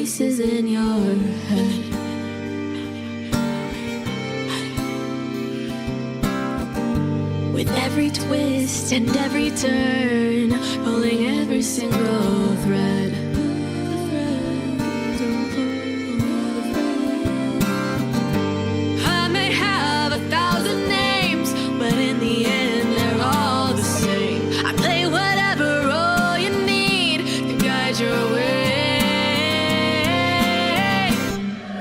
voices in your head. With every twist and every turn, pulling every single thread. I may have 1,000 names, but in the end they're all the same. I play whatever role you need to guide your way.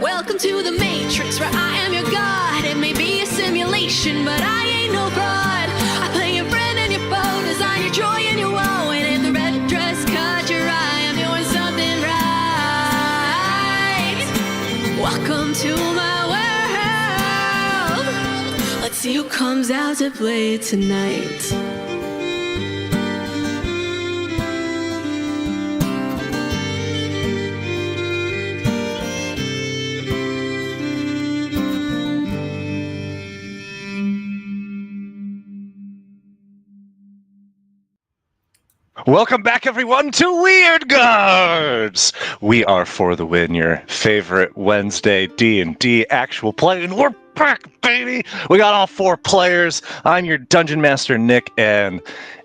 Welcome to the Matrix, where I am your god. It may be a simulation, but I ain't no fraud. I play your friend and your foe, design your joy and your woe. And if the red dress caught your eye, I'm doing something right. Welcome to my world. Let's see who comes out to play tonight. Welcome back, everyone, to Wyrdgard. We are For the Win, your favorite Wednesday D&D actual play, and we're back, baby! We got all 4 players. I'm your Dungeon Master, Nick, and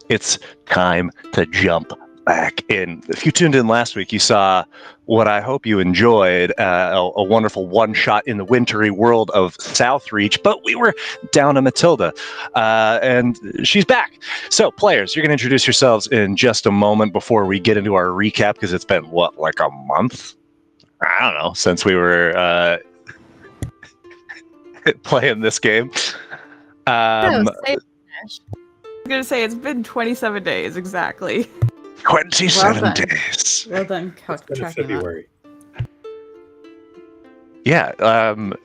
it's time to jump back in. If you tuned in last week, you saw what I hope you enjoyed, a wonderful one-shot in the wintry world of Southreach, but we were down to Matilda, and she's back. So, players, you're going to introduce yourselves in just a moment before we get into our recap, because it's been, what, like a month? I don't know, since we were playing this game. I'm going to say it's been 27 days, exactly. 27 days. Well done, February. Yeah,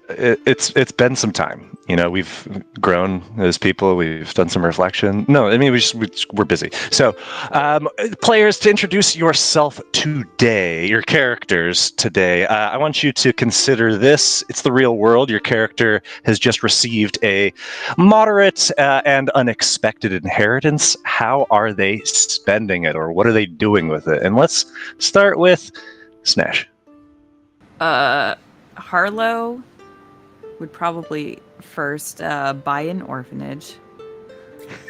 it's been some time. You know, we've grown as people. We've done some reflection. No, I mean we're busy. So, players, to introduce yourself today, your characters today, I want you to consider this. It's the real world. Your character has just received a moderate and unexpected inheritance. How are they spending it, or what are they doing with it? And let's start with Snash. Harlow would probably first buy an orphanage.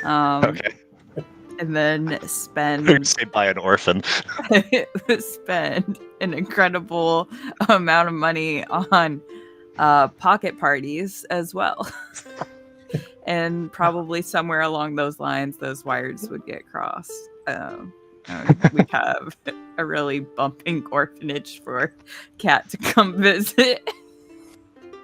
Okay. And then spend... You're say buy an orphan. spend an incredible amount of money on pocket parties as well. And probably somewhere along those lines, those wires would get crossed. We'd have a really bumping orphanage for Cat to come visit.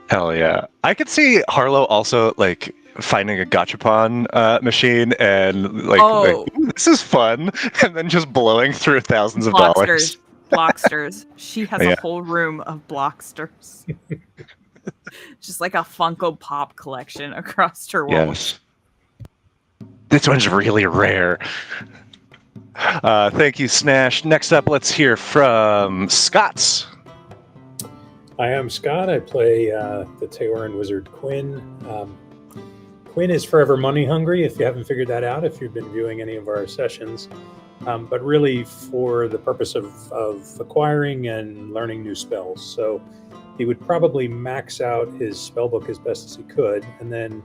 Hell yeah. I could see Harlow also, like, finding a gachapon machine and, like, ooh, this is fun, and then just blowing through thousands of dollars. Blocksters. She has a whole room of Blocksters. Just like a Funko Pop collection across her wall. Yes. This one's really rare. Thank you, Snash. Next up, let's hear from Scott. Hi, I'm Scott. I play the Teoran wizard Quinn. Quinn is forever money hungry, if you haven't figured that out, if you've been viewing any of our sessions. But really for the purpose of acquiring and learning new spells. So he would probably max out his spellbook as best as he could, and then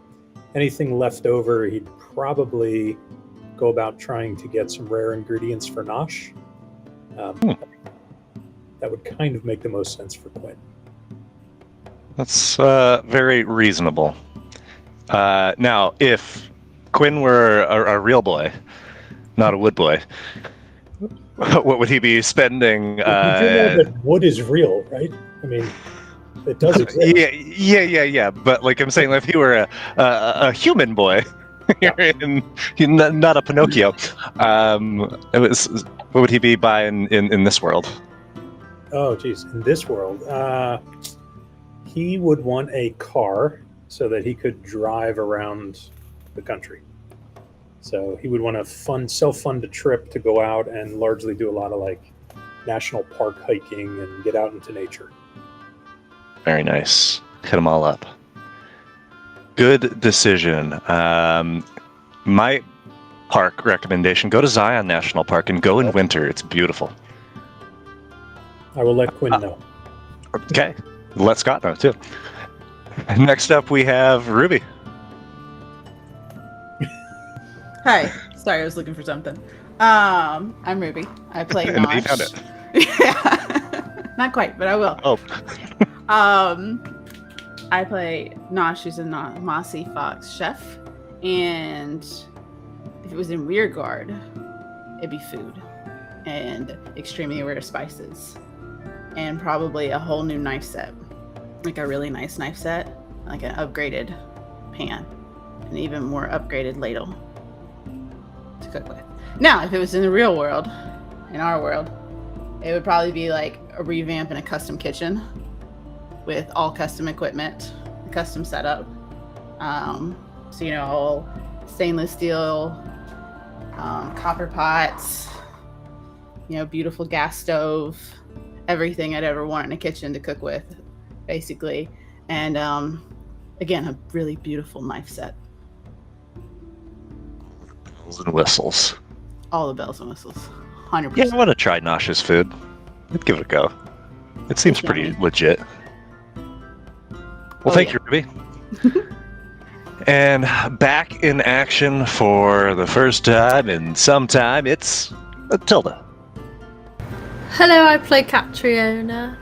anything left over, he'd probably go about trying to get some rare ingredients for Nosh. That would kind of make the most sense for Quinn. That's very reasonable. Now, if Quinn were a real boy, not a wood boy, what would he be spending? You do know that wood is real, right? I mean, it does exist. Yeah. But like I'm saying, if he were a human boy, not a Pinocchio, what would he be buying in this world? Oh, geez. In this world, he would want a car so that he could drive around the country. So he would want to self-fund a trip to go out and largely do a lot of like national park hiking and get out into nature. Very nice. Hit them all up. Good decision. My park recommendation, go to Zion National Park and go in winter. It's beautiful. I will let Quinn know. Okay, let Scott know too. Next up, we have Ruby. Hi. Sorry, I was looking for something. I'm Ruby. I play And then you Nosh. found it. Yeah. Not quite, but I will. Oh, I play Nosh, who's a mossy fox chef. And if it was in Wyrdgard, it'd be food. And extremely rare spices. And probably a whole new knife set. Like a really nice knife set. Like an upgraded pan. An even more upgraded ladle to cook with. Now, if it was in the real world, in our world, it would probably be like a revamp and a custom kitchen with all custom equipment, a custom setup. So, you know, all stainless steel, copper pots, you know, beautiful gas stove, everything I'd ever want in a kitchen to cook with, basically. And again, a really beautiful knife set. bells and whistles. All the bells and whistles. 100%. Yeah, I want to try Nosh's food. I'd give it a go. It seems It's pretty yummy. legit. Well, Oh, thank yeah. you, Ruby. And back in action for the first time in some time, it's Tilda. Hello, I play Catriona.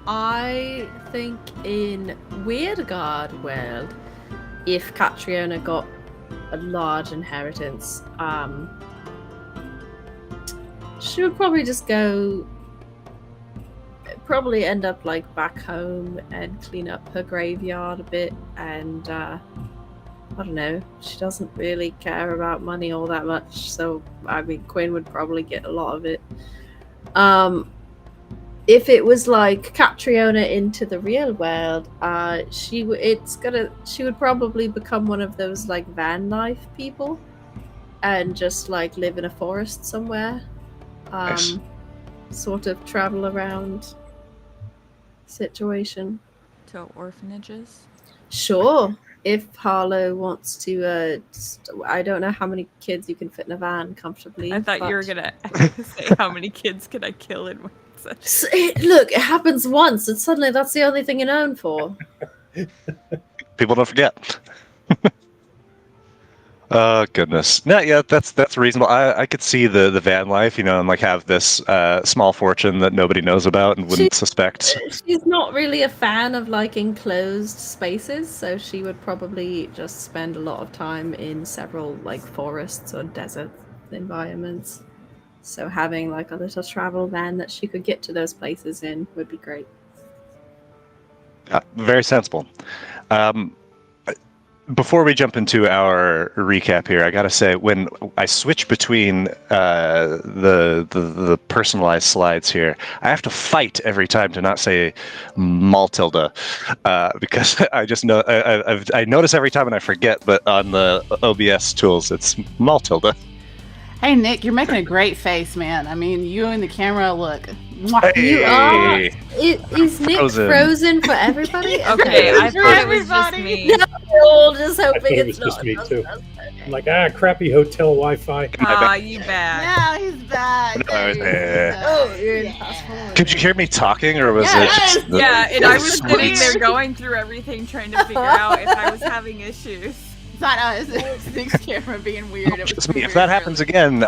I think in Wyrdgard world, if Catriona got a large inheritance, she would probably just probably end up like back home and clean up her graveyard a bit, and I don't know, she doesn't really care about money all that much, so I mean Quinn would probably get a lot of it. If it was like Catriona into the real world, she would probably become one of those like van life people and just like live in a forest somewhere. Nice. Sort of travel around situation. To orphanages. Sure. If Harlow wants to, I don't know how many kids you can fit in a van comfortably. I thought you were but- gonna say how many kids could I kill in one session. Look, it happens once, and suddenly that's the only thing you're known for. People don't forget. Oh goodness! No, yeah, that's reasonable. I could see the van life, you know, and like have this small fortune that nobody knows about and wouldn't suspect. She's not really a fan of like enclosed spaces, so she would probably just spend a lot of time in several like forests or desert environments. So having like a little travel van that she could get to those places in would be great. Very sensible. Before we jump into our recap here, I gotta say, when I switch between the personalized slides here, I have to fight every time to not say Maltilda, because I just know I notice every time and I forget. But on the OBS tools, it's Maltilda. Hey, Nick, you're making a great face, man. I mean, you and the camera look. Mwah. Hey! You are. Is Nick Frozen. frozen for everybody? Okay, I For thought it was just everybody. me. No, we're all just I hoping thought it it's was just not me, just too. us. I'm like, crappy hotel Wi-Fi. Ah, you bad. Now he's back. No, There he yeah. is. Oh, you're in Yeah. fast forward. Could you hear me talking, or was it just the, Yeah, and I was Squeeze. sitting there going through everything, trying to figure out if I was having issues. It's not us. It's Nick's camera being weird. It was Just me. weird If that happens again,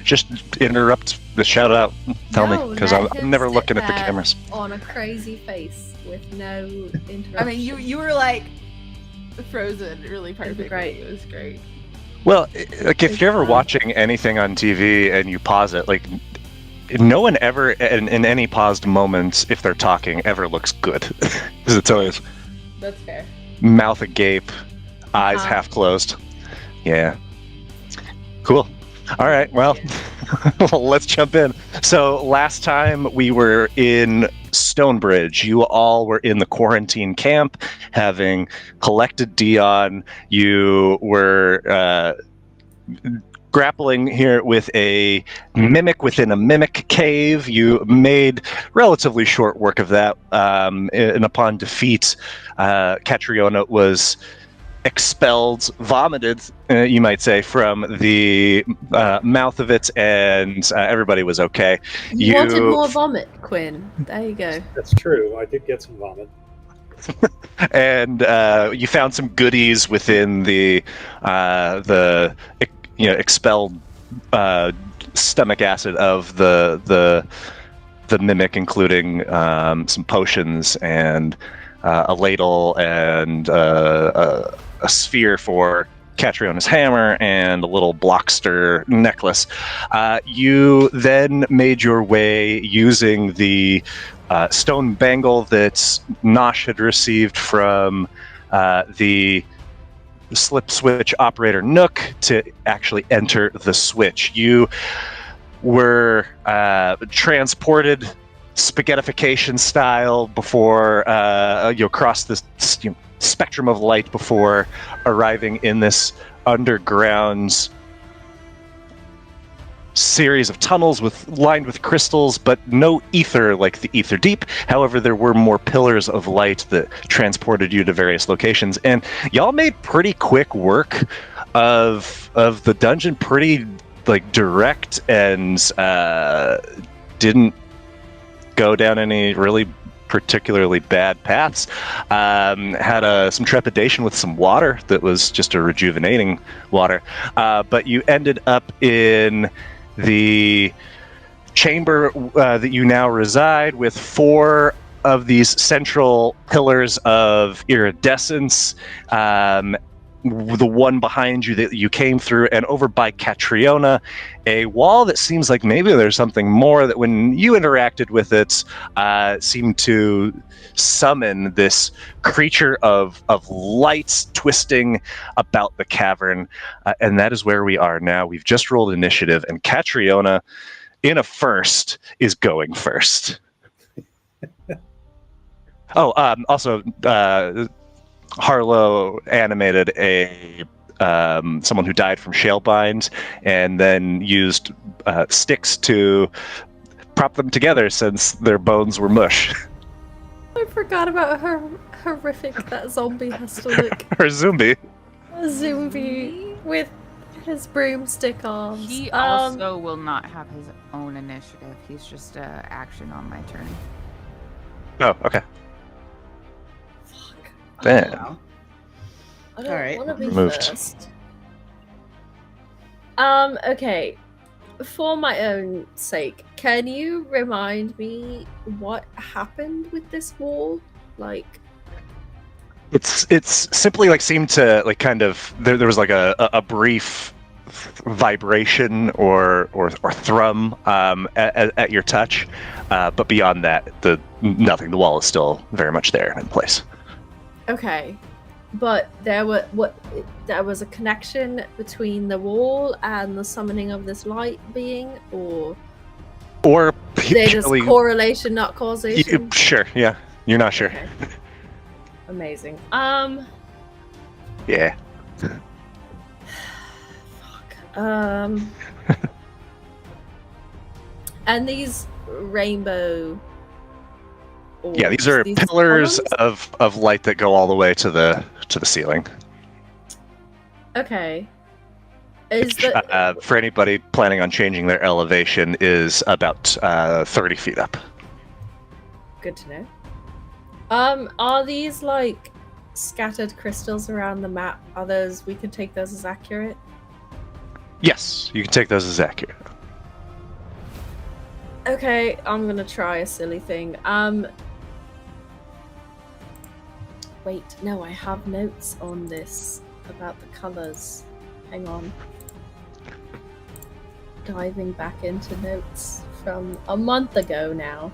just interrupt the shout out. Tell me, No, because let I'm him never sit looking at the there cameras. on a crazy face with no interruption. I mean, you were like frozen really It'd be perfectly. great. It was great. Well, like if you're ever fun. watching anything on TV and you pause it, like no one ever in any paused moments, if they're talking, ever looks good, because it's always That's fair. mouth agape, eyes Uh-huh. half closed. Yeah. Cool. All right. Well, let's jump in. So last time we were in Stonebridge. You all were in the quarantine camp, having collected Dion. You were grappling here with a mimic within a mimic cave. You made relatively short work of that, and upon defeat, Catriona was expelled, vomited, you might say, from the mouth of it, and everybody was okay. You wanted more vomit, Quinn. There you go. That's true. I did get some vomit. And you found some goodies within the expelled stomach acid of the mimic, including some potions and a ladle and a sphere for Catriona's hammer and a little Blockster necklace. You then made your way using the stone bangle that Nosh had received from the Slipswitch operator Nook to actually enter the switch. You were transported spaghettification style before you across this spectrum of light before arriving in this underground series of tunnels lined with crystals, but no ether like the Ether Deep. However, there were more pillars of light that transported you to various locations, and y'all made pretty quick work of the dungeon, pretty direct, and didn't go down any really particularly bad paths. Had some trepidation with some water that was just a rejuvenating water, but you ended up in the chamber that you now reside, with 4 of these central pillars of iridescence, the one behind you that you came through, and over by Catriona, a wall that seems like maybe there's something more, that when you interacted with it seemed to summon this creature of lights twisting about the cavern, and that is where we are now. We've just rolled initiative, and Catriona, in a first, is going first. Also, Harlow animated someone who died from Shalebind, and then used sticks to prop them together since their bones were mush. I forgot about how horrific that zombie has to look. Or zombie. A zombie with his broomstick arms. He also will not have his own initiative. He's just action on my turn. Oh, okay. Fuck. Damn. I don't Alright. want to be Removed. first. Okay. For my own sake, can you remind me what happened with this wall? It's simply seemed to kind of there was a brief vibration or thrum at your touch, but beyond that, nothing. The wall is still very much there and in place. Okay. But there was a connection between the wall and the summoning of this light being, or they're just correlation, not causation? Sure, yeah. You're not sure. Okay. Amazing. Yeah. Fuck. And these rainbow orbs, Yeah, these are pillars columns? of light that go all the way to the ceiling. Okay. Is that For anybody planning on changing their elevation, is about 30 feet up. good to know? Are these scattered crystals around the map? We can take those as accurate? Yes, you can take those as accurate. Okay, I'm gonna try a silly thing. Wait, no, I have notes on this about the colors. Hang on. Diving back into notes from a month ago now.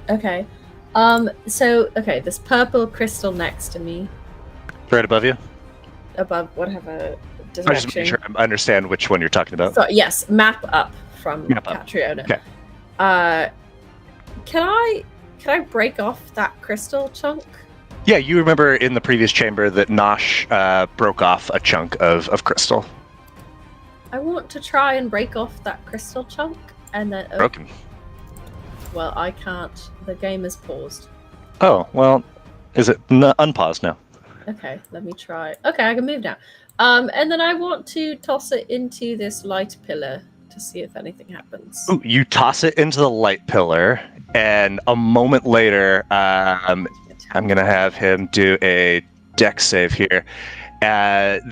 Okay. This purple crystal next to me. Right above you? Above whatever I just direction. make sure I understand which one you're talking about. So yes, map up from Map up. Catriona. Okay. Can I break off that crystal chunk? Yeah, you remember in the previous chamber that Nosh broke off a chunk of crystal. I want to try and break off that crystal chunk and then Broken. Well, I can't. The game is paused. Oh, well, is it unpaused now? Okay, let me try. Okay, I can move now. And then I want to toss it into this light pillar to see if anything happens. Ooh, you toss it into the light pillar, and a moment later, I'm going to have him do a dex save here.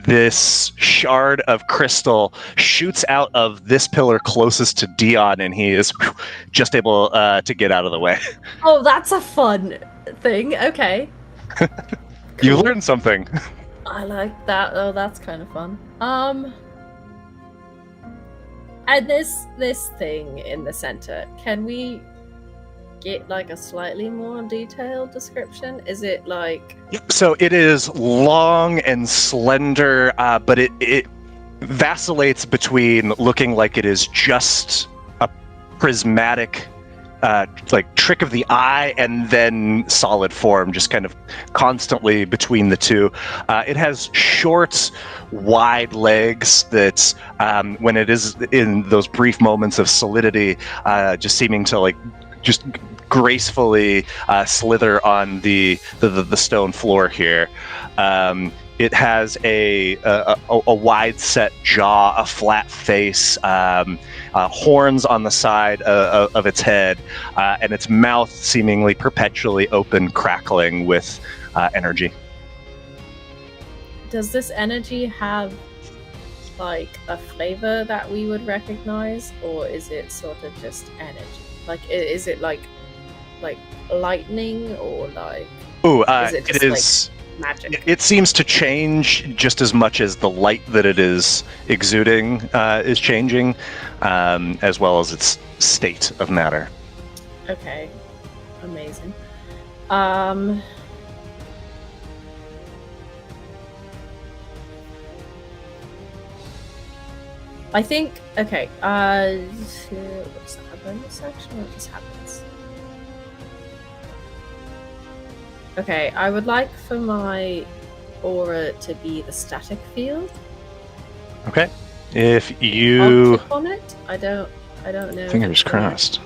This shard of crystal shoots out of this pillar closest to Dion, and he is just able to get out of the way. Oh, that's a fun thing. Okay. You learned something. I like that. Oh, that's kind of fun. And this thing in the center, can we get like a slightly more detailed description? Is it like... So it is long and slender, but it vacillates between looking like it is just a prismatic like trick of the eye and then solid form, just kind of constantly between the two. It has short, wide legs that, when it is in those brief moments of solidity, just seeming to like just gracefully slither on the stone floor here. It has a wide set jaw, a flat face, horns on the side of its head, and its mouth seemingly perpetually open, crackling with energy. Does this energy have like a flavor that we would recognize, or is it sort of just energy? Like, is it like lightning, or like? Ooh, is it just, it is. Like, magic? It seems to change just as much as the light that it is exuding is changing, as well as its state of matter. Okay, amazing. I think, okay, what does that happen in this section, or it just happens? Okay, I would like for my aura to be the static field. Okay. If I'll you... click on it. I don't know. if Fingers it's gonna- crossed.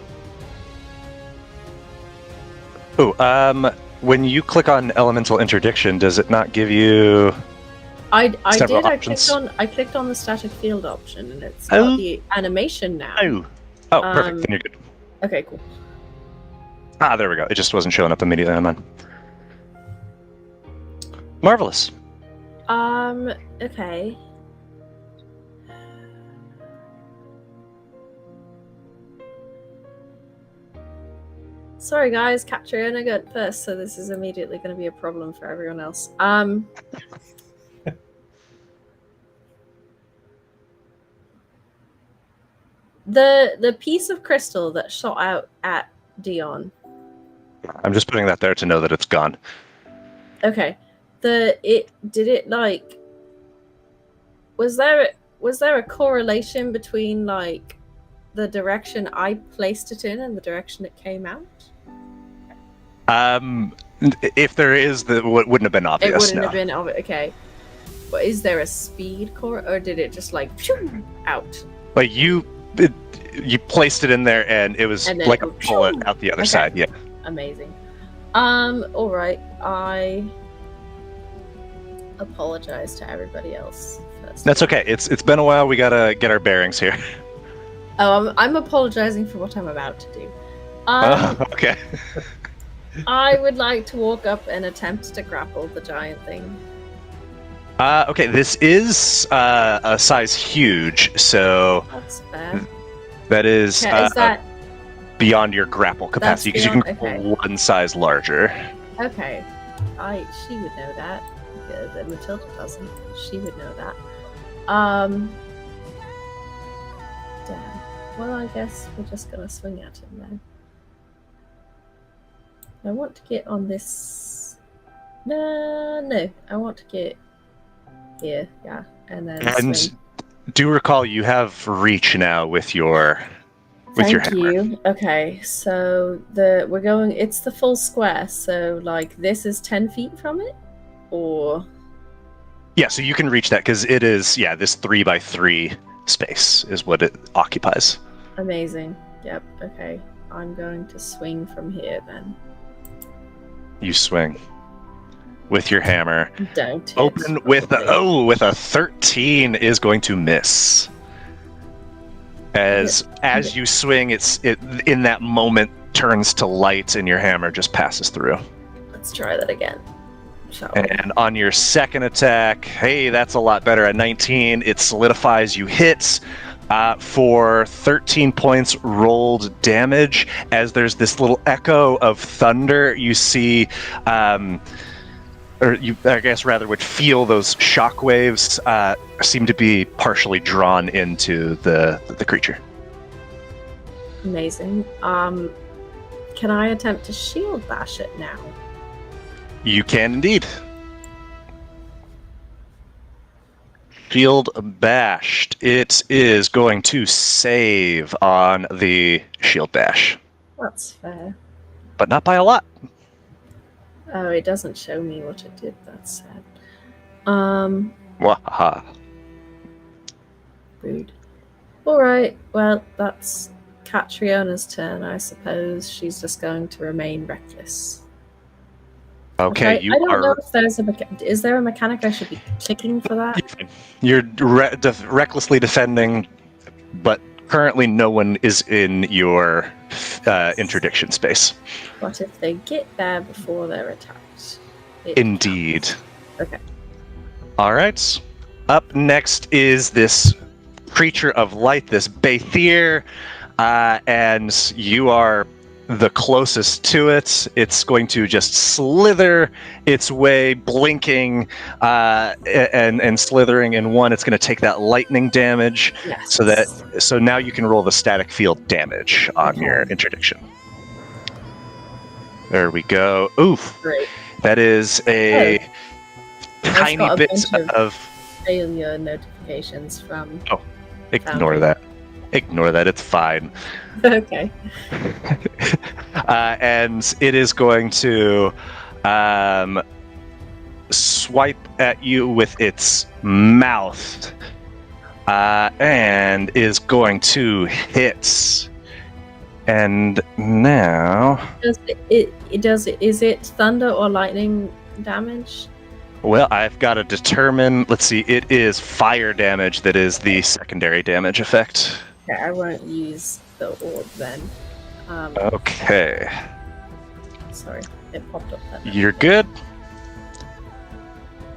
Ooh, when you click on elemental interdiction, does it not give you... I several did. options? I clicked on the static field option, and it's Oh. got the animation now. Oh, perfect. Then you're good. Okay, cool. Ah, there we go. It just wasn't showing up immediately on mine. Marvelous. Okay. Sorry, guys. Capturing I got first, so this is immediately going to be a problem for everyone else. The piece of crystal that shot out at Dion. I'm just putting that there to know that it's gone. Okay. Was there a correlation between like the direction I placed it in and the direction it came out? If there is, wouldn't have been obvious. It wouldn't no. have been okay. But is there a speed or did it just like phew, out? Like you placed it in there, and it was And then like it a went bullet phew. out the other Okay. side. Yeah. Amazing. All right. I apologize to everybody else first. That's okay. It's been a while. We gotta get our bearings here. Oh, I'm apologizing for what I'm about to do. Okay. I would like to walk up and attempt to grapple the giant thing. Okay. This is a size huge, so That's fair. that is, Okay, is that beyond your grapple capacity, because you can beyond- grapple one size larger. okay? She would know that. Matilda doesn't. She would know that. Damn. Well, I guess we're just gonna swing at him then. I want to get on this. No. I want to get here. Yeah, and then And swing. do recall you have reach now with your Thank hammer. you. Okay, so we're going. It's the full square. So like this is 10 feet from it, or Yeah, so you can reach that because it is this 3x3 space is what it occupies. amazing. Yep. Okay. I'm going to swing from here then. You swing with your hammer. Don't hit, Open with probably. with a 13 is going to miss. As you swing, it in that moment turns to light, and your hammer just passes through. Let's try that again. Shall we? And on your second attack, hey, that's a lot better. At 19, it solidifies. You hit for 13 points rolled damage. As there's this little echo of thunder, you see, or you, I guess rather, would feel those shockwaves seem to be partially drawn into the creature. Amazing. Can I attempt to shield bash it now? You can indeed. Shield bashed. It is going to save on the shield bash, That's fair. but not by a lot. Oh, it doesn't show me what it did. That's sad. Wahaha. Rude. Alright, well, that's Catriona's turn, I suppose. She's just going to remain reckless. Okay, I don't know if there's is there a mechanic I should be clicking for that? You're recklessly defending, but currently no one is in your interdiction space. What if they get there before they're attacked? Indeed. Okay. All right. Up next is this creature of light, this Bathir, and you are the closest to it. It's going to just slither its way, blinking and slithering in one. It's going to take that lightning damage. Yes. So now you can roll the static field damage on your interdiction. There we go. Oof. Great. That is a tiny got a bit bunch of failure notifications from. Ignore that. Ignore that. It's fine. Okay. And it is going to swipe at you with its mouth, and is going to hit. And now, Is it thunder or lightning damage? well, I've got to determine. Let's see. It is fire damage that is the secondary damage effect. Okay, I won't use the orb then. Okay. Sorry, it popped up then. You're good.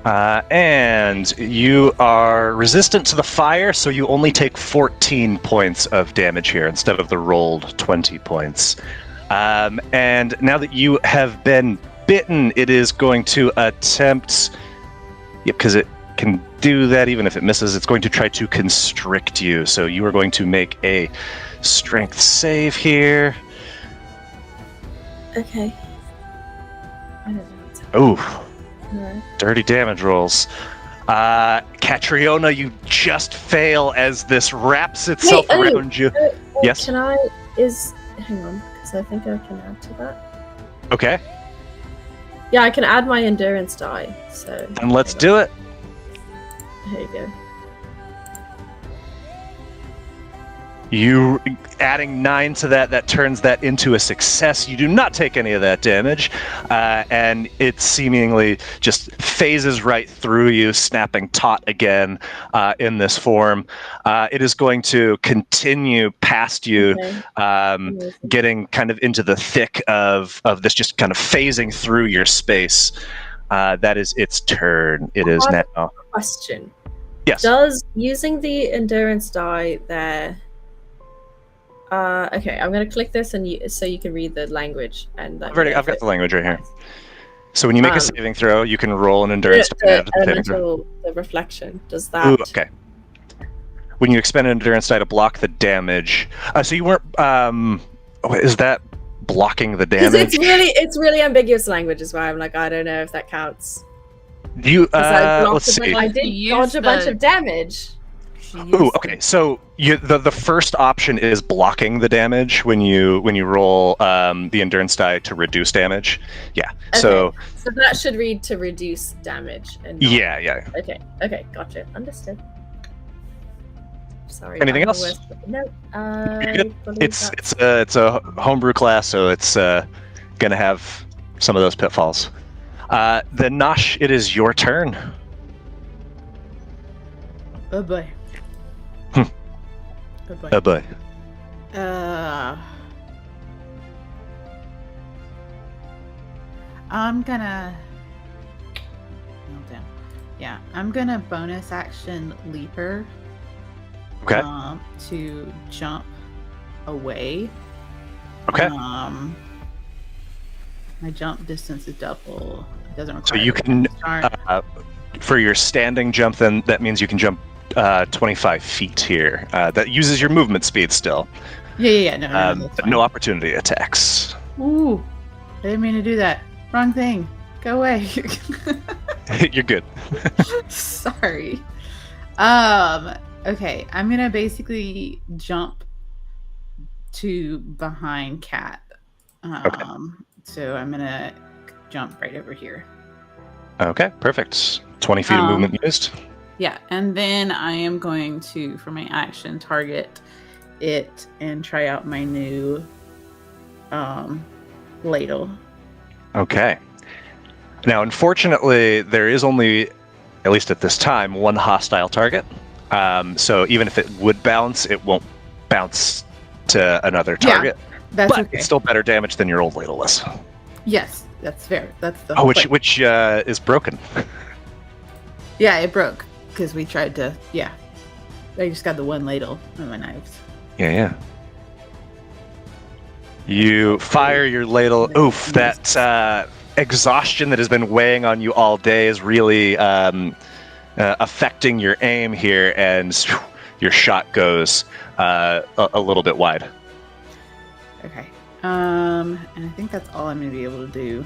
And you are resistant to the fire, so you only take 14 points of damage here instead of the rolled 20 points. And now that you have been bitten, it is going to attempt... Yep, because it can do that even if it misses. It's going to try to constrict you, so you are going to make a strength save here. Okay. I don't know what's happening. Oh, No. dirty damage rolls. Catriona, you just fail as this wraps itself Wait, around you. Yes? Can I? Hang on, because I think I can add to that. Okay, Yeah, I can add my endurance die. So. then let's do it. There you go. You adding 9 to that turns that into a success. You do not take any of that damage, and it seemingly just phases right through you, snapping taut again in this form. It is going to continue past you, Okay. getting kind of into the thick of this, just kind of phasing through your space. That is its turn. It is now. Question. Yes. Does using the endurance die there? Okay, I'm gonna click this so you can read the language and. I've got the language right here. So when you make a saving throw, you can roll an endurance die. The after the saving throw. elemental, the reflection. Does that? Ooh, okay. When you expend an endurance die to block the damage, so you weren't. Is that blocking the 'Cause damage? it's really ambiguous language, is why I'm like, I don't know if that counts. You I let's see. I did dodge a bunch of damage. Ooh, okay. So the first option is blocking the damage when you roll the endurance die to reduce damage. Yeah. Okay. So that should read to reduce damage. And not- yeah. Okay, gotcha. Understood. Sorry. Anything I'm else? always- No. It's a homebrew class, so it's gonna have some of those pitfalls. Then Nosh, it is your turn. Oh boy. Hmm. Oh boy. Oh boy. I'm gonna. Hold down. Yeah, I'm gonna bonus action leaper. Okay. To jump away. Okay. My jump distance is double. It doesn't require. So you can, start. for your standing jump, then that means you can jump 25 feet here. That uses your movement speed still. Yeah. No, that's But fine. no opportunity attacks. Ooh, I didn't mean to do that. Wrong thing. Go away. You're good. Sorry. Okay, I'm gonna basically jump to behind Cat. Okay. So I'm gonna jump right over here. Okay, perfect. 20 feet of movement used. Yeah, and then I am going to, for my action, target it and try out my new ladle. Okay. Now, unfortunately, there is only, at least at this time, one hostile target. So even if it would bounce, it won't bounce to another target. That's but okay. it's still better damage than your old ladle was. Yes, that's fair. That's the Oh, whole which point. which is broken. Yeah, it broke because we tried to. Yeah, I just got the one ladle on my knives. Yeah. You fire your ladle. Oof, that exhaustion that has been weighing on you all day is really affecting your aim here, and your shot goes a little bit wide. Okay. And I think that's all I'm gonna be able to do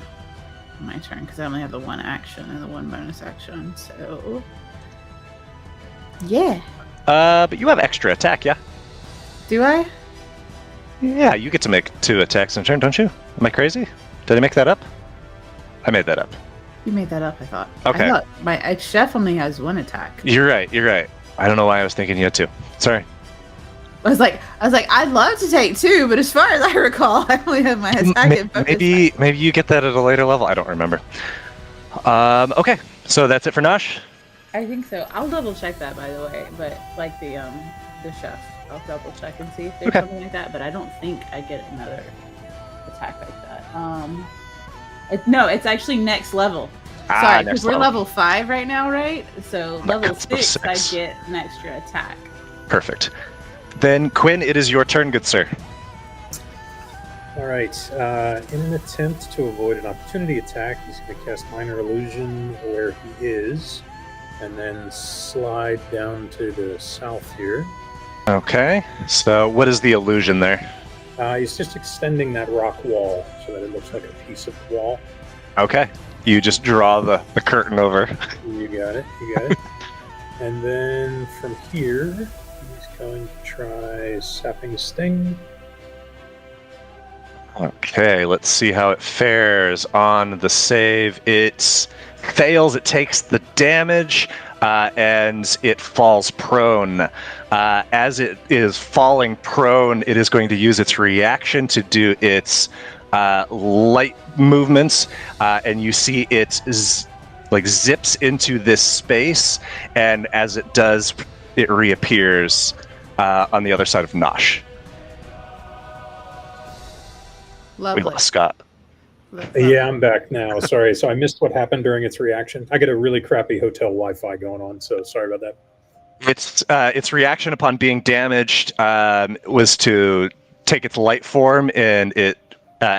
on my turn because I only have the one action and the one bonus action. So, yeah. But you have extra attack, yeah? Do I? Yeah, you get to make 2 attacks in a turn, don't you? Am I crazy? Did I make that up? I made that up. You made that up. I thought. Okay. I thought my chef only has one attack. You're right. I don't know why I was thinking you had 2. Sorry. I was like, I'd love to take 2, but as far as I recall, I only have my attack and bonus. Maybe you get that at a later level. I don't remember. Okay, so that's it for Nosh. I think so. I'll double check that, by the way. But like the chef, I'll double check and see if there's Okay. something like that. But I don't think I get another attack like that. No, it's actually next level. Sorry, next because we're level. level 5 right now, right? So level cusp of 6, I 6. get an extra attack. Perfect. Then Quinn, it is your turn, good sir. All right. In an attempt to avoid an opportunity attack, he's going to cast Minor Illusion where he is, and then slide down to the south here. Okay. So what is the illusion there? He's just extending that rock wall so that it looks like a piece of wall. Okay. You just draw the curtain over. You got it. And then from here, he's going to try Sapping Sting. Okay, let's see how it fares on the save. It fails, it takes the damage, and it falls prone. As it is falling prone, it is going to use its reaction to do its light movements, and you see it zips into this space, and as it does, it reappears on the other side of Nosh. We Lovely. lost Scott. Yeah, I'm back now. Sorry. So I missed what happened during its reaction. I get a really crappy hotel Wi-Fi going on, so sorry about that. Its reaction upon being damaged was to take its light form, and it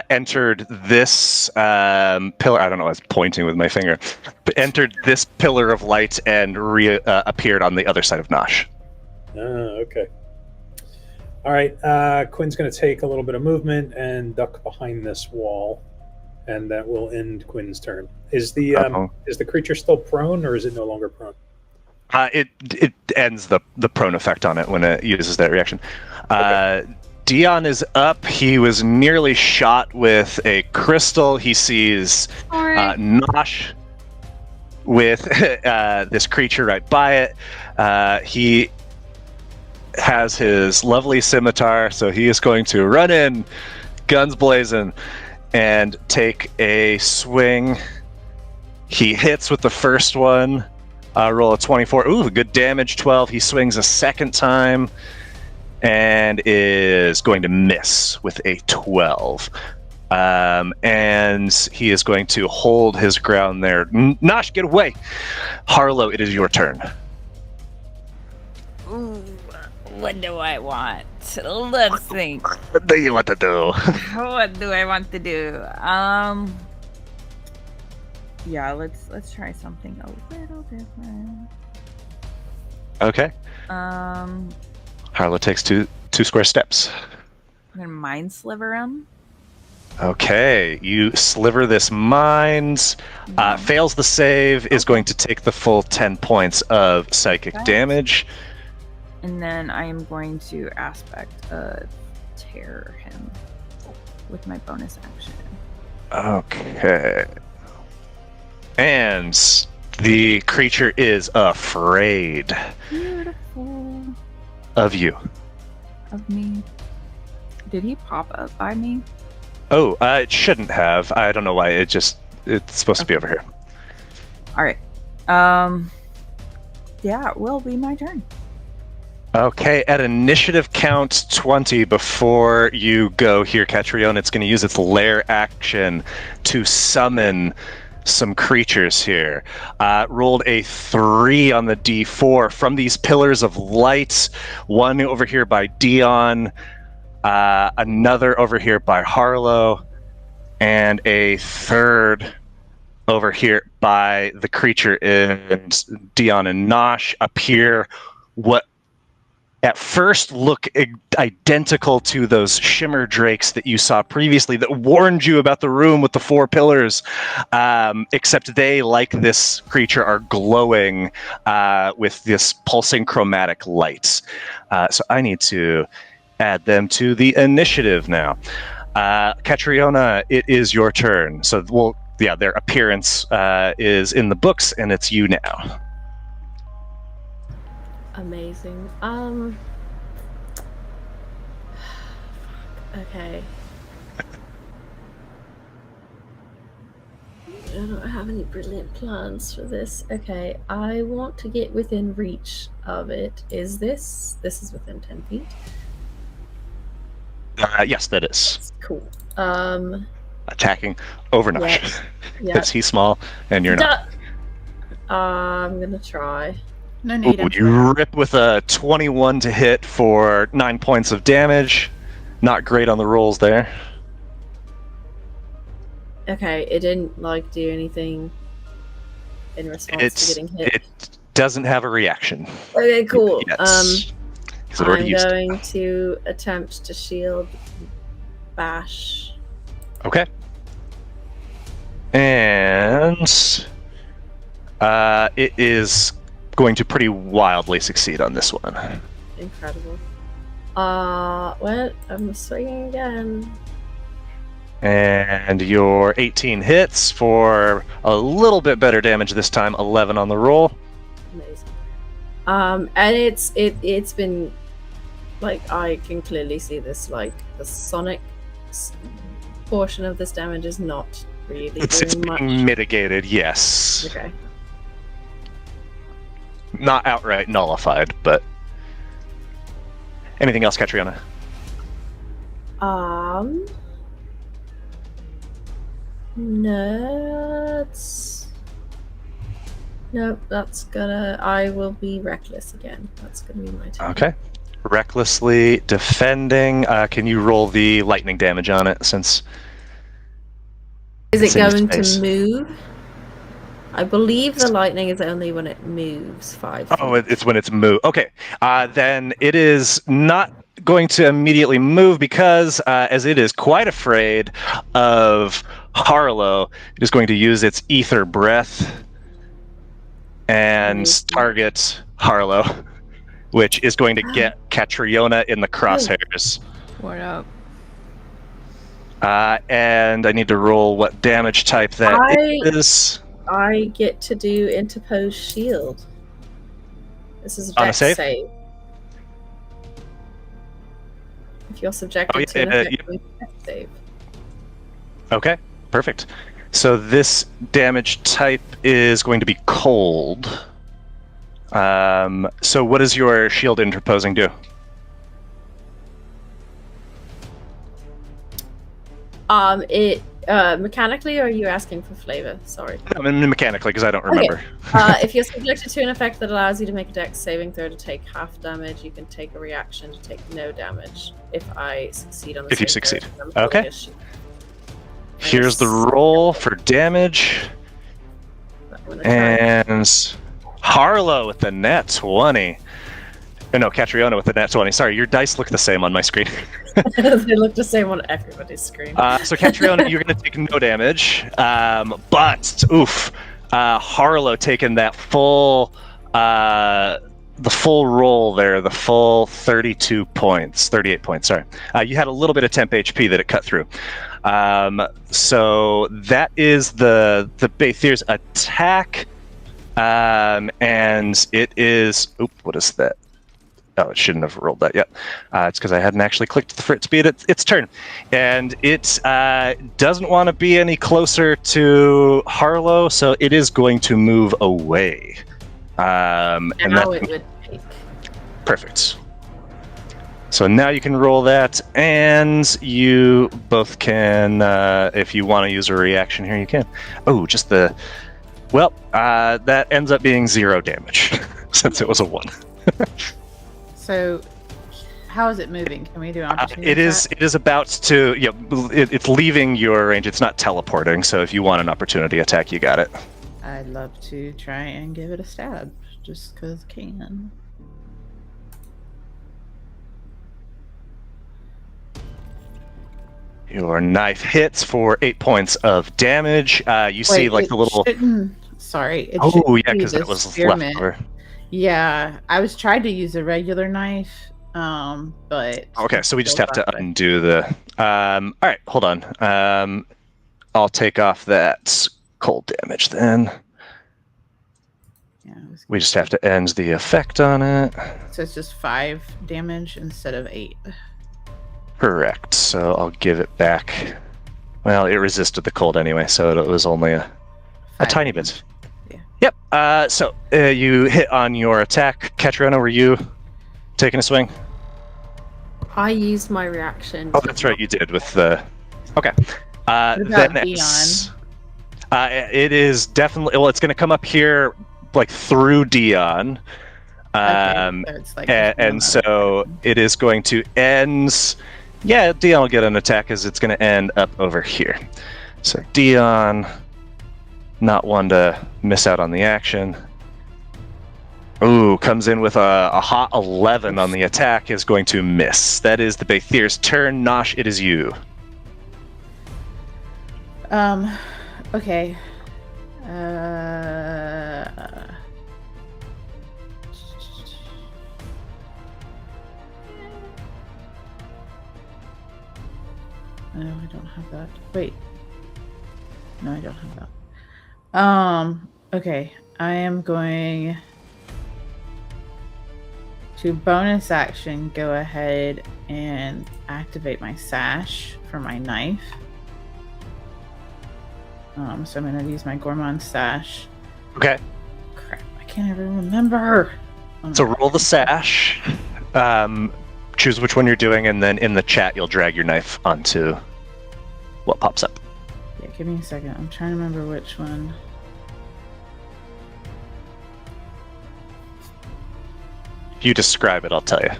entered this pillar. I don't know. I was pointing with my finger, but entered this pillar of light and appeared on the other side of Nosh. Okay. All right. Quinn's going to take a little bit of movement and duck behind this wall, and that will end Quinn's turn. Is the creature still prone, or is it no longer prone? It ends the prone effect on it when it uses that reaction. Okay. Dion is up. He was nearly shot with a crystal. He sees Nosh with this creature right by it. He has his lovely scimitar, so he is going to run in, guns blazing, and take a swing. He hits with the first one. Roll a 24. Ooh, good damage, 12. He swings a second time and is going to miss with a 12. And he is going to hold his ground there. Nosh, get away! Harlow, it is your turn. Ooh, what do I want? Let's think. What do you want to do? What do I want to do? Yeah, let's try something a little different. Okay. Harlow takes two square steps. I'm gonna mind sliver him. Okay, you sliver this mind. Fails the save, is going to take the full 10 points of psychic damage. And then I am going to aspect tear him with my bonus action. Okay. And the creature is afraid Beautiful. of you. Of me. Did he pop up by me? Oh, it shouldn't have. I don't know why. It's supposed to be over here. All right. Yeah, it will be my turn. Okay, at initiative count 20, before you go here, Catriona, it's going to use its lair action to summon some creatures here. Rolled a 3 on the D4 from these pillars of light. One over here by Dion, another over here by Harlow, and a third over here by the creature. And Dion and Nosh appear what at first look identical to those shimmer drakes that you saw previously that warned you about the room with the 4 pillars, except they, like this creature, are glowing with this pulsing chromatic light. So I need to add them to the initiative now. Catriona, it is your turn. So, their appearance is in the books, and it's you now. Amazing. Okay. I don't have any brilliant plans for this. Okay, I want to get within reach of it. This is within 10 feet? Yes, that is. Cool. Attacking over Nosh. Yeah. Because he's small and you're not. I'm gonna try. No need. Ooh, you rip with a 21 to hit for 9 points of damage. Not great on the rolls there. Okay, it didn't do anything in response to getting hit. It doesn't have a reaction. Okay, cool. Yet. He's already I'm used it. going to attempt to shield bash. Okay. And it is going to pretty wildly succeed on this one. Incredible. Well, I'm swinging again. And your 18 hits for a little bit better damage this time, 11 on the roll. Amazing. And it's been I can clearly see this the sonic portion of this damage is not really It's doing much. being mitigated, yes. Okay. Not outright nullified, but anything else, Catriona? No, I will be reckless again. That's gonna be my turn. Okay. Recklessly defending. Can you roll the lightning damage on it since Is it it's in your going space? to move? I believe the lightning is only when it moves 5 feet. Oh, it's when it's moved. Okay. Then it is not going to immediately move because as it is quite afraid of Harlow, it is going to use its ether breath and target Harlow, which is going to get Catriona in the crosshairs. What up? And I need to roll what damage type that is. I get to do interpose shield. This is a On a dex save? save. If you're subjected to an effect, make a dex save. Okay, perfect. So this damage type is going to be cold. So what does your shield interposing do? It mechanically, or are you asking for flavor? Sorry. I mean, mechanically, because I don't remember. If you're subjected to an effect that allows you to make a dex saving throw to take half damage, you can take a reaction to take no damage. If I succeed on the If you save succeed. throw, Okay. Here's the roll for damage. And Harlow with the nat 20. No, Catriona with the nat 20. Sorry, your dice look the same on my screen. They look the same on everybody's screen. So Catriona, you're going to take no damage. But, oof, Harlow taking that full, the full roll there, the full 38 points, sorry. You had a little bit of temp HP that it cut through. So that is the Bathir's attack. And it is, what is that? Oh, it shouldn't have rolled that yet. It's because I hadn't actually clicked for it to be its turn. And it doesn't want to be any closer to Harlow, so it is going to move away. And now it would take. Perfect. So now you can roll that, and you both can, if you want to use a reaction here, you can. Oh, just the... Well, that ends up being 0 damage, since it was a 1. So, how is it moving? Can we do an opportunity? It is about to... Yeah, it's leaving your range. It's not teleporting, so if you want an opportunity attack, you got it. I'd love to try and give it a stab, just because I can. Your knife hits for 8 points of damage. You see, like, the little... Sorry. Oh, yeah, because it was left over. Yeah, I was trying to use a regular knife, but... Okay, so we just have to undo the... all right, hold on. I'll take off that cold damage then. Yeah, We just have to end the effect on it. So it's just 5 damage instead of 8. Correct. So I'll give it back. Well, it resisted the cold anyway, so it was only a tiny bit. Yeah. Yep. So you hit on your attack. Catriona, were you taking a swing? I used my reaction. Oh, that's right. You did with the... Okay. What about Dion? It is definitely... Well, it's going to come up here, like, through Dion. So it's like And so it is going to end... Yeah, Dion will get an attack as it's going to end up over here. So Dion, not one to miss out on the action. Ooh, comes in with a hot 11 on the attack, is going to miss. That is the Bathir's turn. Nosh, it is you. Okay. No, I don't have that. Wait. No, I don't have that. Okay. I am going to bonus action go ahead and activate my sash for my knife. So I'm gonna use my Gourmand sash. Okay. Crap, I can't even remember. So roll the sash. Choose which one you're doing, and then in the chat you'll drag your knife onto what pops up. Yeah, give me a second. I'm trying to remember which one. If you describe it, I'll tell you.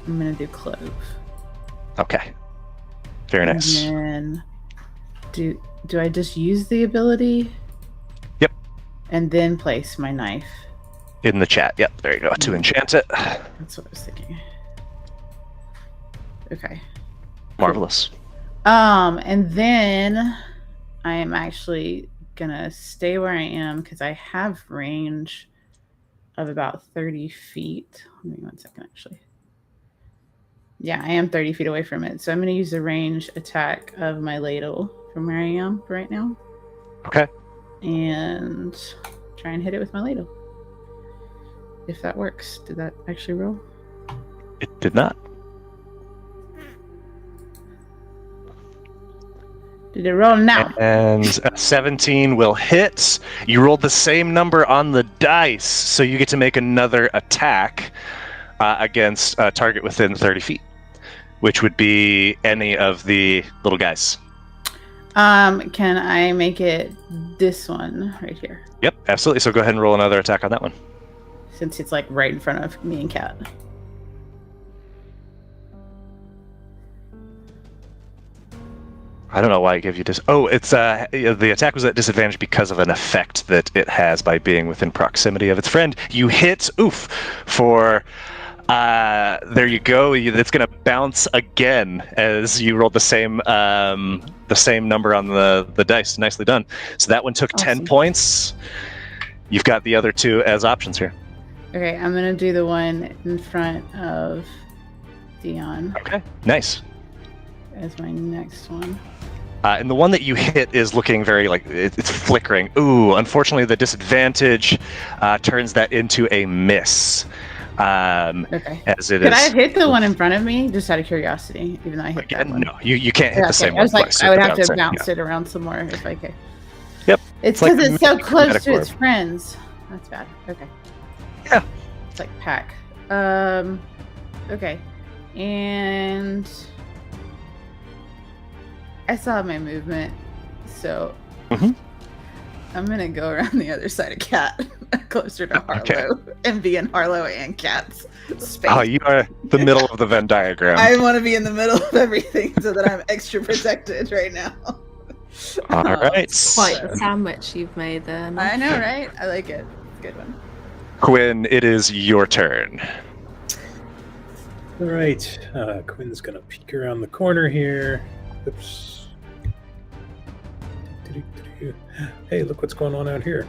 I'm gonna do clove. Okay. Very nice. And then do I just use the ability? Yep. And then place my knife. In the chat. Yep, there you go. To enchant it. That's what I was thinking. Okay. Marvelous. And then I am actually gonna stay where I am because I have range of about 30 feet. Let me 1 second, actually. Yeah, I am 30 feet away from it. So I'm gonna use the range attack of my ladle from where I am right now. Okay. And try and hit it with my ladle. If that works. Did that actually roll? It did not. Did it roll now? And 17 will hit. You rolled the same number on the dice, so you get to make another attack against a target within 30 feet, which would be any of the little guys. Can I make it this one right here? Yep, absolutely. So go ahead and roll another attack on that one. Since it's like right in front of me and Kat. I don't know why it gave you this. Oh, it's the attack was at disadvantage because of an effect that it has by being within proximity of its friend. You hit, for, there you go. It's going to bounce again as you rolled the same number on the dice. Nicely done. So that one took 10 points. You've got the other two as options here. Okay, I'm gonna do the one in front of Dion Okay, nice. as my next one. And the one that you hit is looking very it's flickering. Ooh, unfortunately, the disadvantage turns that into a miss. Okay. As it Could is. I have hit the one in front of me, just out of curiosity, even though I hit that one? No, you can't hit the same I one was like, twice. I would have to Bouncing, bounce it around some more if I could. Yep. It's like because it's a so magic close to orb. its friends. That's bad. Okay. Yeah. It's like pack. Okay. And I saw my movement, so Mhm. I'm gonna go around the other side of Cat, closer to Harlow, Okay. and be in Harlow and Cat's space. Oh, you are the middle of the Venn diagram. I want to be in the middle of everything so that I'm extra protected right now. All right. Quite the sandwich you've made there. Mel. I know, right? I like it. Good one. Quinn, it is your turn. All right. Quinn's gonna peek around the corner here. Oops. Hey, look what's going on out here.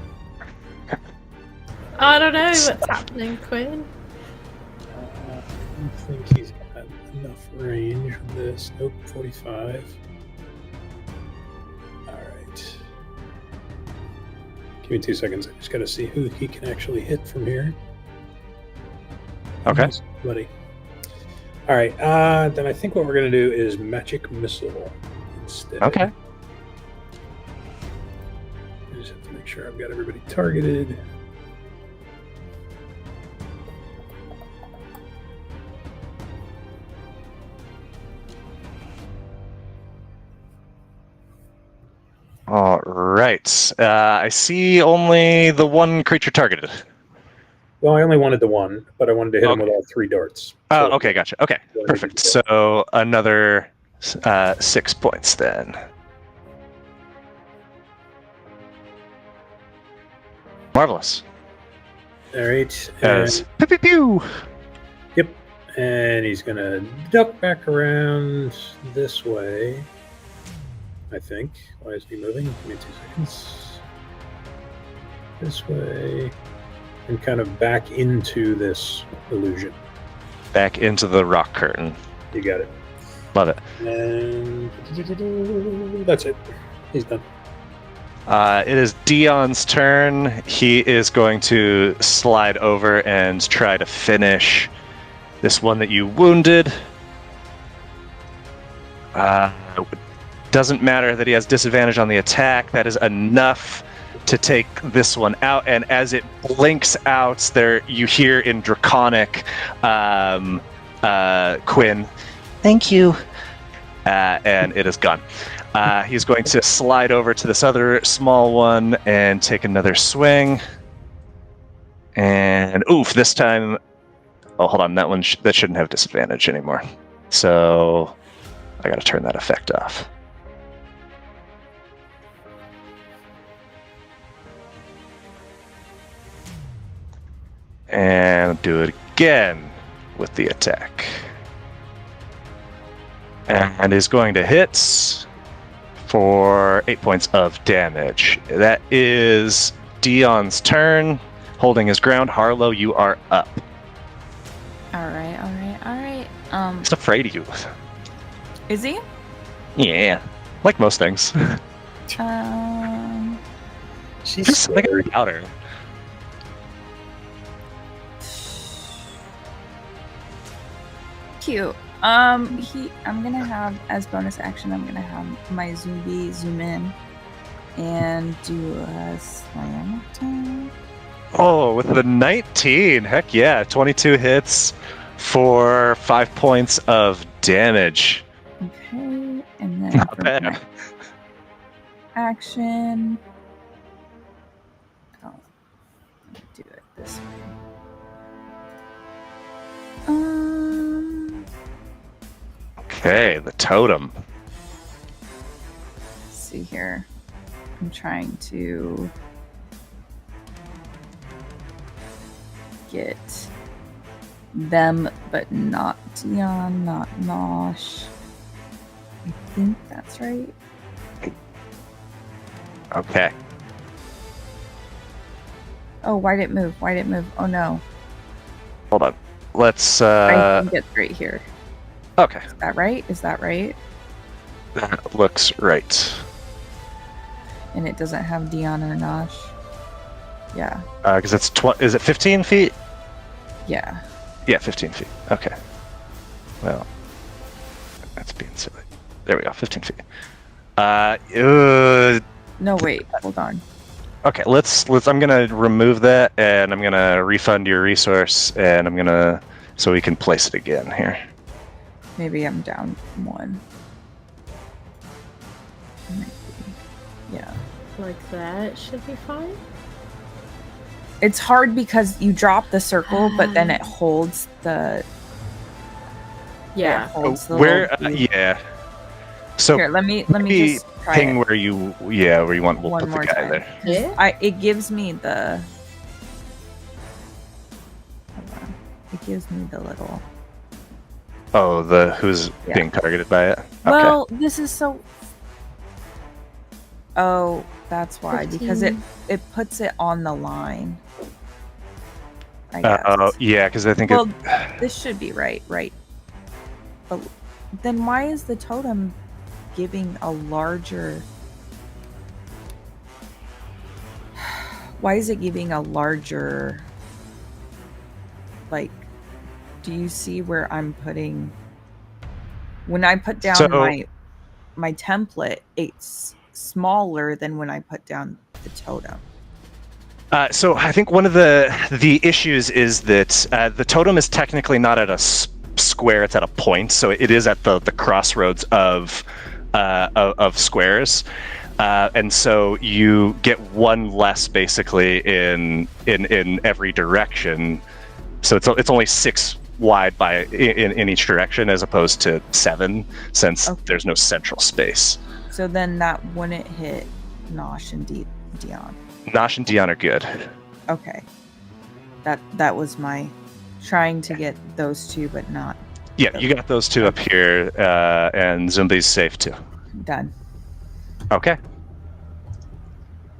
I don't know what's happening, Quinn. I don't think he's got enough range with this. Nope, 45. Alright. Give me 2 seconds. I just gotta see who he can actually hit from here. Okay. Buddy. Alright, then I think what we're gonna do is magic missile instead. Okay. I just have to make sure I've got everybody targeted. All right. I see only the one creature targeted. Well, I only wanted the one, but I wanted to hit him with all 3 darts. Oh, So- okay, gotcha. Okay, perfect. So another 6 points then. Marvelous. Alright. As pew pew pew. Yep. And he's going to duck back around this way, I think. Why is he moving? Give me 2 seconds. This way. And kind of back into this illusion. Back into the rock curtain. You got it. Love it. And that's it. He's done. It is Dion's turn. He is going to slide over and try to finish this one that you wounded. Doesn't matter that he has disadvantage on the attack. That is enough to take this one out. And as it blinks out, there you hear in Draconic, Quinn, "Thank you," and it is gone. He's going to slide over to this other small one and take another swing. And oof, this time. Oh, hold on. That one that shouldn't have disadvantage anymore. So I got to turn that effect off. And do it again with the attack. And is going to hit for 8 points of damage. That is Dion's turn. Holding his ground. Harlow, you are up. All right. He's afraid of you. Is he? Yeah. Like most things. She's Just something scared. about her. Cute. I'm gonna have, as bonus action, I'm gonna have my zombie zoom in and do a slam attack. Oh, with the 19. Heck yeah. 22 hits for 5 points of damage. Okay, and then Not for bad. my action. Oh, let me do it this way. Okay, the totem. Let's see here. I'm trying to get them, but not Dion, not Nosh. I think that's right. Okay. Oh, why did it move? Why did it move? Oh no. Hold on. Let's I think it's right here. okay. Is that right? Is that right? That looks right. And it doesn't have Dion or Nosh. Yeah. Because it's is it 15 feet? Yeah. Yeah, 15 feet. Okay. Well, that's being silly. There we go, 15 feet. No, wait. Hold on. Okay, let's. I'm gonna remove that, and I'm gonna refund your resource, and I'm gonna so we can place it again here. Maybe I'm down one. Might be. Yeah. Like that should be fine. It's hard because you drop the circle, but then it holds the. Yeah. It holds the Where? little cube. Yeah. So Here, let me maybe just try ping it where you where you want. We'll one put more the guy time. there. Yeah. It gives me the. Hold on. It gives me the little. Oh, the who's Yeah. being targeted by it. Okay. Well, this is so. Oh, that's why, because it puts it on the line. I guess. Oh, yeah, because I think Well, this should be right. But then why is the totem giving a larger? Why is it giving a larger? Like, do you see where I'm putting? When I put down my template, it's smaller than when I put down the totem. So I think one of the issues is that the totem is technically not at a square; it's at a point. So it is at the crossroads of squares, and so you get one less basically in every direction. So it's only 6 wide in each direction as opposed to 7, since there's no central space. So then that wouldn't hit Nosh and Dion. Nosh and Dion are good. Okay. That was my trying to get those two, but not Yeah, you got those 2 up here, and Zumbi's safe too. done. Okay.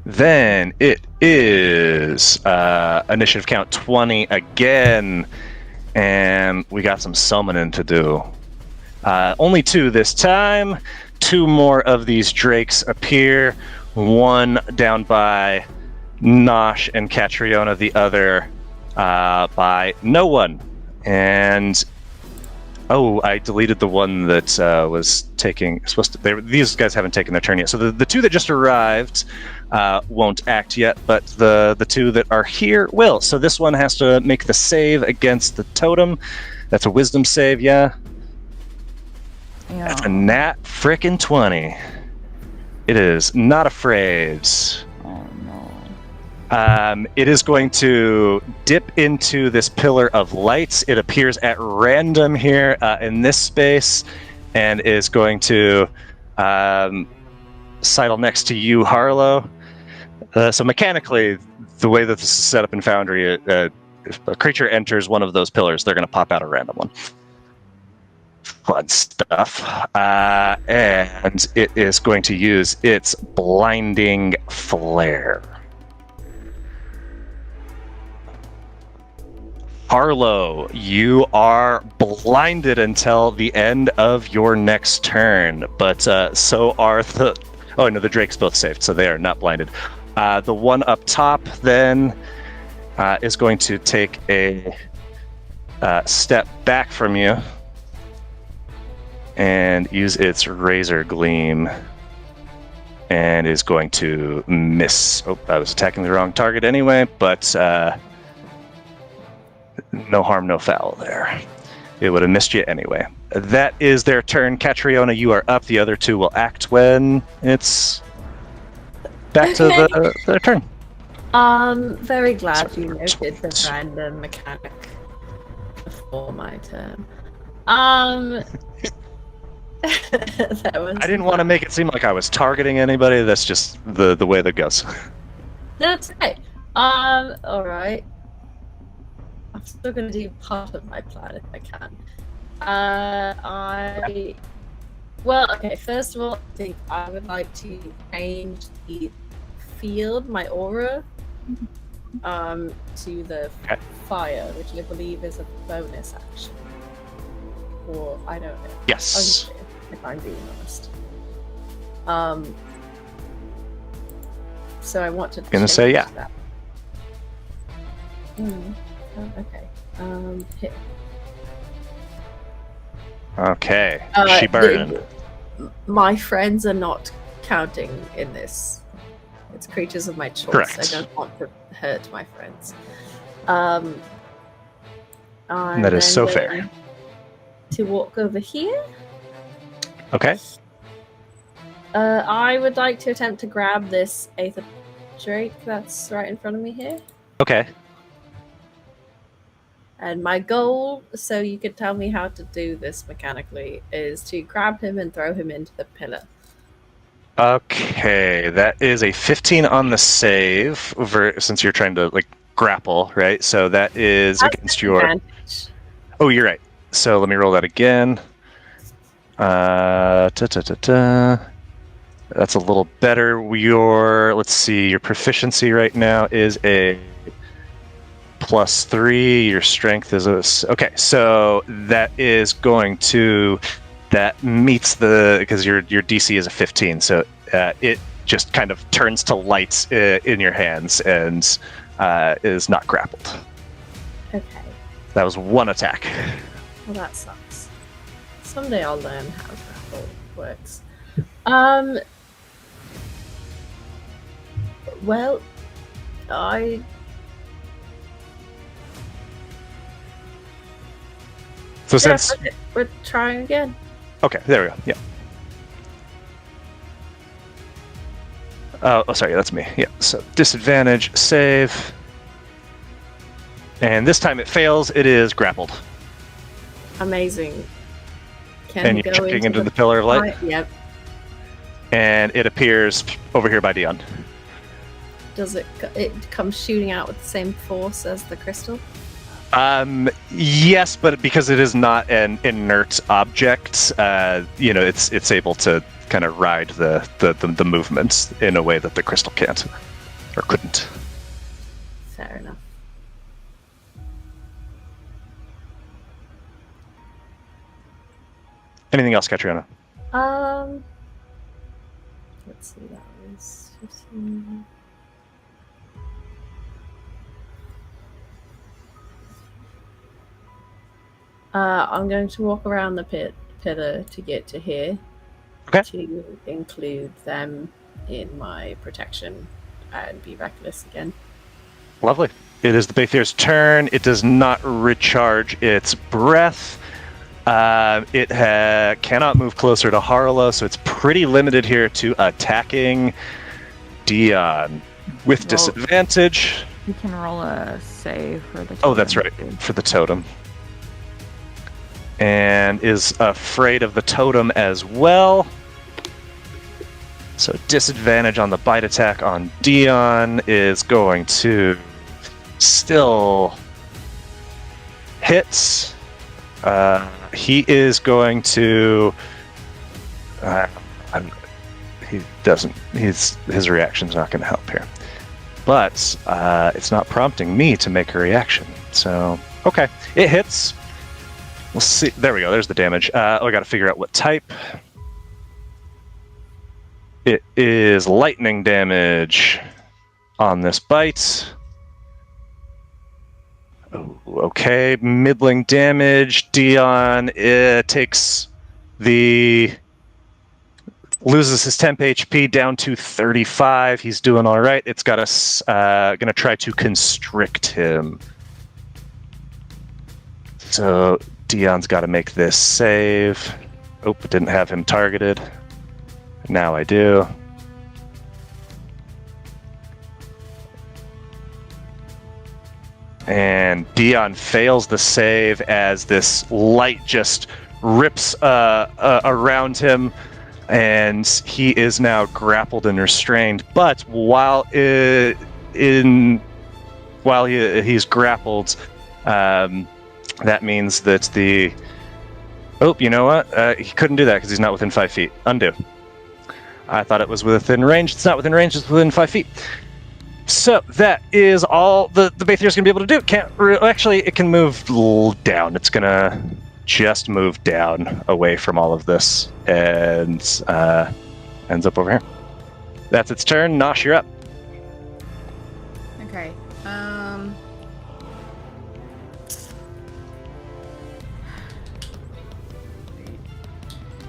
Then it is initiative count 20 again, and we got some summoning to do. Only 2 this time. 2 more of these drakes appear. One down by Nosh and Catriona, the other by no one. And I deleted the one that was taking these guys haven't taken their turn yet. So the 2 that just arrived won't act yet, but the 2 that are here will. So this one has to make the save against the totem. That's a wisdom save, yeah. That's a nat frickin' 20. It is not afraid. Oh no. It is going to dip into this pillar of lights. It appears at random here in this space, and is going to sidle next to you, Harlow. So mechanically, the way that this is set up in Foundry, if a creature enters one of those pillars, they're going to pop out a random one. Fun stuff. And it is going to use its blinding flare. Harlow, you are blinded until the end of your next turn, but so are the... Oh, no, the drakes both saved, so they are not blinded. The one up top, then, is going to take a step back from you. and use its razor gleam, and is going to miss. Oh, I was attacking the wrong target anyway, but no harm, no foul there. It would have missed you anyway. That is their turn. Catriona, you are up. The other two will act when it's back to their turn. Very glad you noted the random mechanic before my turn. That was I didn't want to make it seem like I was targeting anybody. That's just the way that goes. That's okay. Alright. I'm still gonna do part of my plan if I can. Well, okay, first of all, I think I would like to change the field, my aura, to the fire, which I believe is a bonus action. Or, I don't know. Yes. If I'm being honest. So I want to Gonna say yeah. that. Oh, okay. Hit. Okay. She burned. My friends are not counting in this. It's creatures of my choice. Correct. I don't want to hurt my friends. That is so fair. To walk over here. Okay. I would like to attempt to grab this Aether Drake that's right in front of me here. Okay. And my goal, so you could tell me how to do this mechanically, is to grab him and throw him into the pillar. Okay, that is a 15 on the save, since you're trying to grapple, right? So that is That's against an your. advantage. Oh, you're right. So let me roll that again. That's a little better. Let's see, your proficiency right now is a +3. Your strength is okay. So that is that meets because your DC is a 15. So it just kind of turns to lights in your hands and is not grappled. Okay. That was one attack. Well, that sucks. Someday I'll learn how grapple works. Well, So since we're trying again. okay, there we go. Yeah. Oh, sorry, that's me. Yeah. So disadvantage save, and this time it fails. It is grappled. Amazing. And you're checking into the pillar of light. Yep. And it appears over here by Dion. Does it comes shooting out with the same force as the crystal? Yes, but because it is not an inert object, it's able to kind of ride the movements in a way that the crystal can't or couldn't. Fair enough. Anything else, Catriona? Let's see, that was 15. I'm going to walk around the pillar to get to here. Okay. To include them in my protection and be reckless again. Lovely. It is the Baythir's turn. It does not recharge its breath. It cannot move closer to Harlow, so it's pretty limited here to attacking Dion with disadvantage. You can roll a save for the totem. Oh, that's right, for the totem. And is afraid of the totem as well. So disadvantage on the bite attack on Dion is going to still hit. He is going to. He doesn't. His reaction's not going to help here. But it's not prompting me to make a reaction. So okay, it hits. We'll see. There we go. There's the damage. I got to figure out what type. It is lightning damage on this bite. Oh, okay, middling damage. Dion takes The loses his temp HP down to 35. He's doing all right. It's got us gonna try to constrict him. So Dion's got to make this save. Oh, didn't have him targeted. Now I do. And Dion fails the save as this light just rips around him, and he is now grappled and restrained. But while he's grappled, that means that the... Oh, you know what? He couldn't do that because he's not within 5 feet. Undo. I thought it was within range. It's not within range. It's within 5 feet. So that is all the Baythier's going to be able to do. Actually, it can move down. It's going to just move down away from all of this and ends up over here. That's its turn. Nosh, you're up. Okay.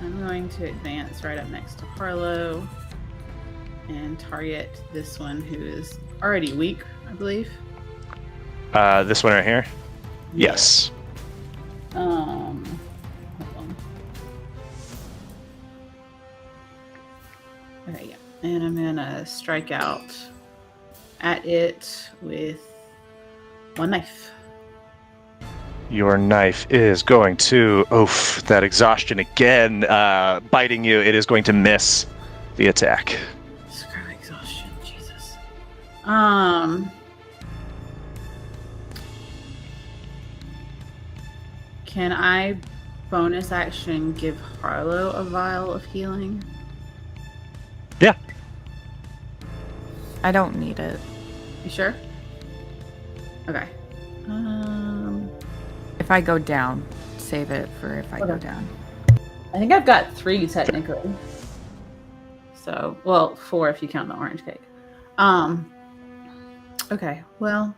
I'm going to advance right up next to Harlow and target this one who is already weak, I believe. This one right here? Yes. Hold on. Okay, yeah. And I'm gonna strike out at it with one knife. Your knife is going to... Oof, that exhaustion again biting you. It is going to miss the attack. Screw exhaustion, Jesus. Can I bonus action give Harlow a vial of healing? Yeah. I don't need it. You sure? Okay. If I go down, save it for if I go down. I think I've got 3 technically. So, well, 4 if you count the orange cake. Okay, well,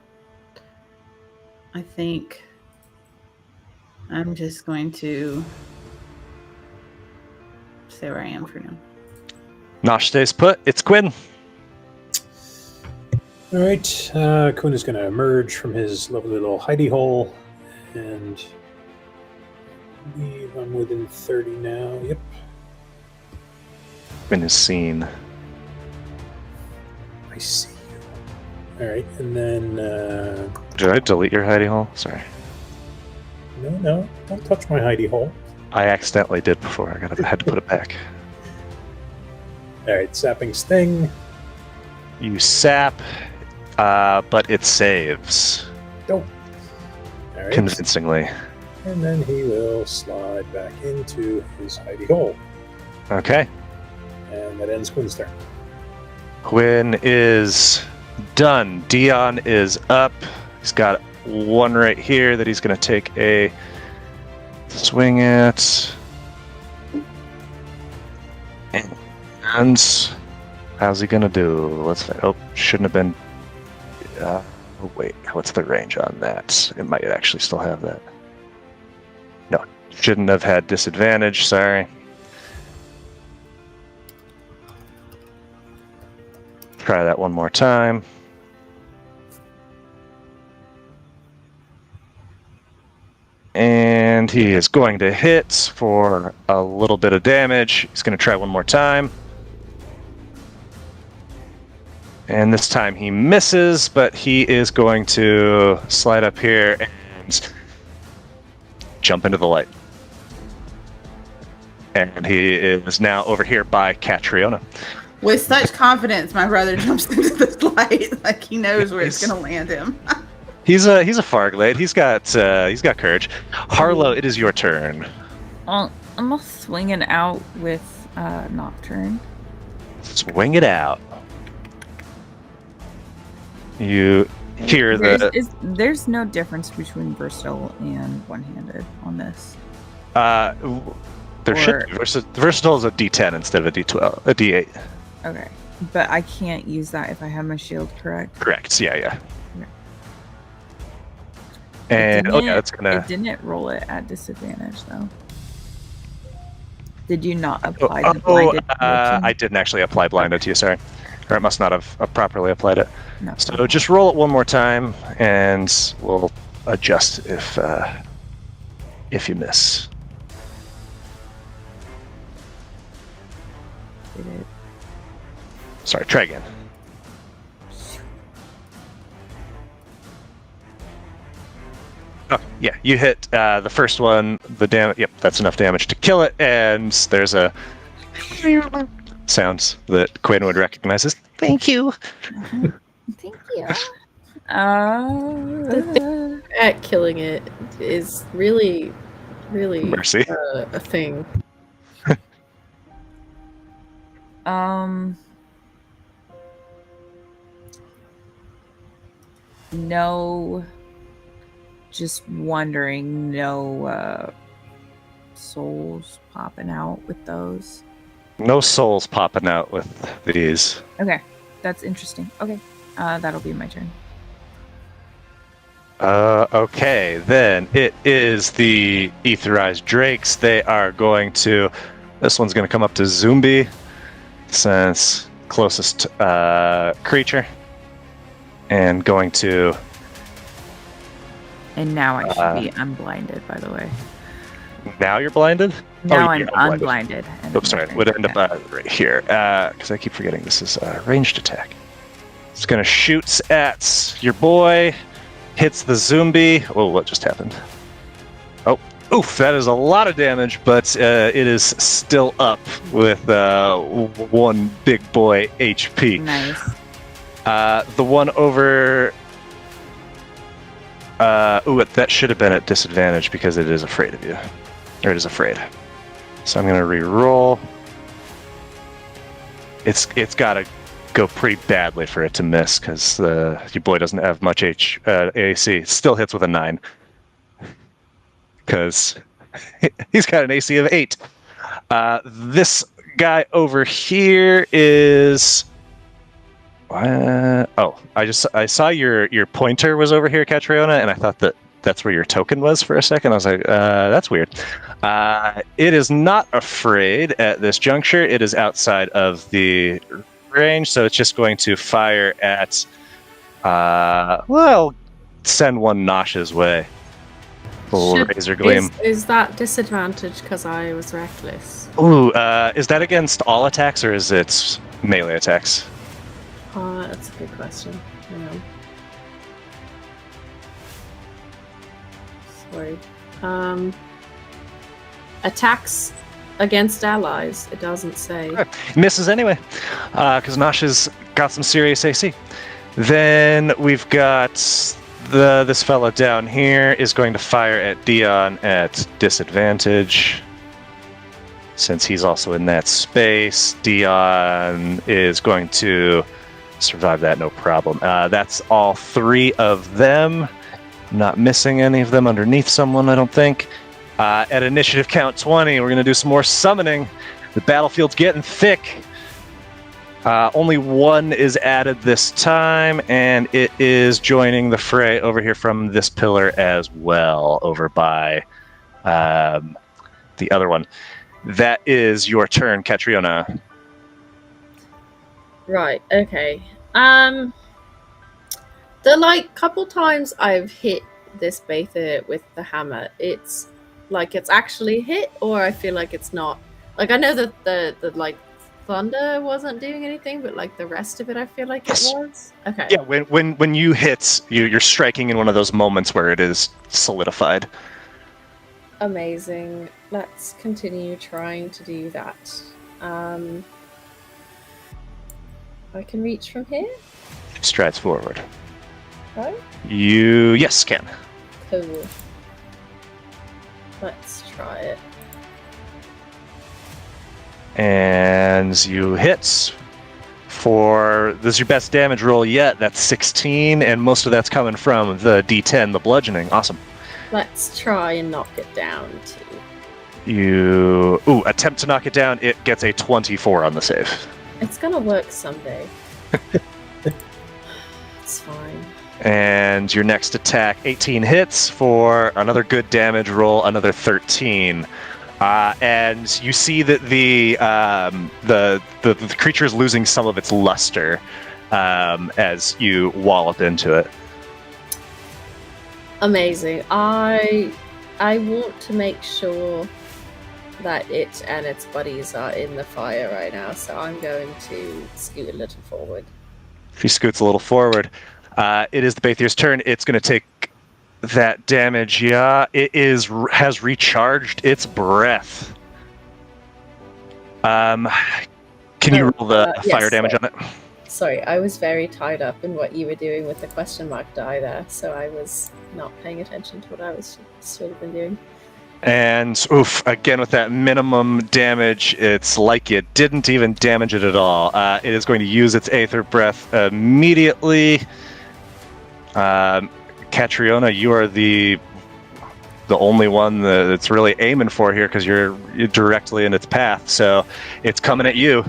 I think I'm just going to stay where I am for now. Nosh stays put. It's Quinn. All right, Quinn is going to emerge from his lovely little hidey hole, and I believe I'm within 30 now. Yep. Quinn is seen. I see you. All right, and then... Did I delete your hidey hole? Sorry. No, don't touch my hidey hole. I accidentally did before. I had to put it back. All right, sapping sting. You sap, but it saves Go. All right. convincingly. And then he will slide back into his hidey hole. Okay. And that ends Quinn's turn. Quinn is done. Dion is up. He's got one right here that he's going to take a swing at. And how's he going to do? Let's. Oh, shouldn't have been. Wait, what's the range on that? It might actually still have that. No, shouldn't have had disadvantage. Sorry. Try that one more time. And he is going to hit for a little bit of damage. He's going to try one more time. And this time he misses, but he is going to slide up here and jump into the light. And he is now over here by Catriona. With such confidence, my brother jumps into this light like he knows where it's going to land him. He's a Farglade. He's got courage. Harlow, it is your turn. I'm gonna swing it out with Nocturne. Swing it out. You hear There's no difference between versatile and one-handed on this. There should be. Versatile is a D10 instead of a D12, a D8. Okay, but I can't use that if I have my shield, correct? Correct. Yeah. Okay. And it's gonna. It didn't roll it at disadvantage though. Did you not apply the blinded condition? I didn't actually apply blinded to you, sorry. Or it must not have properly applied it. No. So just roll it one more time, and we'll adjust if you miss. Did it? Sorry, try again. Oh, yeah, you hit the first one, the damage. Yep, that's enough damage to kill it, and there's a sounds that Quinn would recognize as thank you. Thank you. At killing it is really, really Mercy. a thing. No, just wondering, no souls popping out with those. No souls popping out with these. Okay, that's interesting. Okay, that'll be my turn. Okay, then it is the Etherized Drakes. They are going to... This one's going to come up to Zumbi, since closest creature. And going to... And now I should be unblinded, by the way. Now you're blinded? Now Oh, I'm you're unblinded. unblinded. and Oops, sorry. Would end up right here. Because I keep forgetting this is a ranged attack. It's going to shoot at your boy. Hits the zombie. Oh, what just happened? Oh, oof, that is a lot of damage, but it is still up with one big boy HP. Nice. The one over... that should have been at disadvantage because it is afraid of you. Or it is afraid. So I'm going to re-roll. It's got to go pretty badly for it to miss because your boy doesn't have much AC. Still hits with a 9. Because he's got an AC of 8. This guy over here is... I saw your pointer was over here, Catriona, and I thought that's where your token was for a second. I was like, that's weird. It is not afraid at this juncture. It is outside of the range, so it's just going to fire at, send one Nosh's way. Little razor gleam. Is that disadvantage because I was reckless? Ooh, is that against all attacks, or is it melee attacks? That's a good question. Hang on. Sorry. Attacks against allies. It doesn't say. Okay. Misses anyway, because Nosh's got some serious AC. Then we've got this fella down here is going to fire at Dion at disadvantage. Since he's also in that space, Dion is going to survive that, no problem. That's all 3 of them. I'm not missing any of them underneath someone, I don't think. At initiative count 20, we're going to do some more summoning. The battlefield's getting thick. Only one is added this time, and it is joining the fray over here from this pillar as well, over by the other one. That is your turn, Catriona. Right, okay. The couple times I've hit this Bather with the hammer, it's actually hit, or I feel like it's not. I know that the thunder wasn't doing anything, but the rest of it I feel like it was. Okay. Yeah, when you hit, you're striking in one of those moments where it is solidified. Amazing. Let's continue trying to do that. I can reach from here? Strides forward. Right? Yes, can. Cool. Let's try it. And you hit for... This is your best damage roll yet. That's 16, and most of that's coming from the D10, the bludgeoning. Awesome. Let's try and knock it down to... You... attempt to knock it down. It gets a 24 on the save. It's gonna work someday. It's fine. And your next attack, 18 hits for another good damage roll, another 13. And you see that the creature is losing some of its luster as you wallop into it. Amazing. I want to make sure that it and its buddies are in the fire right now, so I'm going to scoot a little forward. If he scoots a little forward, it is the Bathier's turn. It's going to take that damage. Yeah, it has recharged its breath. Can you roll the fire damage on it? Sorry, I was very tied up in what you were doing with the question mark die there, so I was not paying attention to what I was should have been doing. And again with that minimum damage, it's like it didn't even damage it at all. It is going to use its Aether Breath immediately. Catriona, you are the only one that's really aiming for here because you're directly in its path. So it's coming at you.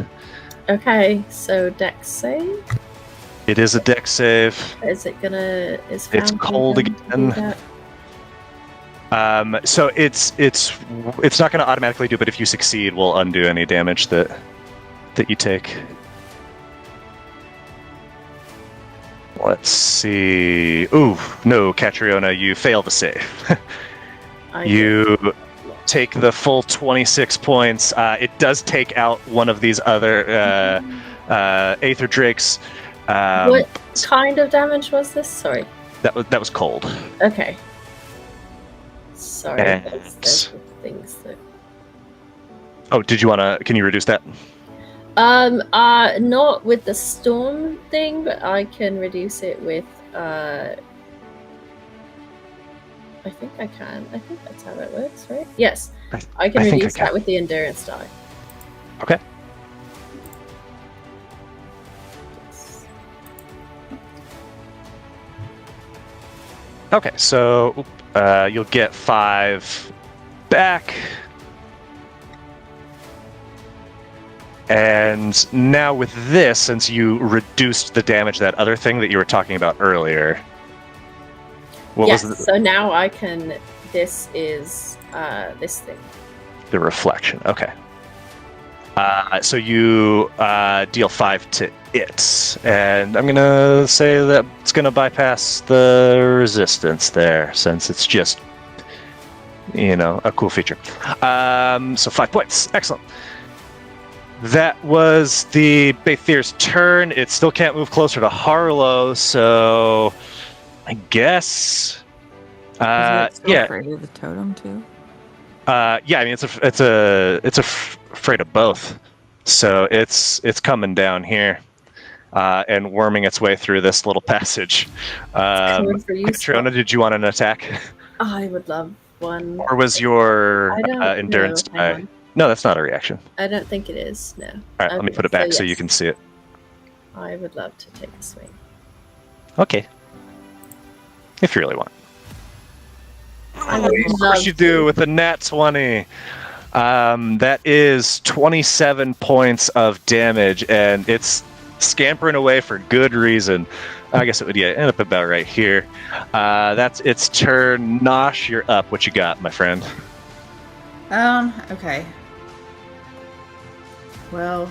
Okay, so Dex save. It is a Dex save. Is it gonna? It's cold again. So it's not going to automatically do, but if you succeed, we'll undo any damage that you take. Let's see. Ooh, no, Catriona, you fail to save. You take the full 26 points. It does take out one of these other Aether Drakes. What kind of damage was this? Sorry. That was cold. Okay. Sorry, And- those things that... Oh, can you reduce that? Not with the storm thing, but I can reduce it with, I think I can. I think that's how that works, right? Yes. I can reduce that with the endurance die. Okay. Okay, so you'll get 5 back. And now with this, since you reduced the damage, that other thing that you were talking about earlier. So now I can... This is this thing. The reflection, okay. So you deal 5 to it. And I'm going to say that it's going to bypass the resistance there, since it's just, a cool feature. So 5 points. Excellent. That was the Bathier's turn. It still can't move closer to Harlow, so I guess... afraid of the totem too? I mean it's afraid of both. So it's coming down here and worming its way through this little passage. Catriona, did you want an attack? I would love one. Or was your endurance die? No, that's not a reaction. I don't think it is, no. Alright, let me put it back so you can see it. I would love to take a swing. Okay. If you really want. I would Of love course you do, with a nat 20. That is 27 points of damage, and it's scampering away for good reason. I guess it would end up about right here. That's its turn. Nosh, you're up. What you got, my friend? Okay. Well,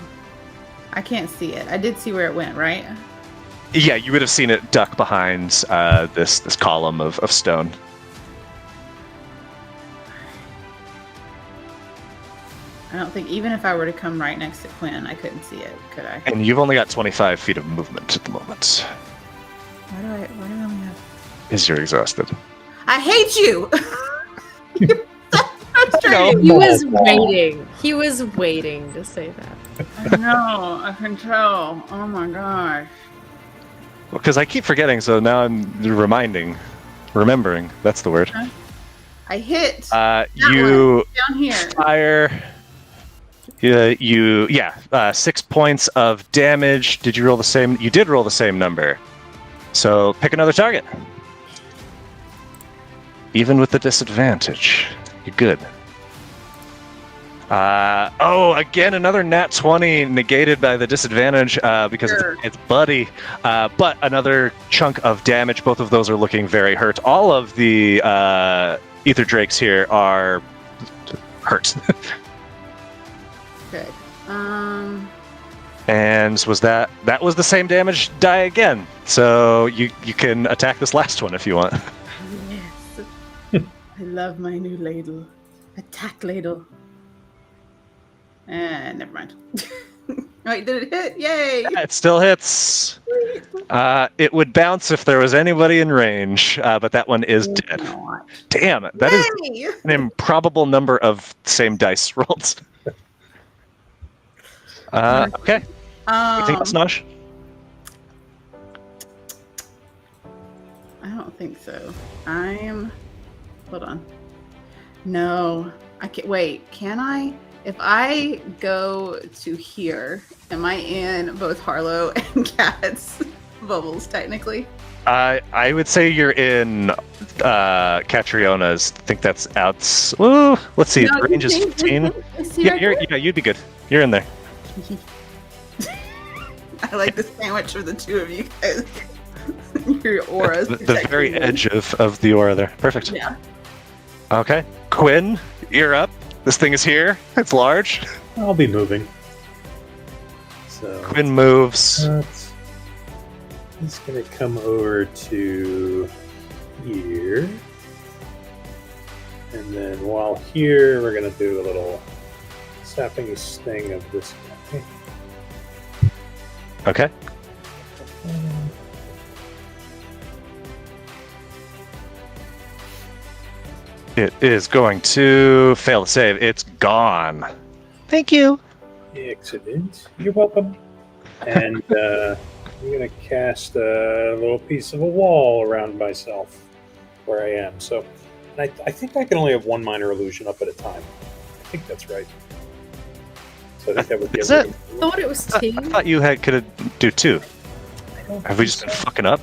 I can't see it. I did see where it went, right? Yeah, you would have seen it duck behind this column of stone. I don't think, even if I were to come right next to Quinn, I couldn't see it, could I? And you've only got 25 feet of movement at the moment. Why do I only have... Because you're exhausted. I hate you! He was waiting. He was waiting to say that. I know, I can tell. Oh my gosh. Because I keep forgetting, so now I'm remembering. That's the word. I hit you down here. Fire. 6 points of damage. Did you roll the same? You did roll the same number. So pick another target. Even with the disadvantage, you're good. Again, another nat 20 negated by the disadvantage because it's Buddy. But another chunk of damage. Both of those are looking very hurt. All of the Ether Drakes here are hurt. Good. And was that was the same damage die again. So you can attack this last one if you want. Yes. I love my new ladle. Attack ladle. And never mind. Wait, did it hit? Yay! It still hits. It would bounce if there was anybody in range, but that one is dead. Not. Damn, that is Yay! an improbable number of same dice rolls. Okay. Anything else, Nosh? I don't think so. Hold on. No, I can't. Wait, can I? If I go to here, am I in both Harlow and Cat's bubbles, technically? I would say you're in Catriona's. I think that's out. Ooh, let's see. No, the range is 15. Yeah, you'd be good. You're in there. I like the sandwich for the two of you guys. Your auras. The very edge of the aura there. Perfect. Yeah. Okay. Quinn, you're up. This thing is here. It's large. I'll be moving. So Quinn moves. He's gonna come over to here. And then while here, we're gonna do a little sapping sting of this guy. Okay. It is going to fail the save. It's gone. Thank you. Excellent. You're welcome. And I'm going to cast a little piece of a wall around myself where I am. So I think I can only have one minor illusion up at a time. I think that's right. So I think that would be Is it? I thought it was I two. thought you could do 2. Have we just been fucking up?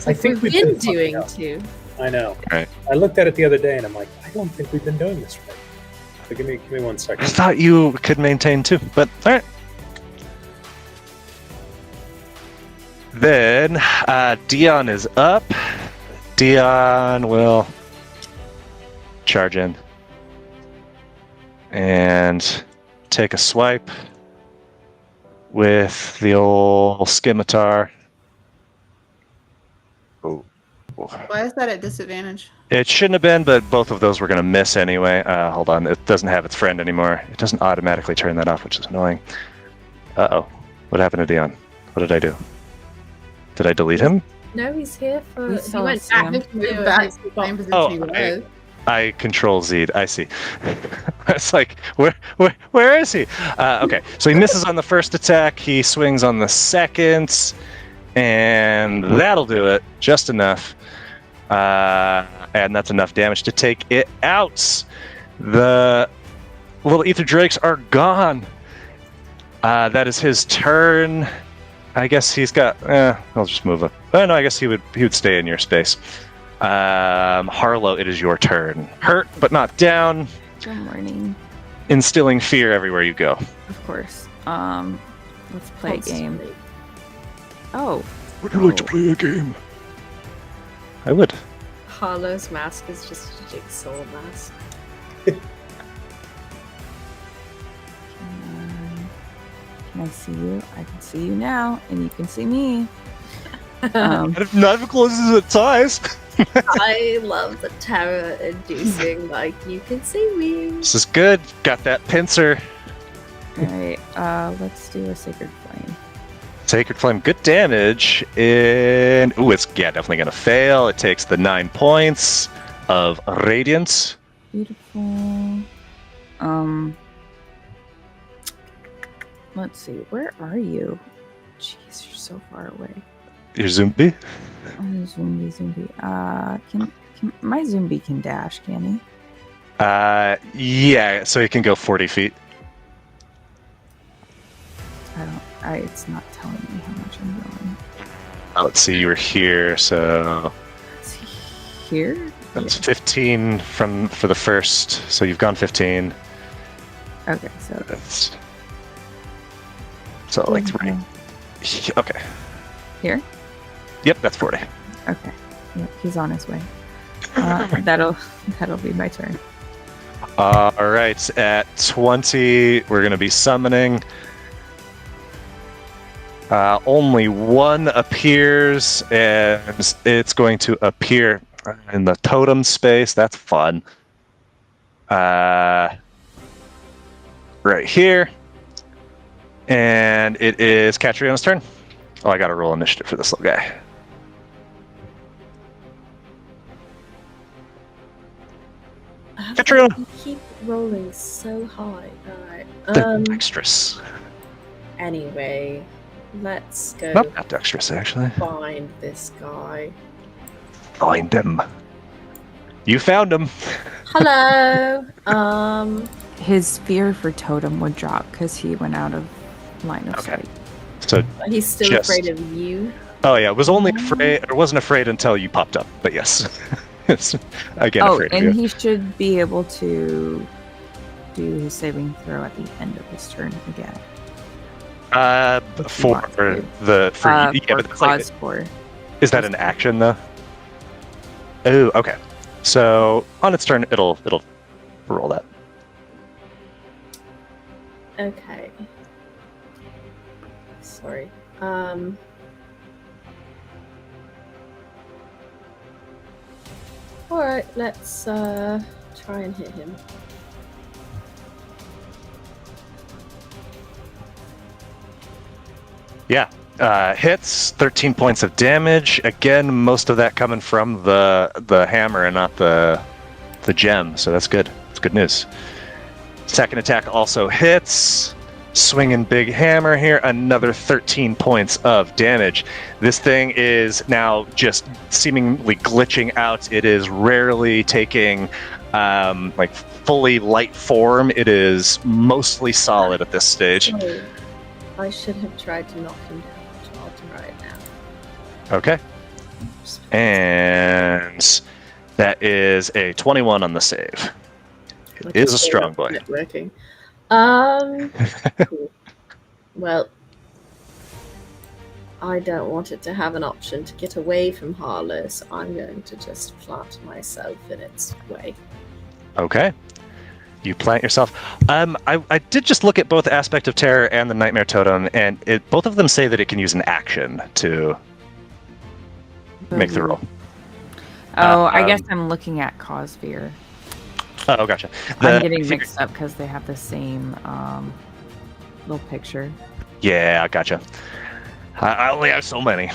I think we've we've been been fucking doing up. two. I know. Right. I looked at it the other day and I'm like, I don't think we've been doing this right. So give me 1 I second. thought you could maintain 2, but all right. Then Dion is up. Dion will charge in and take a swipe with the old scimitar. Oh. Why is that at disadvantage? It shouldn't have been, but both of those were going to miss anyway. Hold on, it doesn't have its friend anymore. It doesn't automatically turn that off, which is annoying. Uh-oh. What happened to Dion? What did I do? Did I delete him? No, he's here for. We He saw went Sam. back to Move back to the spot. same position Oh, he was. I control Z'd. I see. It's like, where is he? Okay, so he misses on the first attack. He swings on the second, and that'll do it. Just enough. And that's enough damage to take it out. The little ether drakes are gone. That is his turn. I guess he's got. I'll just move up. Oh no, I guess he would stay in your space. Harlow, it is your turn. Hurt but not down. Good morning. Instilling fear everywhere you go. Of course. Let's play a game. Constantly. Oh. Would you like to play a game? I would. Harlow's mask is just a jigsaw mask. Can I see you? I can see you now, and you can see me. Not even close as its eyes. I love the terror-inducing, like, you can see me. This is good. Got that pincer. Alright, let's do a Sacred Flame. Sacred Flame, good damage. And ooh, it's definitely gonna fail. It takes the 9 points of radiance. Beautiful. Let's see, where are you? Jeez, you're so far away. Your zombie. Oh, zombie. Can my zombie can dash, can he? Yeah, so he can go 40 feet. It's not telling me how much I'm going. Let's see, you were here, so Is he here? that's 15 for the first. So you've gone 15. Okay, so That's so like 3. Okay. Here? Yep, that's 40. Okay. Yep, he's on his way. That'll be my turn. All right, at 20, we're going to be summoning. Only one appears, and it's going to appear in the totem space. That's fun. Right here. And it is Catriona's turn. Oh, I got to roll initiative for this little guy. Catriona! You keep rolling so high. Alright. They're dexterous. Anyway, let's go Not dexterous, actually. find this guy. Find him. You found him. Hello. His fear for totem would drop because he went out of line of Okay. sight. So, He's still Just- afraid of you. oh yeah, was only afraid, or wasn't afraid until you popped up. But yes, Yes. Again, Oh, afraid of and you. he should be able to do his saving throw at the end of his turn again. For wants to. the for yeah, For but it's like, cause for. is that an action though? Oh, okay. So on its turn, it'll roll that. Okay. Sorry. Alright, let's try and hit him. Yeah. Hits 13 points of damage. Again, most of that coming from the hammer and not the gem. So that's good. It's good news. Second attack also hits. Swinging big hammer here. Another 13 points of damage. This thing is now just seemingly glitching out. It is rarely taking like fully light form. It is mostly solid at this stage. Oh, I should have tried to knock him down. I'll do right now. Okay. And that is a 21 on the save. It is a strong boy. Networking. Cool. Well, I don't want it to have an option to get away from Harlow, so I'm going to just plant myself in its way. Okay. You plant yourself. I did just look at both Aspect of Terror and the Nightmare Totem, and both of them say that it can use an action to make the roll. Oh, I guess I'm looking at cause fear. Oh, gotcha. I'm getting mixed up because they have the same little picture. Yeah, gotcha. I only have so many.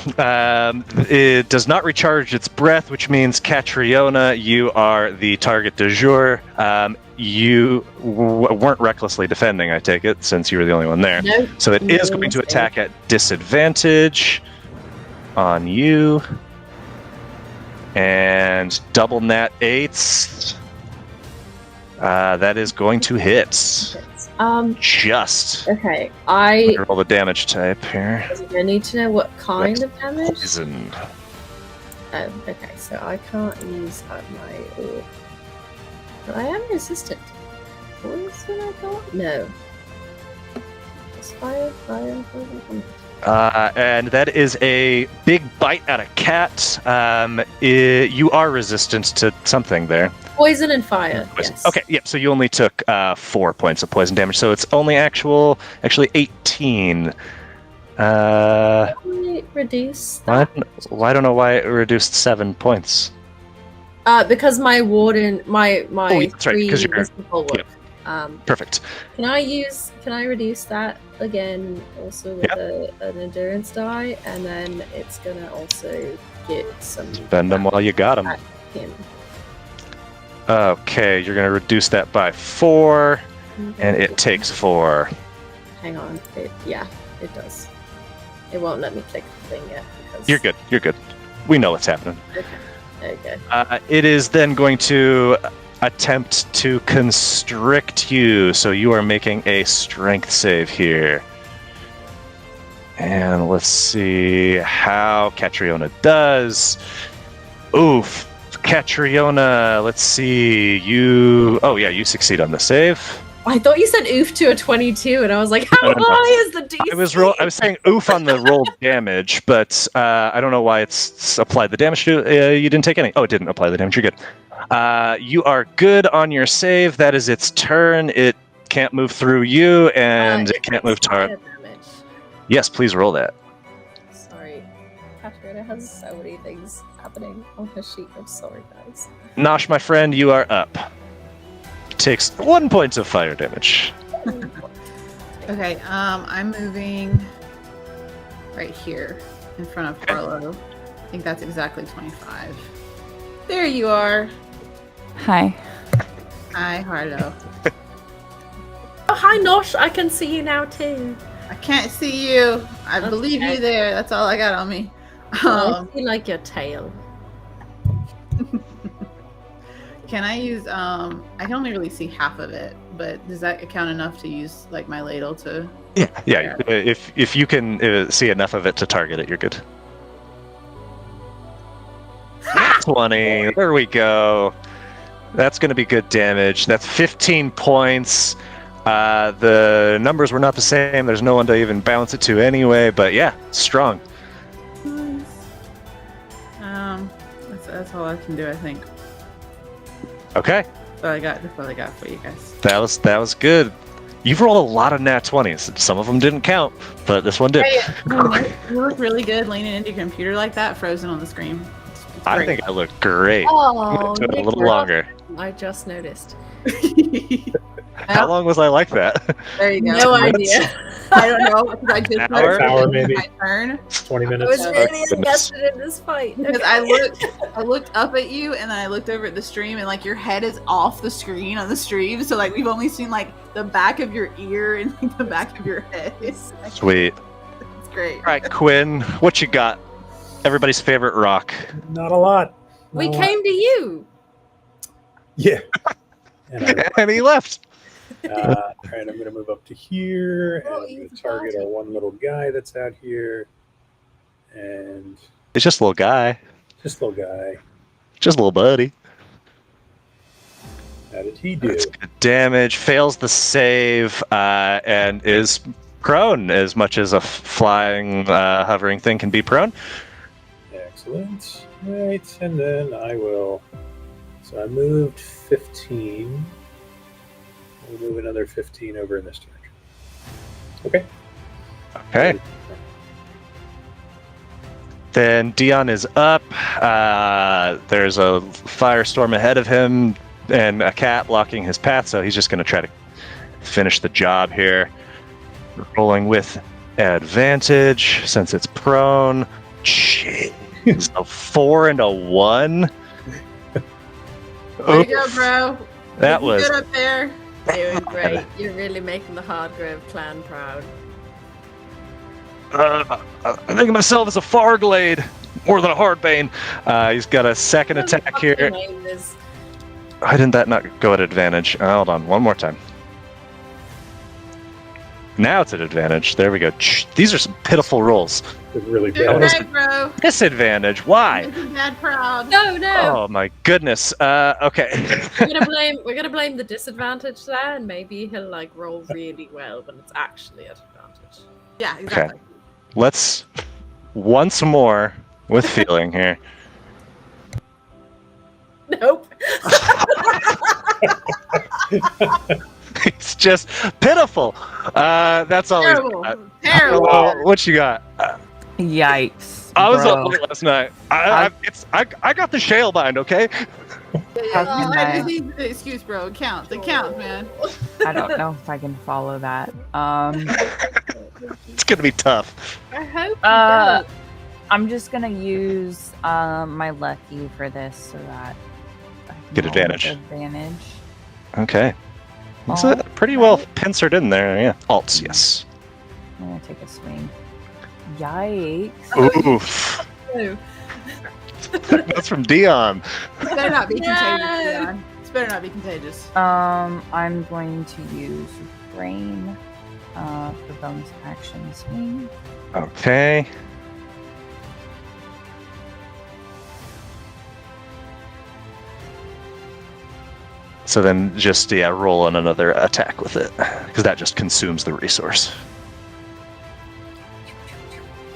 It does not recharge its breath, which means, Catriona, you are the target du jour. You weren't recklessly defending, I take it, since you were the only one there. Nope. So it is going to attack at disadvantage on you. And double nat 8s. That is going to hit. Just. Okay, I Roll the damage type here. need to know what kind of damage. Poison. Oh, okay, so I can't use my orb. But I am resistant. Poison I got? No. It's fire, poison. And that is a big bite at a cat. You are resistant to something there. Poison and fire, yes. Okay, yep. So you only took 4 points of poison damage. So it's only actually 18. Can we reduce that? I don't know why it reduced 7 points. Because my warden, my that's right, 'cause you're- mystical work. Perfect. Can I reduce that again also with an endurance die, and then it's gonna also get some Spend them while you got them. at him. Okay, you're going to reduce that by 4, and it takes 4. Hang on, it does. It won't let me click the thing yet because You're good. You're good. We know what's happening. Okay. It is then going to attempt to constrict you, so you are making a strength save here. And let's see how Catriona does. Oof. Catriona, let's see. You succeed on the save. I thought you said oof to a 22, and I was like, how No, no, no. high is the DC? I was saying oof on the rolled damage, but I don't know why it's applied the damage to. You didn't take any. Oh, it didn't apply the damage. You're good. You are good on your save. That is its turn. It can't move through you, and it can't move to. Fire damage. Yes, please roll that. Sorry. Katarina has so many things happening on her sheet. I'm sorry, guys. Nosh, my friend, you are up. Takes 1 point of fire damage. Okay, I'm moving right here in front of Harlow. I think that's exactly 25. There you are. Hi. Hi, Harlow. Oh, hi, Nosh. I can see you now, too. I can't see you. I believe you there. That's all I got on me. I see, like, your tail. Can I use I can only really see half of it, but does that count enough to use like my ladle to Yeah. If you can see enough of it to target it, you're good. 20. There we go. That's going to be good damage. That's 15 points. The numbers were not the same. There's no one to even bounce it to anyway, but yeah, strong. that's all I can do, I think. Okay. That's all I got for you guys. That was good. You've rolled a lot of nat 20s. Some of them didn't count, but this one did. Hey, you look really good leaning into your computer like that, frozen on the screen. It's I great. think I look great. Oh, Do it a little longer. I just noticed. How long was I like that? There you go. No idea. I don't know because I just An hour? Hour, maybe. my turn 20 I minutes. was really goodness. invested in this fight. because Okay. I looked up at you and then I looked over at the stream and like your head is off the screen on the stream, so like we've only seen like the back of your ear and like the back of your head. It's Sweet. great. All right, Quinn, what you got? Everybody's favorite rock. Not a lot. We Not a lot. came to you. Yeah. And And he left. all right, I'm going to move up to here, and Oh, I'm you going to target our one little guy that's out here, and It's just a little guy. this little guy. Just a little buddy. How did he do? That's good damage. Fails the save and is prone as much as a flying, hovering thing can be prone. Excellent. Right, and then I will. So I moved 15. We'll move another 15 over in this direction. Okay. Okay. Then Dion is up. There's a firestorm ahead of him and a cat blocking his path, so he's just going to try to finish the job here. Rolling with advantage since it's prone. Jeez. A 4 and a 1. Way to go, bro. That Looking was good up there. Doing great. You're really making the Hardgrove clan proud. I think of myself as a Farglade more than a Hardbane. He's got a second attack What the here. name is- Why didn't that not go at advantage? Hold on, one more time. Now it's at advantage. There we go. These are some pitiful rolls. It's really Doing bad. was great, bro. Disadvantage. Why? Making Dad proud. No, no. Oh my goodness. Okay. We're gonna blame the disadvantage there, and maybe he'll like roll really well when it's actually at advantage. Yeah, exactly. Let's once more with feeling here. Nope. It's just pitiful. That's all. Terrible. He's got. Terrible. Oh, what you got? Yikes. I was bro. up late last night. I got the shale bind. Okay. How Oh, can I I- just need the excuse, bro. It counts. It counts, man. I don't know if I can follow that. It's gonna be tough. I hope you Uh, don't. I'm just gonna use my lucky for this so that I can Get roll advantage. with advantage. Okay. It's Oh, pretty well right. pincered in there. Yeah. Alts. Yes. I'm gonna take a swing. Yikes. Oof. No. That's from Dion. This better not be No. contagious, Leon. This better not be contagious. I'm going to use brain for bonus action swing. Okay. So then just, roll on another attack with it, because that just consumes the resource.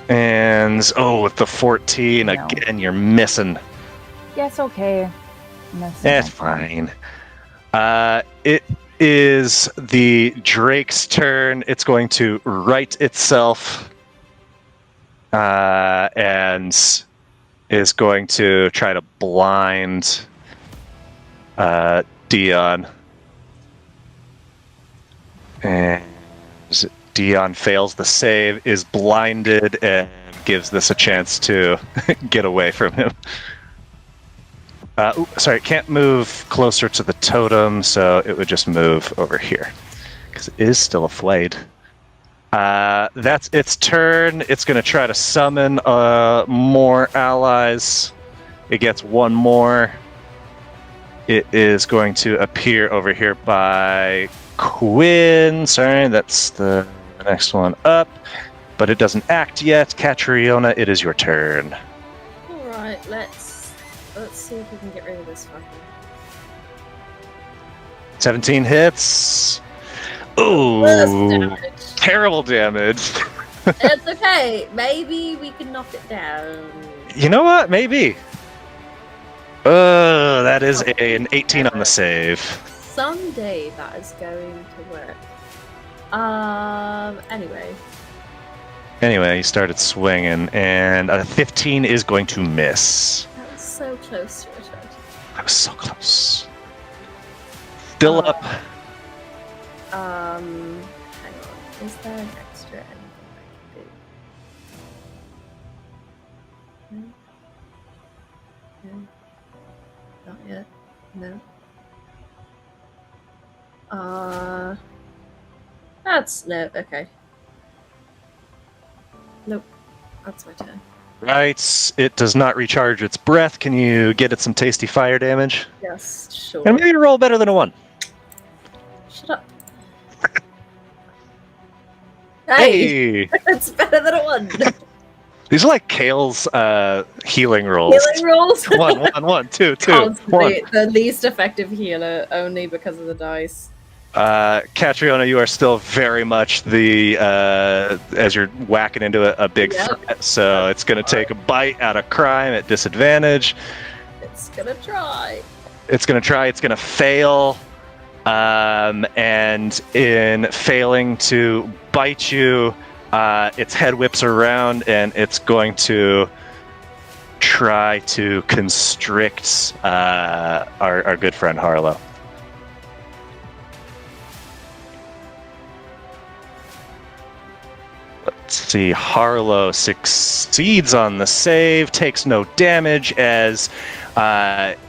And, with the 14, No. again, you're missing. Yes, okay. That's fine. It is the Drake's turn. It's going to right itself and is going to try to blind Dion. And Dion fails the save, is blinded, and gives this a chance to get away from him. Sorry, it can't move closer to the totem, so it would just move over here. Because it is still aflayed. That's its turn. It's going to try to summon more allies. It gets one more. It is going to appear over here by Quinn. Sorry, that's the next one up. But it doesn't act yet. Catriona, it is your turn. Alright, let's see if we can get rid of this fucker. 17 hits. Ooh, Worst damage. terrible damage. It's okay. Maybe we can knock it down. You know what? Maybe. That is an 18 on the save. Someday that is going to work. Anyway, he started swinging, and a 15 is going to miss. That was so close to a shot. I was so close. Still up. Hang on. Is there an extra anything I can do? No. Not yet. No. That's no. Okay. Nope. That's my turn. Right. It does not recharge its breath. Can you get it some tasty fire damage? Yes, sure. And maybe roll better than a 1. Shut up. Hey! Hey! It's better than a 1. These are like Kale's healing rolls. Healing rolls? 1, 2, 2, 1. Constantly the least effective healer, only because of the dice. Catriona, you are still very much the as you're whacking into a big threat, so it's going to take a bite out of crime at disadvantage. It's gonna try. It's going to fail, and in failing to bite you, its head whips around and it's going to try to constrict our good friend Harlow. Let's see, Harlow succeeds on the save, takes no damage as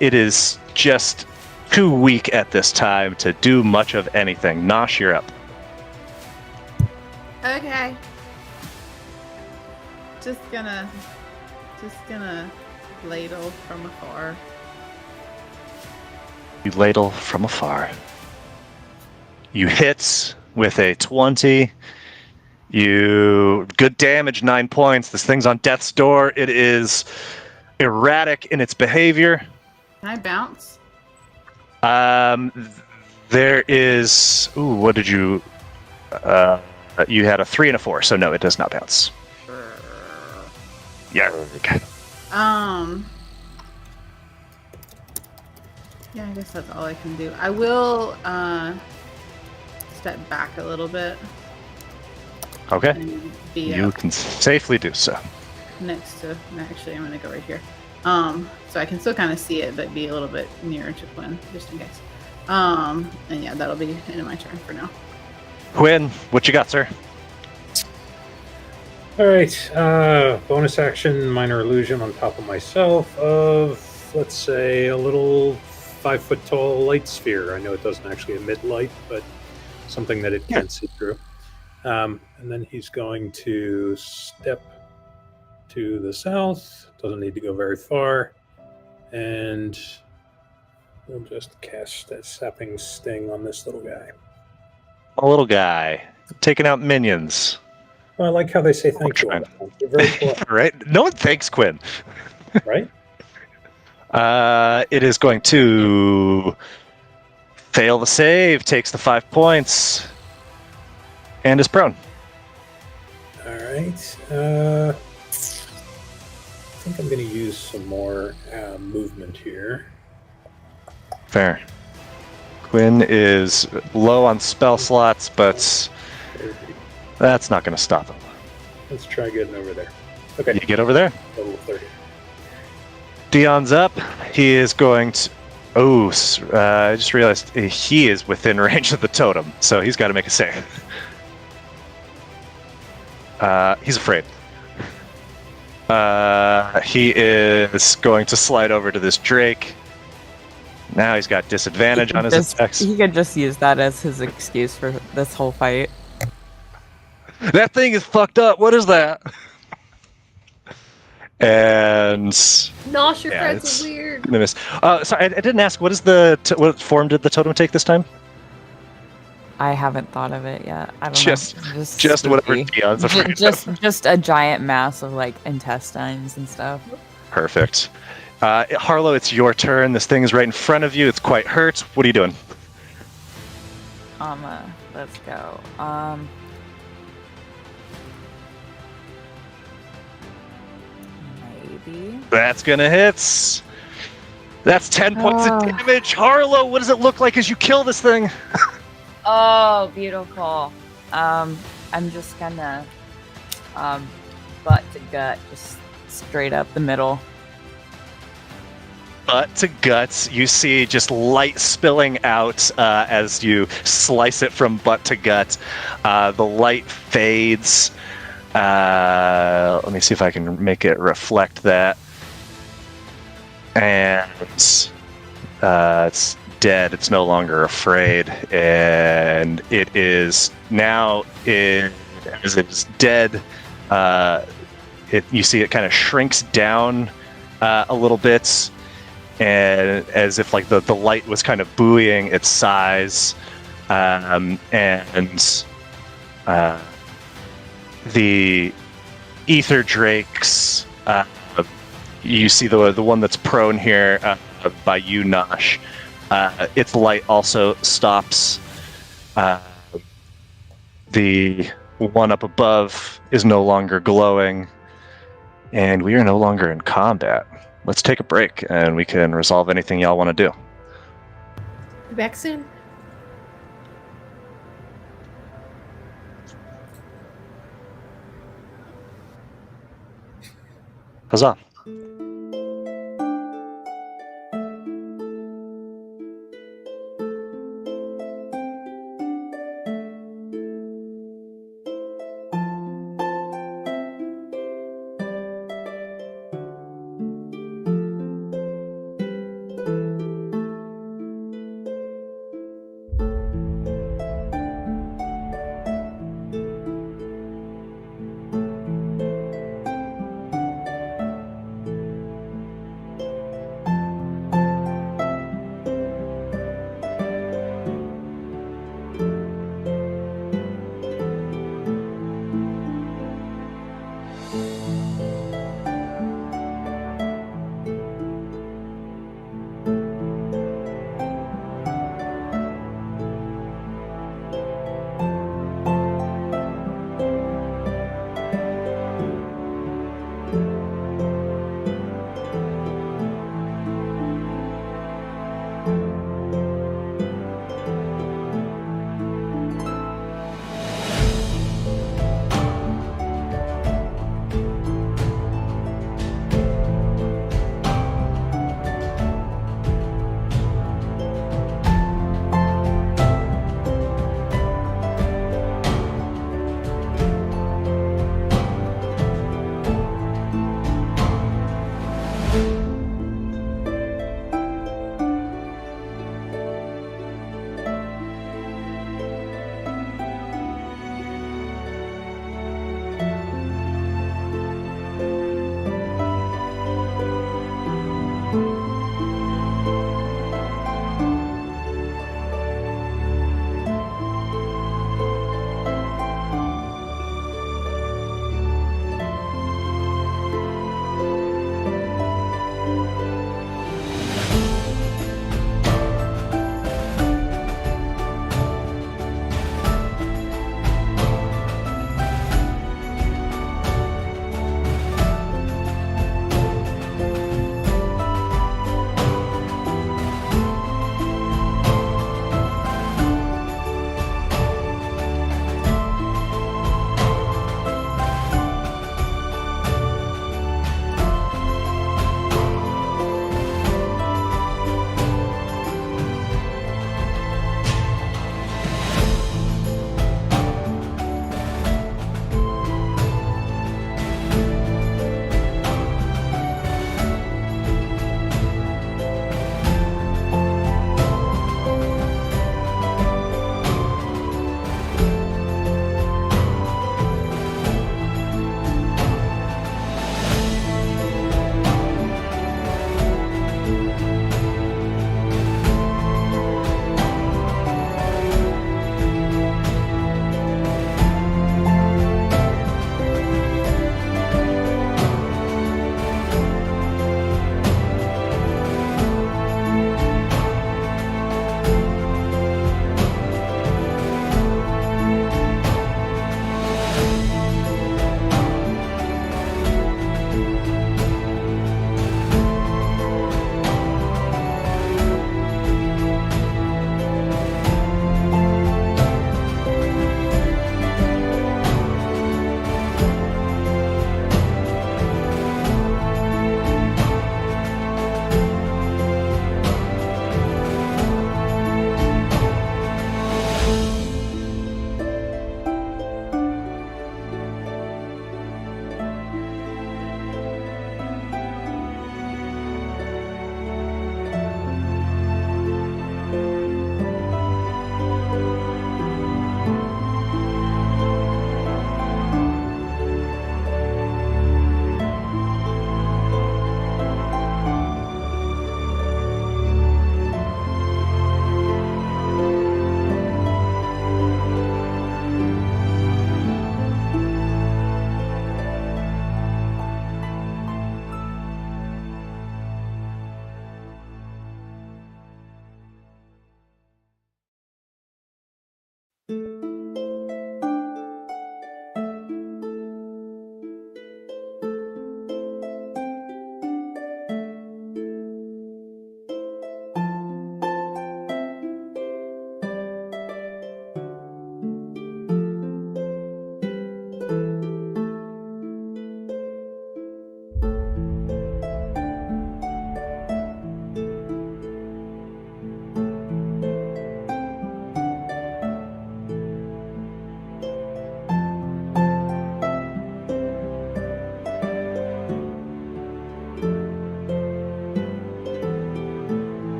it is just too weak at this time to do much of anything. Nosh, you're up. Okay. Just gonna ladle from afar. You ladle from afar. You hit with a 20. You good damage, 9 points. This thing's on death's door. It is erratic in its behavior. Can I bounce? There is. Ooh, what did you? You had a 3 and a 4, so no, it does not bounce. Yeah. Yeah, I guess that's all I can do. I will step back a little bit. Okay. And be You can safely do so. next to. Actually, I'm gonna go right here. So I can still kind of see it, but be a little bit nearer to Quinn, just in case. And yeah, that'll be the end of my turn for now. Quinn, what you got, sir? All right. Bonus action, minor illusion on top of myself of, let's say, a little 5-foot tall light sphere. I know it doesn't actually emit light, but something that it can see through. And then he's going to step to the south. Doesn't need to go very far. And we'll just cast that sapping sting on this little guy. A little guy taking out minions. Well, I like how they say thank you. They're very polite, Right? No one thanks Quinn. right? It is going to fail the save, takes the 5 points, and is prone. All right. I think I'm going to use some more movement here. Fair. Quinn is low on spell slots, but that's not going to stop him. Let's try getting over there. Okay, You get over there. level 30. Dion's up. He is going to. Oh, I just realized he is within range of the totem, so he's got to make a save. He's afraid. He is going to slide over to this Drake. Now he's got disadvantage on his attacks. He could just use that as his excuse for this whole fight. That thing is fucked up. What is that? And Nosh, your Yeah, friends it's- are weird. gonna miss. Sorry, I didn't ask. What is what form did the totem take this time? I haven't thought of it yet. I don't Just- know. Just whatever spooky. Dion's afraid of. Just a giant mass of like intestines and stuff. Perfect. Harlow, it's your turn. This thing is right in front of you. It's quite hurt. What are you doing? Let's go. Maybe. That's gonna hit. That's 10 points of damage. Harlow, what does it look like as you kill this thing? Oh, beautiful. I'm just gonna butt to gut, just straight up the middle. Butt to guts. You see just light spilling out as you slice it from butt to gut. The light fades. Let me see if I can make it reflect that. And it's dead. It's no longer afraid, and it is now as it's dead. You see it kind of shrinks down a little bit, and as if like the light was kind of buoying its size, and the ether drakes. You see the one that's prone here by you, Nosh. Its light also stops. The one up above is no longer glowing, and we are no longer in combat. Let's take a break, and we can resolve anything y'all want to do. Be back soon. Huzzah.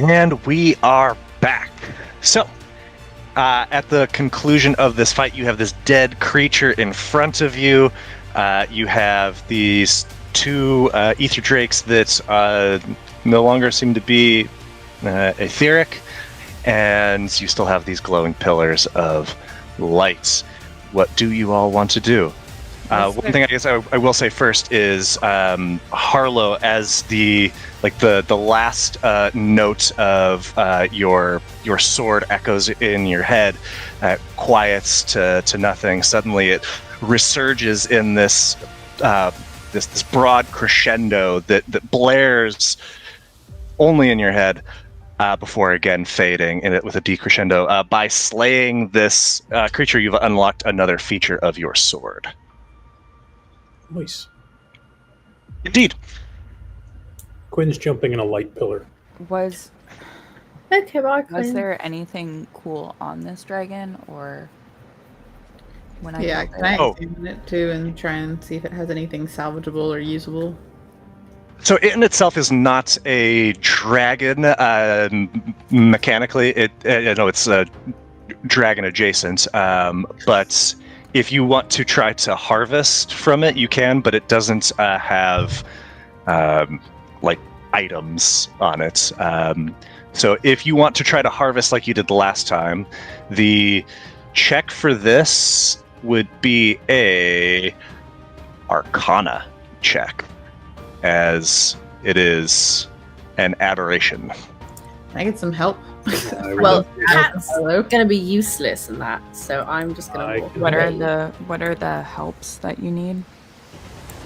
And we are back. So, at the conclusion of this fight, you have this dead creature in front of you. You have these two ether drakes that no longer seem to be etheric, and you still have these glowing pillars of light. What do you all want to do? One thing I guess I will say first is Harlow, as the last note of your sword echoes in your head, quiets to nothing. Suddenly, it resurges in this this broad crescendo that blares only in your head. Before again fading in it with a decrescendo. By slaying this creature, you've unlocked another feature of your sword. Nice. Indeed. Quinn's jumping in a light pillar. Was Okay, bye, was Quinn. there anything cool on this dragon, or when I Yeah, built can I it? Oh. examine it too and try and see if it has anything salvageable or usable? So it in itself is not a dragon mechanically. It's dragon adjacent. But if you want to try to harvest from it, you can. But it doesn't have items on it. So if you want to try to harvest like you did the last time, the check for this would be a Arcana check, as it is an aberration. Can I get some help? I would Well, love to- that's Hello? gonna be useless in that, so I'm just gonna I walk can- What away. are the helps that you need?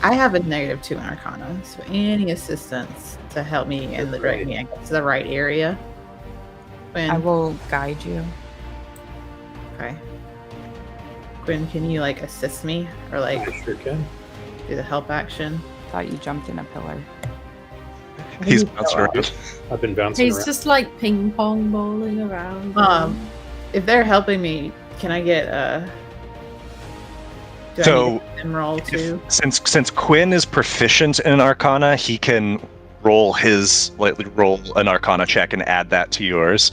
I have a -2 in Arcana, so any assistance to help me and direct me to the right area. I will guide you. Okay. Quinn, can you assist me or I sure can. do the help action? Thought you jumped in a pillar. He's bouncing around. I've been bouncing He's around. just like ping pong bowling around. If they're helping me, can I get do I So, need to roll too? Since Quinn is proficient in Arcana, he can roll an Arcana check and add that to yours.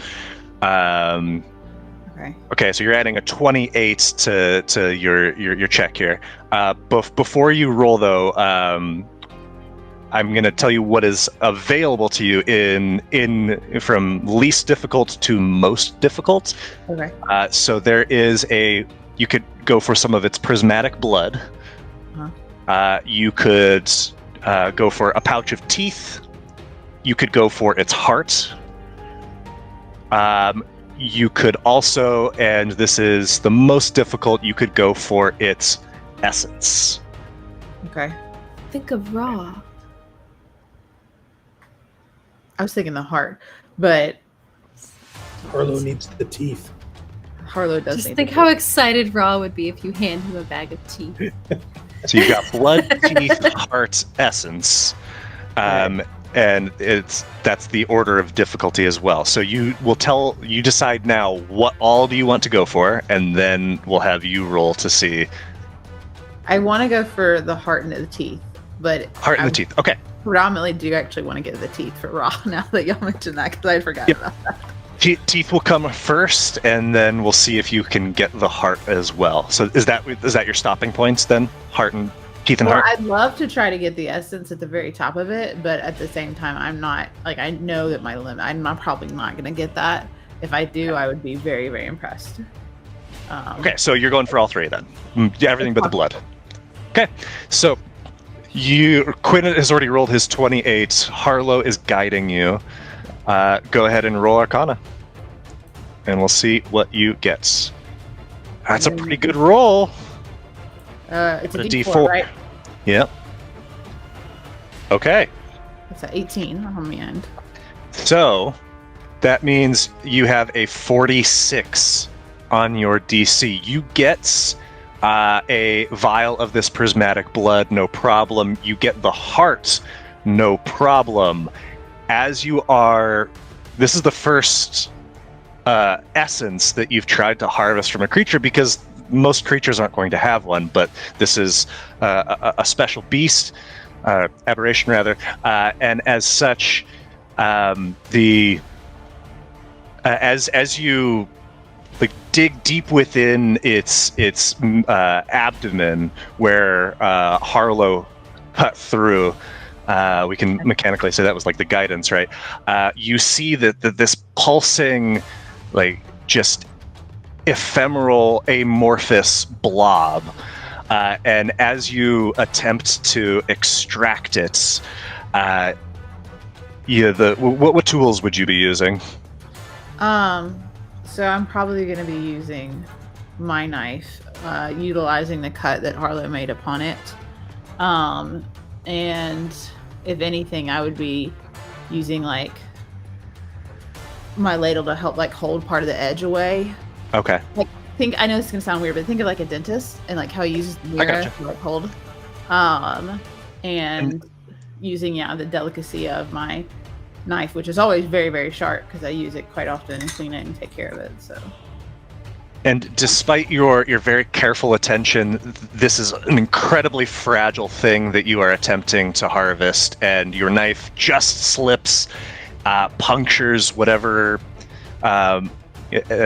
Okay. Okay, so you're adding a 28 to your check here. Before you roll, though, I'm going to tell you what is available to you in from least difficult to most difficult. Okay. So there is you could go for some of its prismatic blood. You could go for a pouch of teeth. You could go for its heart. You could also, and this is the most difficult, you could go for its essence. Okay. Think of Ra. I was thinking the heart, but Harlow needs the teeth. Harlow does Just need think to how excited Ra would be if you hand him a bag of tea. So you've got blood, teeth, heart, essence. And that's the order of difficulty as well. So you decide now what all do you want to go for, and then we'll have you roll to see. I want to go for the heart and the teeth, but Heart and I the teeth. Okay. predominantly do actually want to get the teeth for Raw now that y'all mentioned that, because I forgot Yep. about that. Teeth will come first, and then we'll see if you can get the heart as well. So is that your stopping points then? Heart and teeth and Well, heart? I'd love to try to get the essence at the very top of it, but at the same time, I'm not I know that my limit. I'm probably not going to get that. If I do, I would be very, very impressed. Okay, so you're going for all three then. Everything but the blood. Okay, so Quinn has already rolled his 28. Harlow is guiding you. Go ahead and roll Arcana, and we'll see what you get. That's a pretty good roll. It's a A D4, D4. right? Yep. Okay, It's an 18 on the end. so that means you have a 46 on your DC. You get a vial of this prismatic blood, no problem. You get the heart, no problem. As you are, this is the first essence that you've tried to harvest from a creature, because most creatures aren't going to have one, but this is a special beast, aberration rather, and as such, the as you like dig deep within its abdomen where Harlow cut through. We can mechanically say that was like the guidance, right? You see that this pulsing, like just ephemeral, amorphous blob, and as you attempt to extract it, what tools would you be using? So I'm probably going to be using my knife, utilizing the cut that Harlow made upon it. And if anything, I would be using like my ladle to help like hold part of the edge away. Okay. Like I know this is gonna sound weird, but think of like a dentist and like how he uses the mirror to like hold. And using the delicacy of my knife, which is always very, very sharp because I use it quite often and clean it and take care of it. So. And despite your very careful attention, this is an incredibly fragile thing that you are attempting to harvest, and your knife just slips, punctures whatever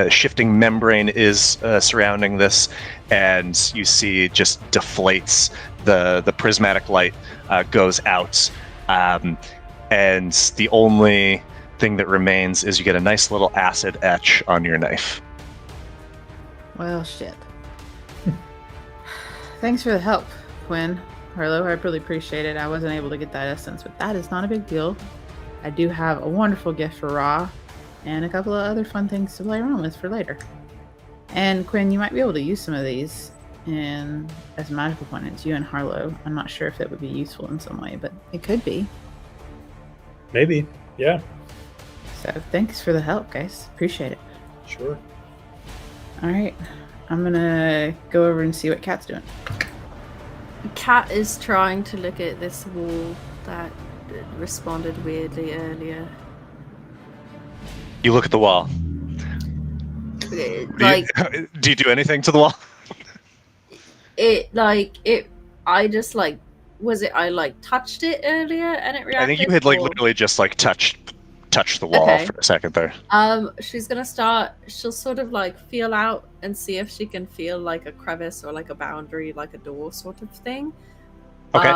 shifting membrane is surrounding this, and you see it just deflates. The prismatic light goes out, and the only thing that remains is you get a nice little acid etch on your knife. Well, shit. Thanks for the help, Quinn. Harlow, I really appreciate it. I wasn't able to get that essence, but that is not a big deal. I do have a wonderful gift for Ra, and a couple of other fun things to play around with for later. And Quinn, you might be able to use some of these as magical components, you and Harlow. I'm not sure if that would be useful in some way, but it could be. Maybe, yeah. So thanks for the help, guys. Appreciate it. Sure. All right, I'm gonna go over and see what Kat's doing. Kat is trying to look at this wall that responded weirdly earlier. You look at the wall. Like, do you do anything to the wall? I just like, was it? I like touched it earlier and it reacted. I think you had like literally just like touched the wall for a second there. She's gonna start. She'll sort of like feel out and see if she can feel like a crevice or like a boundary, like a door sort of thing. Okay.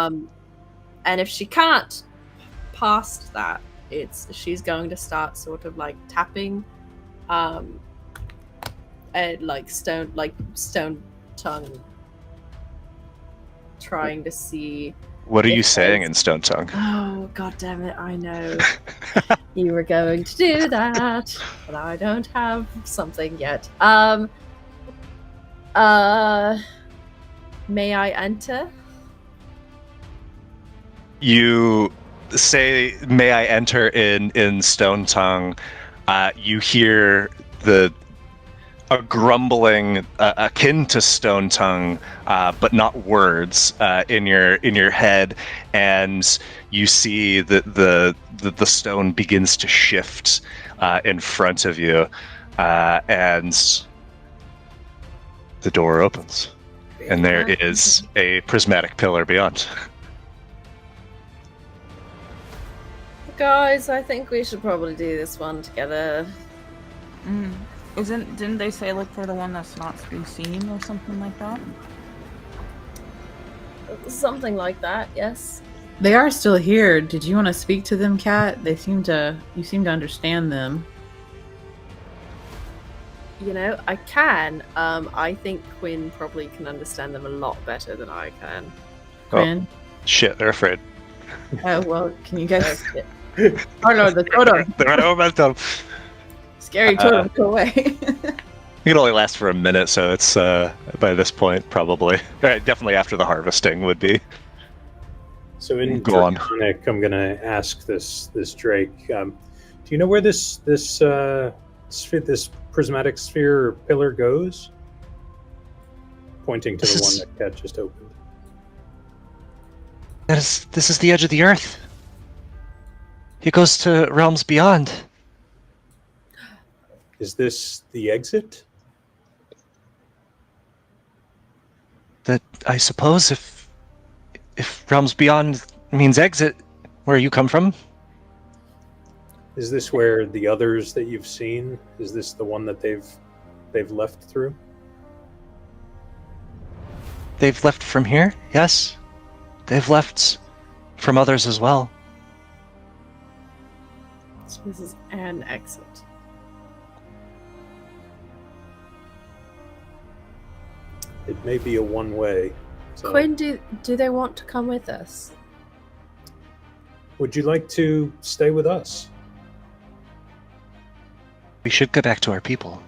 And if she can't past that, she's going to start sort of like tapping, and like stone tongue, trying to see. What are you saying in Stone Tongue? Oh, god damn it, I know. You were going to do that, but I don't have something yet. May I enter? You say, may I enter in Stone Tongue. You hear a grumbling akin to Stone Tongue, but not words, in your head, and you see that the stone begins to shift in front of you, and the door opens, and there is a prismatic pillar beyond. Guys, I think we should probably do this one together. Didn't they say look for the one that's not to be seen or something like that? Something like that, yes. They are still here. Did you want to speak to them, Kat? You seem to understand them. You know, I can. I think Quinn probably can understand them a lot better than I can. Quinn? Oh, shit, they're afraid. Oh, well, can you guys... Oh no, the totem. They're over the totem. Scary totem, go away. It can only last for a minute, so it's by this point probably definitely after the harvesting would be. So in Go on. Draconic, I'm going to ask this Drake. Do you know where this prismatic sphere or pillar goes? Pointing to the one that Kat just opened. This is the edge of the earth. It goes to realms beyond. Is this the exit? That I suppose if realms beyond means exit, where you come from. Is this where the others that you've seen? Is this the one that they've left through? They've left from here, yes. They've left from others as well. So this is an exit. It may be a one-way. So Quinn, do they want to come with us? would you like to stay with us? We should go back to our people.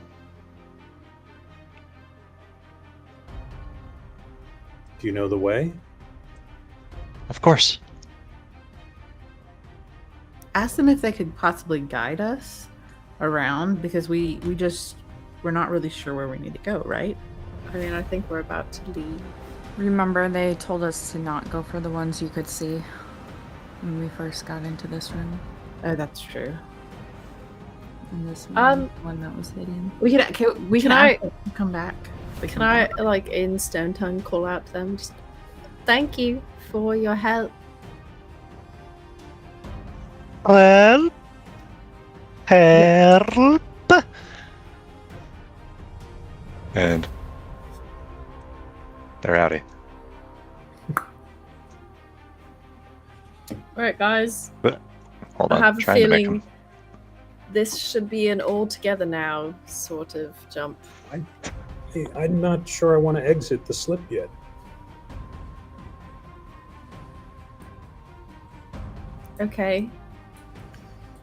Do you know the way? Of course. Ask them if they could possibly guide us around, because we're not really sure where we need to go, right? I mean, I think we're about to leave. Remember, they told us to not go for the ones you could see when we first got into this room. Oh, that's true. And this one, one that was hidden. We can Can I- ask them to come back. We Can I, like, in Stone Tongue, call out to them? Just, thank you for your help. Well, help. And they're outie. Alright, guys. Hold I on. have a trying to make feeling them- this should be an all together now sort of jump. Hey, I'm not sure I want to exit the slip yet. Okay.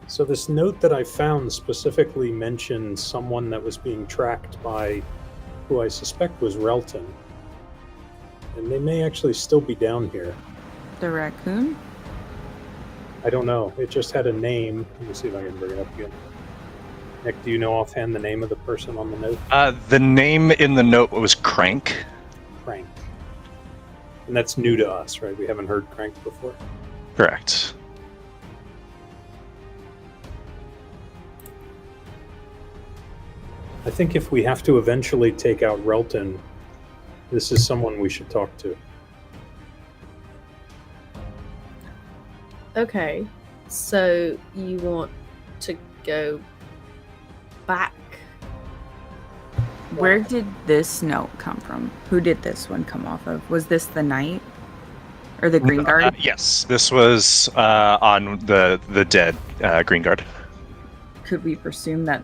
So this note that I found specifically mentioned someone that was being tracked by who I suspect was Relton. And they may actually still be down here. The raccoon? I don't know. It just had a name. Let me see if I can bring it up again. Nick, do you know offhand the name of the person on the note? The name in the note was Crank. Crank. And that's new to us, right? We haven't heard Crank before. Correct. I think if we have to eventually take out Relton, this is someone we should talk to. Okay. So you want to go back? Where did this note come from? Who did this one come off of? Was this the knight? Or the green guard? Yes, this was on the dead Green Guard. Could we presume that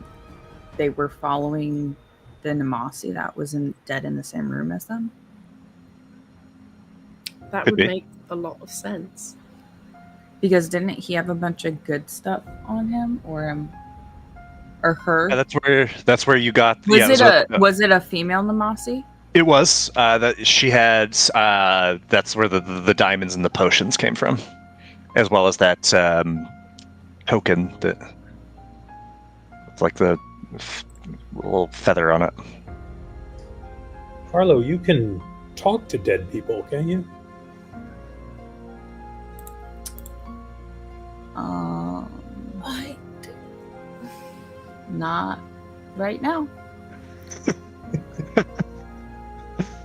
they were following the Namasi that was dead in the same room as them? That Could would be. make a lot of sense. Because didn't he have a bunch of good stuff on him, or her? Yeah, that's where you got. Was yeah, it was it a female Namasi? It was that she had. That's where the diamonds and the potions came from, as well as that token that it's like the little feather on it. Harlow, you can talk to dead people, can you? Not right now.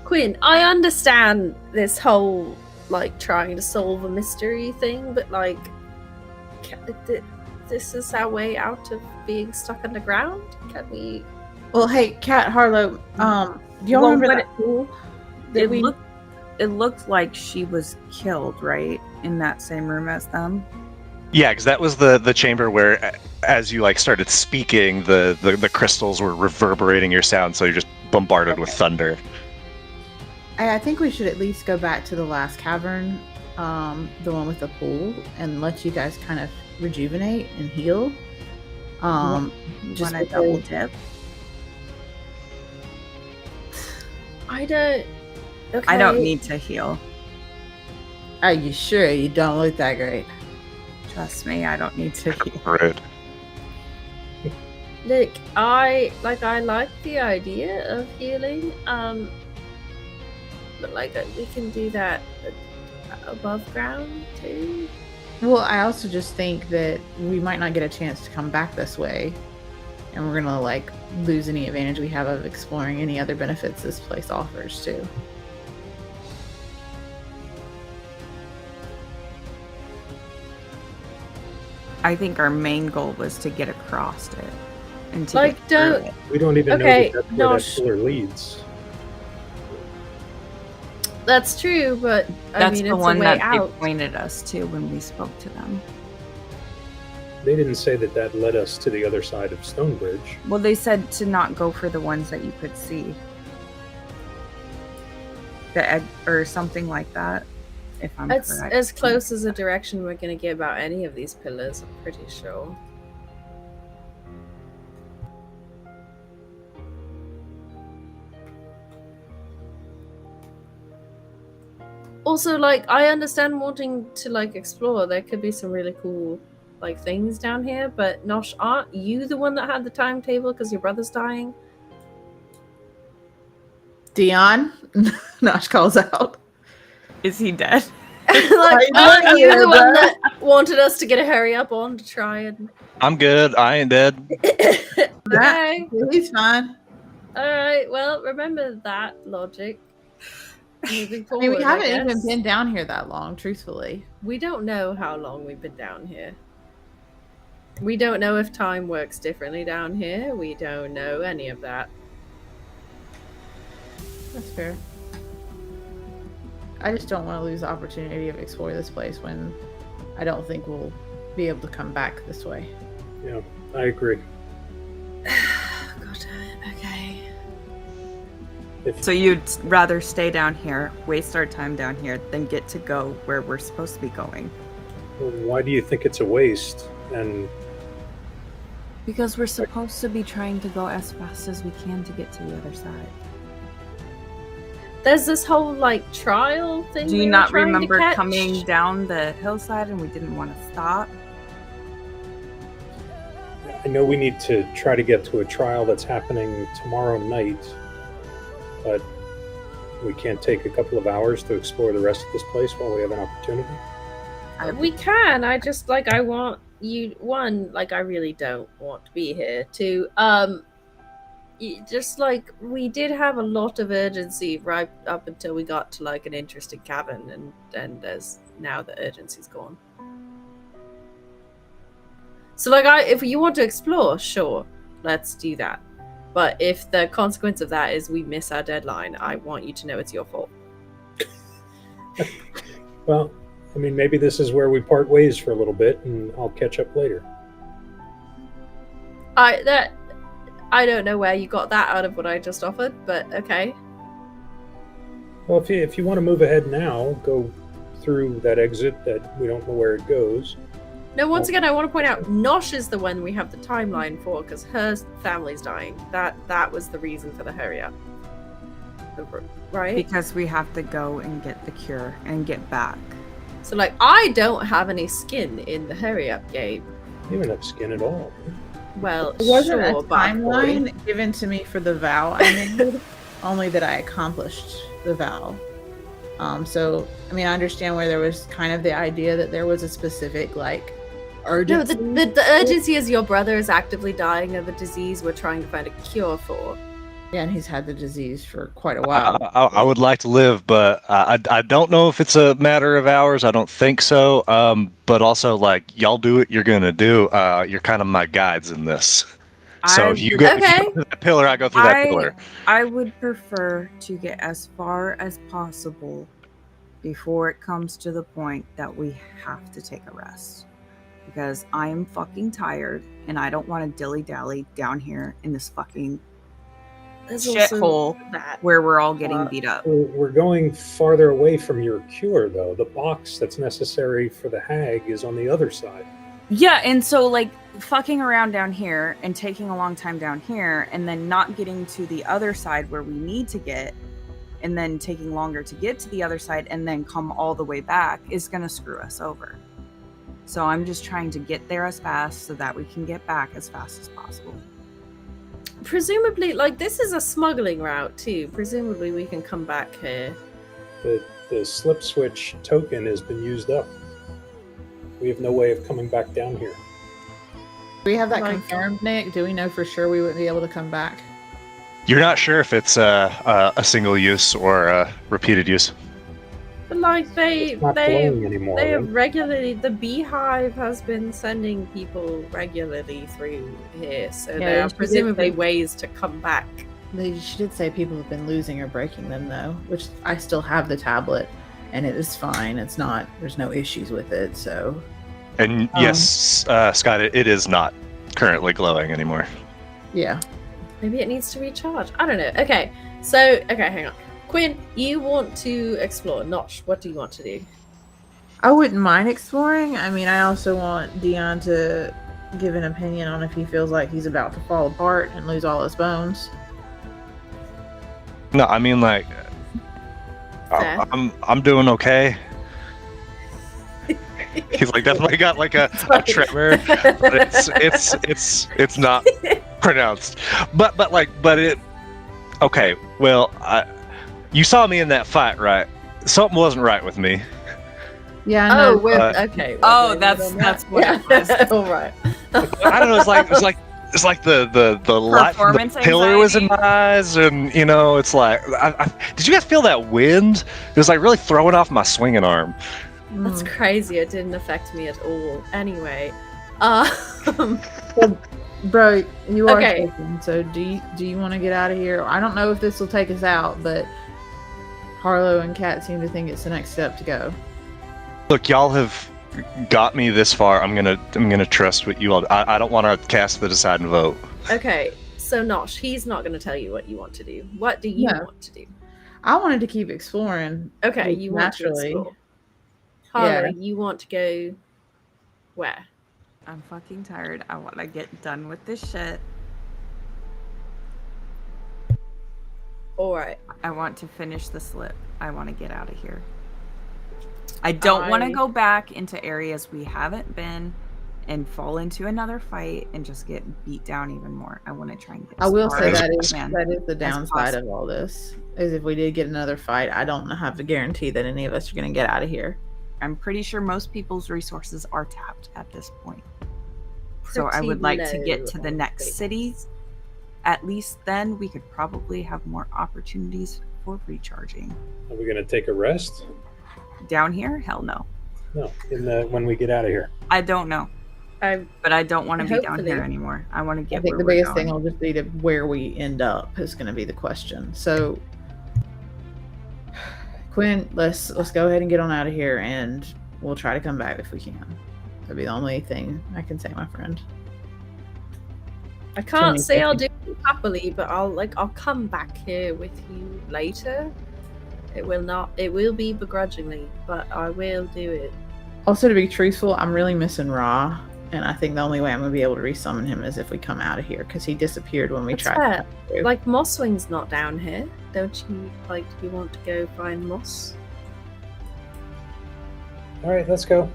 Quinn, I understand this whole like trying to solve a mystery thing, but like this is our way out of being stuck underground. Can we? Well, hey, Kat, Harlow, do you remember that pool? It looked like she was killed, right, in that same room as them. Yeah, because that was the chamber where, as you like started speaking, the crystals were reverberating your sound, so you're just bombarded with thunder. I think we should at least go back to the last cavern, the one with the pool, and let you guys kind of rejuvenate and heal. Just a double dip. I don't. Okay. I don't need to heal. Are you sure? You don't look that great. Trust me, I don't need to heal. Right. Look, I like the idea of healing, but like we can do that above ground too. Well, I also just think that we might not get a chance to come back this way, and we're gonna like lose any advantage we have of exploring any other benefits this place offers too. I think our main goal was to get across it. And to Like, get through don't- it. We don't even Okay, know that's where that Nosh. pillar leads. That's true, but I That's mean, the it's one a way that out. they pointed us to when we spoke to them. They didn't say that led us to the other side of Stonebridge. Well, they said to not go for the ones that you could see. Or something like that, if I'm It's correct. as close as a direction we're going to get about any of these pillars, I'm pretty sure. Also, like, I understand wanting to, like, explore. There could be some really cool, like, things down here, but Nosh, aren't you the one that had the timetable because your brother's dying? Dion, Nosh calls out. Is he dead? Like, I aren't you know, the one bro. that wanted us to get a hurry up on to try and... I'm good. I ain't dead. Okay. He's fine. Alright, well, remember that logic. Moving I forward, mean, we haven't even guess. been down here that long, truthfully. We don't know how long we've been down here. We don't know if time works differently down here. We don't know any of that. That's fair. I just don't want to lose the opportunity of exploring this place when I don't think we'll be able to come back this way. Yeah, I agree. God damn it. Okay. So you'd rather stay down here, waste our time down here, than get to go where we're supposed to be going? Well, why do you think it's a waste? And Because we're supposed to be trying to go as fast as we can to get to the other side. There's this whole, like, trial thing. Do we you were not trying to remember catch. coming down the hillside and we didn't want to stop? I know we need to try to get to a trial that's happening tomorrow night, but we can't take a couple of hours to explore the rest of this place while we have an opportunity. We can. I just, like, I want you... One, like, I really don't want to be here. Two, just, like, we did have a lot of urgency right up until we got to, like, an interesting cavern, and there's... Now the urgency's gone. So, like, if you want to explore, sure, let's do that. But if the consequence of that is we miss our deadline, I want you to know it's your fault. Well, I mean, maybe this is where we part ways for a little bit, and I'll catch up later. I don't know where you got that out of what I just offered, but okay. Well, if you want to move ahead now, go through that exit that we don't know where it goes. No, once again, I want to point out, Nosh is the one we have the timeline for, because her family's dying. That was the reason for the hurry up. Right? Because we have to go and get the cure and get back. So, like, I don't have any skin in the hurry up game. You don't have skin at all. Well, It wasn't sure, a bad boy. timeline given to me for the vow I made, only that I accomplished the vow. So, I mean, I understand where there was kind of the idea that there was a specific, like, No, urgency. the urgency is your brother is actively dying of a disease we're trying to find a cure for. Yeah, and he's had the disease for quite a while. I would like to live, but I don't know if it's a matter of hours. I don't think so. But also, like, y'all do what you're gonna do. You're kind of my guides in this. So if you go through that pillar, I go through that pillar. I would prefer to get as far as possible before it comes to the point that we have to take a rest. Because I am fucking tired and I don't want to dilly-dally down here in this fucking shithole where we're all getting beat up. We're going farther away from your cure, though. The box that's necessary for the hag is on the other side. Yeah, and so, like, fucking around down here and taking a long time down here and then not getting to the other side where we need to get and then taking longer to get to the other side and then come all the way back is going to screw us over. So I'm just trying to get there as fast so that we can get back as fast as possible. Presumably, like, this is a smuggling route too. Presumably we can come back here. The Slipswitch token has been used up. We have no way of coming back down here. Do we have that Like- confirmed, Nick? Do we know for sure we wouldn't be able to come back? You're not sure if it's a single use or a repeated use. But like It's not glowing anymore. they right? have regularly. The beehive has been sending people regularly through here, so Yeah, there are she did presumably say- ways to come back. She did say people have been losing or breaking them, though, which I still have the tablet, and it is fine. It's not, there's no issues with it, so. And yes, Scott, it is not currently glowing anymore. Yeah. Maybe it needs to recharge. I don't know. Okay, so hang on. Quinn, you want to explore? Notch, what do you want to do? I wouldn't mind exploring. I mean, I also want Dion to give an opinion on if he feels like he's about to fall apart and lose all his bones. No, I mean like, Fair. I'm doing okay. He's like definitely got like a tremor, but it's not pronounced. But it. Okay, well, you saw me in that fight, right? Something wasn't right with me. Yeah, I know. Okay. Oh, okay, that's what yeah. it was. All right. I don't know. It's like the light from the Performance pillar was in anxiety? my eyes, and it's like, did you guys feel that wind? It was like really throwing off my swinging arm. That's crazy. It didn't affect me at all. Anyway, Bro, you are Okay. shaking, so do you want to get out of here? I don't know if this will take us out, but Harlow and Kat seem to think it's the next step to go. Look, y'all have got me this far. I'm gonna trust what you all. I don't want to cast the deciding vote. okay. So Nosh, he's not going to tell you what you want to do. What do you No. want to do? I wanted to keep exploring. Okay, like, you want naturally. to explore. Harlow, Yeah. you want to go where? I'm fucking tired. I want to get done with this shit. All right. I want to finish the slip. I want to get out of here. I don't want to I- go back into areas we haven't been and fall into another fight and just get beat down even more. I want to try and get I will far say as that I is can. the downside of all this. Is if we did get another fight, I don't have to guarantee that any of us are going to get out of here. I'm pretty sure most people's resources are tapped at this point. So I Pretty would like to low get to the on next things. city. At least then we could probably have more opportunities for recharging. Are we going to take a rest? Down here? Hell no. No, when we get out of here. I don't know. But I don't want to be down Hopefully. here anymore. I want to get I think where the we're biggest going. thing will just be to where we end up is going to be the question. So, Quinn, let's go ahead and get on out of here, and we'll try to come back if we can. That'd be the only thing I can say, my friend. I can't many say I'll do seconds. it happily, but I'll come back here with you later. It will be begrudgingly, but I will do it. Also, to be truthful, I'm really missing Ra, and I think the only way I'm going to be able to resummon him is if we come out of here, because he disappeared when we That's tried. fair. to. Like Mosswing's not down here. Don't you do you want to go find Moss? All right, let's go.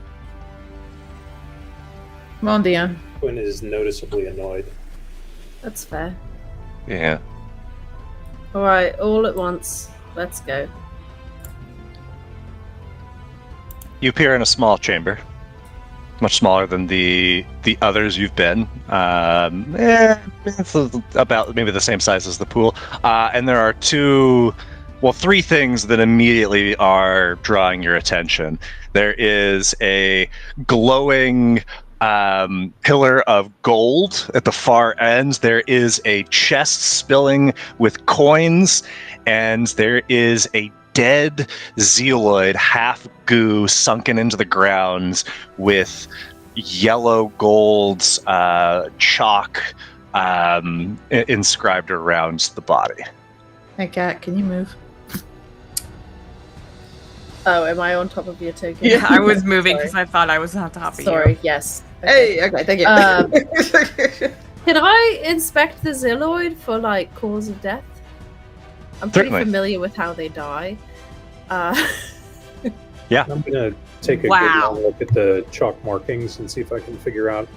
Come on, Dion. Quinn is noticeably annoyed. That's fair. Yeah. Alright, all at once. Let's go. You appear in a small chamber, much smaller than the others you've been. It's about maybe the same size as the pool. And there are three things that immediately are drawing your attention. There is a glowing pillar of gold at the far end. There is a chest spilling with coins, and there is a dead zealoid, half goo, sunken into the ground with yellow gold chalk inscribed around the body. Hey, Kat, can you move? Oh, am I on top of your token? Yeah, I was moving Sorry. because I thought I was on top of you. Sorry, yes. Okay. Okay, thank you. Can I inspect the Zilloid for cause of death? I'm pretty Certainly. familiar with how they die. I'm going to take a Wow. good long look at the chalk markings and see if I can figure out,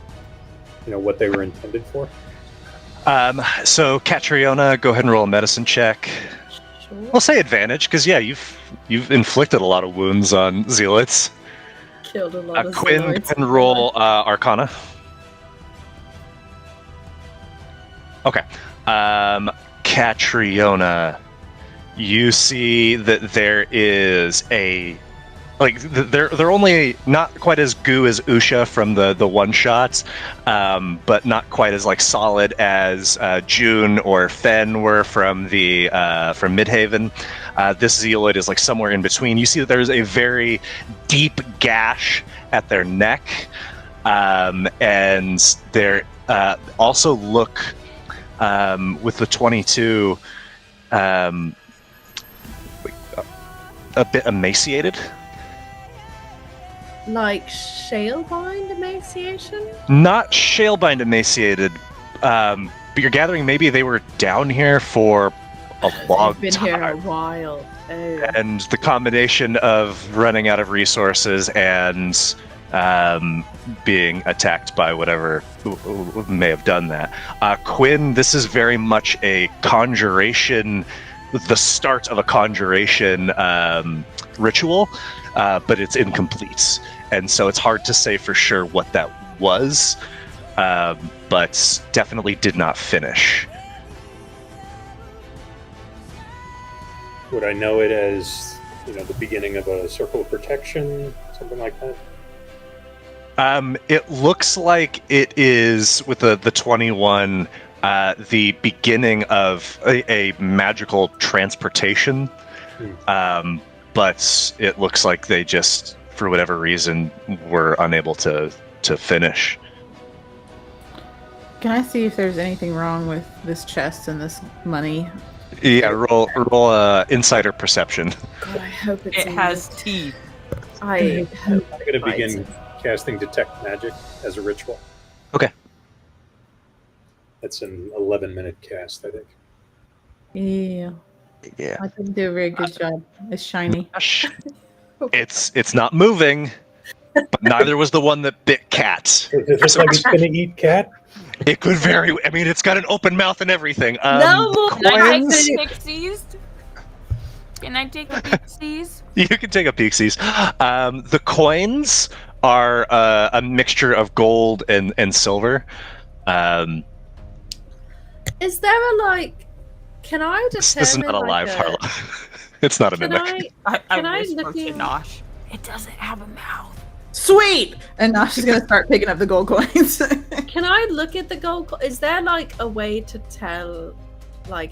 what they were intended for. So Catriona, go ahead and roll a medicine check. Sure. We'll say advantage, because you've inflicted a lot of wounds on zealots. Killed a lot of Quinn Zilloids. can roll Arcana. Okay. Catriona, you see that there is a they're only not quite as goo as Usha from the one shots, but not quite as like solid as June or Fen were from the from Midhaven. This zeoloid is like somewhere in between. You see that there's a very deep gash at their neck, and they also look with the 22 a bit emaciated. Like shalebind emaciation? Not shalebind emaciated, but you're gathering maybe they were down here for a long They've been time. here a while. Oh. And the combination of running out of resources and being attacked by whatever may have done that. Quinn, this is very much a conjuration, the start of a conjuration ritual, but it's incomplete. And so it's hard to say for sure what that was, but definitely did not finish. Would I know it as, the beginning of a circle of protection, something like that? It looks like it is, with the 21, the beginning of a magical transportation. But it looks like they just, for whatever reason, were unable to finish. Can I see if there's anything wrong with this chest and this money? Yeah, roll insider perception. God, I hope It has teeth. I hope I'm going to begin casting Detect Magic as a ritual. Okay. That's an 11-minute cast, I think. Yeah. Yeah. I didn't do a very good job. It's shiny. It's not moving, but neither was the one that bit Cat. Does it look like it's going to eat Cat? It could very. I mean, it's got an open mouth and everything. No more the Can I take coins- a pixies? Can I take a pixies? You can take a pixies. The coins are a mixture of gold and silver. Is there a can I determine This is not a live Harlow. It's not a Can mimic. I Can I I look look to in- Nosh? It doesn't have a mouth. Sweet! And now she's gonna start picking up the gold coins. Can I look at the gold? Is there a way to tell,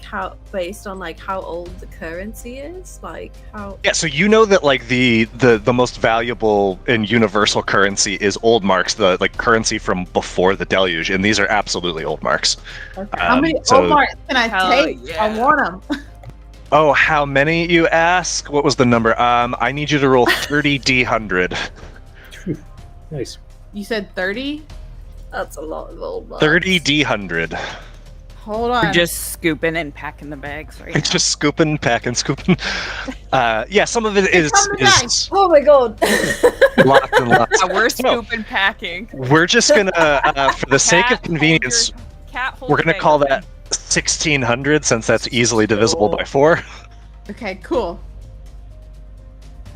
how based on how old the currency is, how? Yeah, so you know that the most valuable and universal currency is old marks, the currency from before the deluge, and these are absolutely old marks. How many so- old marks can I Hell take? yeah. I want them. Oh, how many, you ask? What was the number? I need you to roll 30 D100. Nice. You said 30? That's a lot of old bucks. 30 D100. Hold on. We're just scooping and packing the bags right It's now. just scooping, packing, scooping. Yeah, some of it is Oh my god! lots and lots. Yeah, we're So, scooping packing. we're just gonna, for the sake of convenience, we're gonna call that 1600 since that's easily divisible by 4. Okay, cool.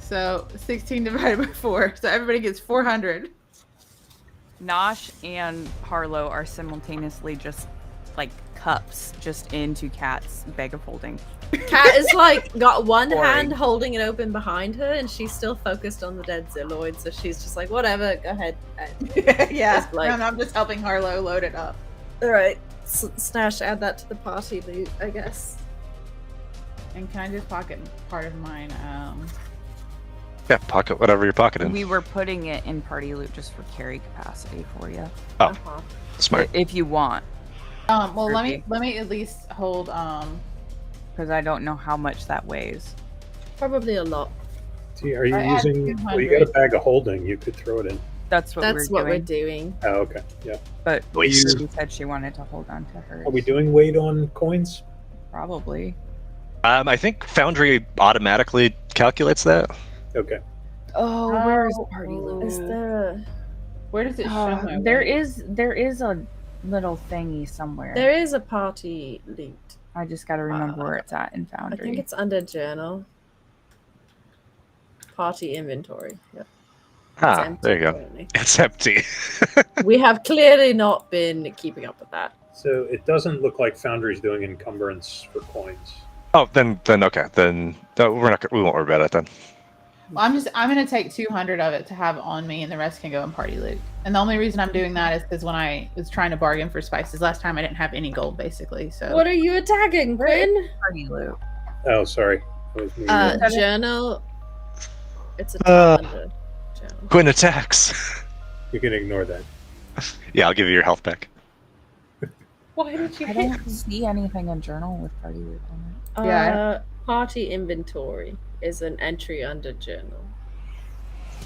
So 16 divided by 4. So everybody gets 400. Nosh and Harlow are simultaneously just cups just into Cat's bag of holding. Kat is got one Boring. hand holding it open behind her, and she's still focused on the dead Zilloid, so she's just whatever, go ahead. Yeah. Just like- and I'm just helping Harlow load it up. Alright, Snash, add that to the party loot, I guess. And can I just pocket part of mine? Yeah, pocket whatever you're pocketing. We were putting it in party loot just for carry capacity for you, Oh. Uh-huh. Smart. if you want, Well, let Okay. me at least hold. because I don't know how much that weighs. Probably a lot. See, are you I had using... Well, you got a 200. bag of holding. You could throw it in. That's what That's we're what we're doing. doing. Oh, okay. Yeah. But Waste. Ruby said she wanted to hold on to hers. Are we doing weight on coins? Probably. I think Foundry automatically calculates that. Okay. Oh, where's party Is there a... where does it show my there weight? is a little thingy somewhere. There is a party loot. I just got to remember where it's at in I Foundry. think it's under journal. Party inventory. Yep. It's Ah, empty there you go. currently. It's empty. We have clearly not been keeping up with that. So it doesn't look like Foundry's doing encumbrance for coins. Oh, then okay. Then we won't worry about it then. Well, I'm gonna take 200 of it to have on me, and the rest can go in party loot. And the only reason I'm doing that is because when I was trying to bargain for spices last time, I didn't have any gold, basically. So What are you attacking, Quinn? Party loot. Oh, sorry. I was moving. Journal. It's a tab under journal. Quinn attacks. You can ignore that. Yeah, I'll give you your health back. Why did you I hit? don't see anything in journal with party loot on it. Yeah. Party inventory is an entry under journal.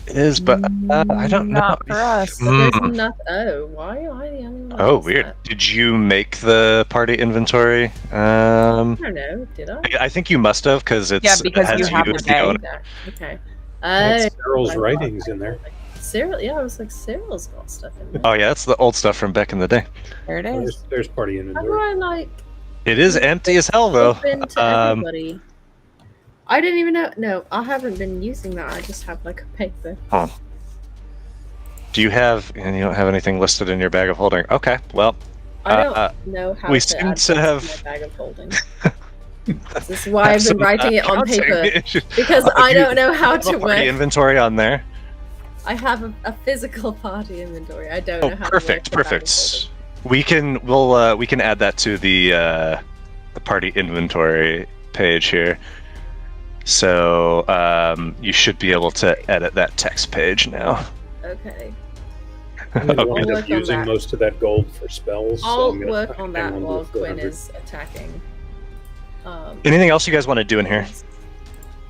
It is, but I don't know. Not for us. But there's nothing. Oh, why am I the only one? Oh, that's weird. that? Did you make the party inventory? I don't know. Did I? I think you must have because it's because it has you have as the the bag. owner. Okay. That's Cyril's I writings thought- in there. Cyril, yeah, I was like, Cyril's got stuff in there. Oh yeah, that's the old stuff from back in the day. There it is. There's party How do inventory. I like It is empty as hell though. open to everybody? I didn't even know. No, I haven't been using that. I just have like a paper. Do you have? And you don't have anything listed in your bag of holding. Okay, well, I don't know how we to seem add to things have- my bag of holding. This is why I've been writing it on paper counting. because I You don't know how have a to party work. inventory on there. I have a physical party inventory. I don't know how. Perfect, to work the bag of perfect. We can add that to the party inventory page here. So you should be able to edit that text page now. holding. Okay. I'm going to I'll end work up on using that. most of that gold for spells. I'll I'm gonna work on that hang while to Quinn 400. is attacking. Anything else you guys want to do in here?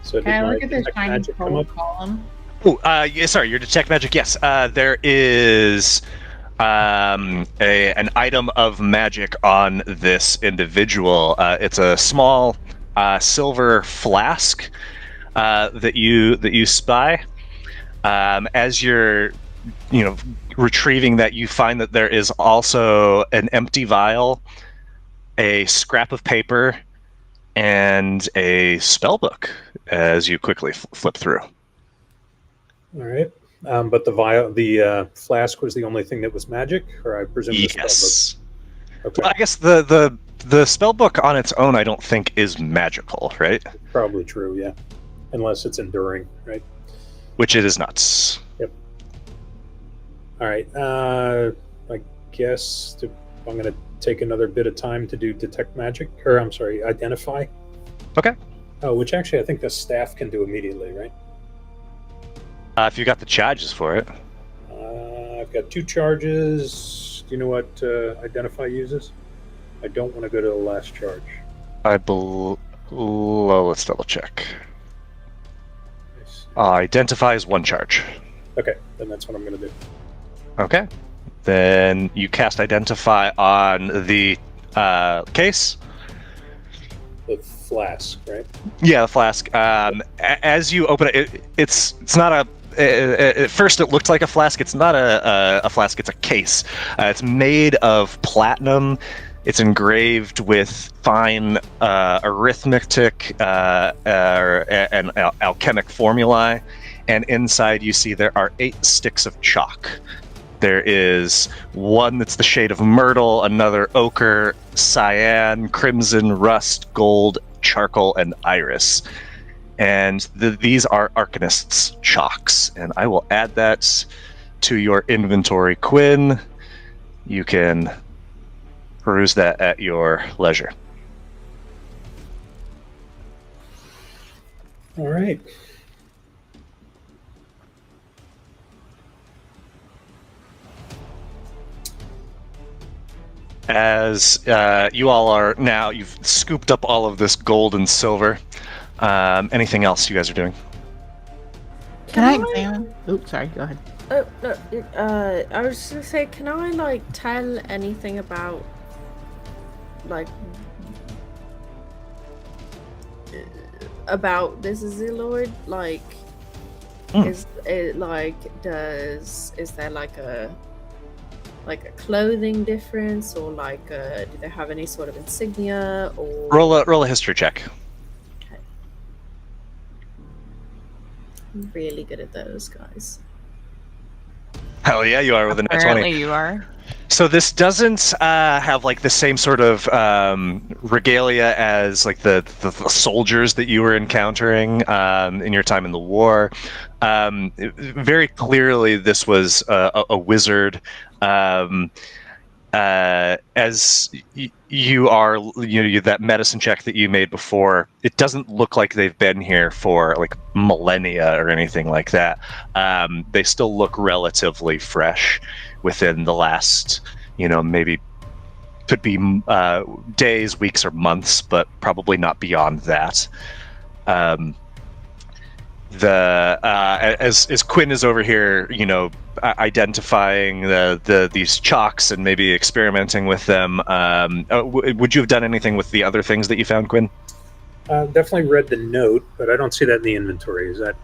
So did can I my look at this detect shiny magic come gold up? column? Oh, yeah, sorry, your detect magic. Yes, there is an item of magic on this individual. It's a small silver flask that you spy. As you're, retrieving that, you find that there is also an empty vial, a scrap of paper, and a spell book. As you quickly flip through. All right. But the flask was the only thing that was magic, or I presume the spell Yes. book. Okay. Well, I guess the spell book on its own, I don't think is magical, right? Probably true, yeah. Unless it's enduring, right? Which it is not. All right. I guess I'm going to take another bit of time to do detect magic, or I'm sorry, identify. Okay. Oh, which actually I think the staff can do immediately, right? If you got the charges for it. I've got 2 charges. Do you know what identify uses? I don't want to go to the last charge. Let's double check. Identify is 1 charge. Okay, then that's what I'm going to do. Okay. Then you cast Identify on the case. The flask, right? Yeah, the flask. As you open it, it's not a. At first, it looked like a flask. It's not a flask. It's a case. It's made of platinum. It's engraved with fine arithmetic and alchemic formulae, and inside you see there are 8 sticks of chalk. There is one that's the shade of myrtle, another ochre, cyan, crimson, rust, gold, charcoal, and iris. And these are Arcanist's chalks. And I will add that to your inventory, Quinn. You can peruse that at your leisure. All right. As you all are now, you've scooped up all of this gold and silver. Anything else you guys are doing? Can I examine? Oops, sorry. Go ahead. Oh no! I was just gonna say, can I tell anything about about this Zilord? Is it is there a clothing difference, or do they have any sort of insignia, or Roll a history check. I'm really good at those, guys. Hell yeah, you are with a nat 20. Apparently you are. So this doesn't have like the same sort of regalia as like the soldiers that you were encountering in your time in the war. Very clearly, this was a wizard. As you are, that medicine check that you made before, it doesn't look like they've been here for like millennia or anything like that. They still look relatively fresh within the last, maybe could be days, weeks, or months, but probably not beyond that. As Quinn is over here, identifying these chalks and maybe experimenting with them. Would you have done anything with the other things that you found, Quinn? Definitely read the note, but I don't see that in the inventory. Is that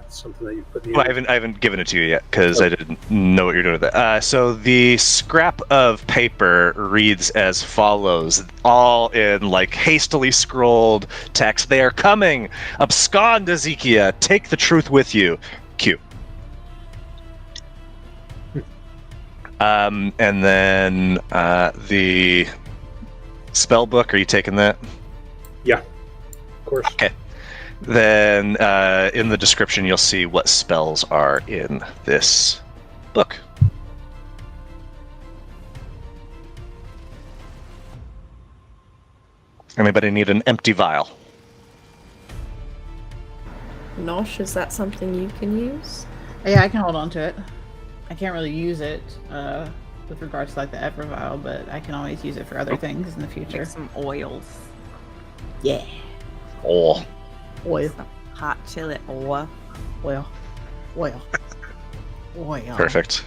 something that you put in the I haven't given it to you yet because I didn't know what you're doing with it. So the scrap of paper reads as follows, all in like hastily scrolled text. They are coming. Abscond, Ezekiel. Take the truth with you. Q. And then the spell book. Are you taking that? Yeah. Of course. Okay. Then in the description, you'll see what spells are in this book. Anybody need an empty vial? Nosh, is that something you can use? Yeah, I can hold on to it. I can't really use it with regards to like the Ever vial, but I can always use it for other things in the future. Make some oils. Yeah. Oh. Oil. Some hot chili oil. Oil. Oil. Perfect.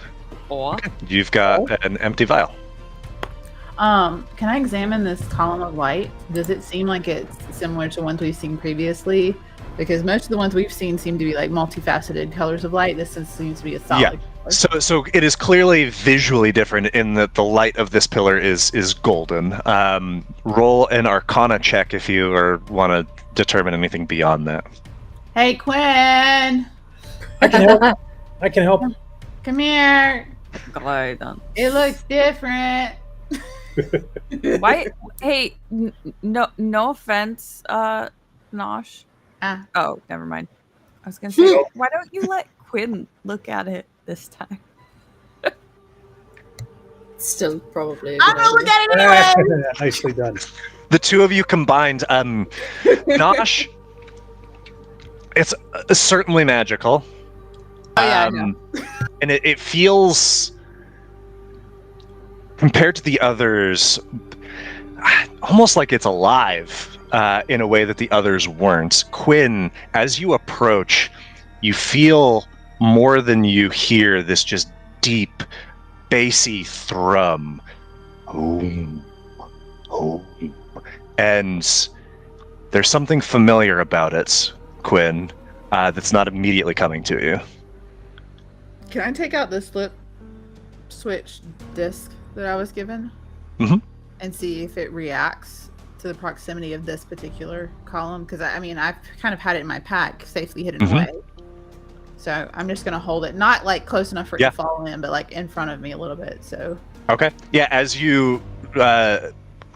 Or You've got an empty vial. Can I examine this column of light? Does it seem like it's similar to ones we've seen previously? Because most of the ones we've seen seem to be like multifaceted colors of light. This seems to be a solid color. So it is clearly visually different in that the light of this pillar is golden. Roll an Arcana check if you want to determine anything beyond that. Hey, Quinn! I can help. I can help. Come here. golden. It looks different. Why? Hey, no offense, Nosh. Ah. Oh, never mind. I was gonna say, why don't you let Quinn look at it this time? Still probably. I'm gonna look at it anyway. Nicely done. The two of you combined, Nosh, it's certainly magical. Oh, yeah, I know. And it feels, compared to the others, almost like it's alive in a way that the others weren't. Quinn, as you approach, you feel more than you hear this just deep, bassy thrum. Home, home. And there's something familiar about it, Quinn, that's not immediately coming to you. Can I take out the Slipswitch disc that I was given? Mhm. And see if it reacts to the proximity of this particular column? Because I mean, I've kind of had it in my pack, safely hidden away. So I'm just gonna hold it, not like close enough for it to fall in, but like in front of me a little bit. So. Okay. Yeah, as you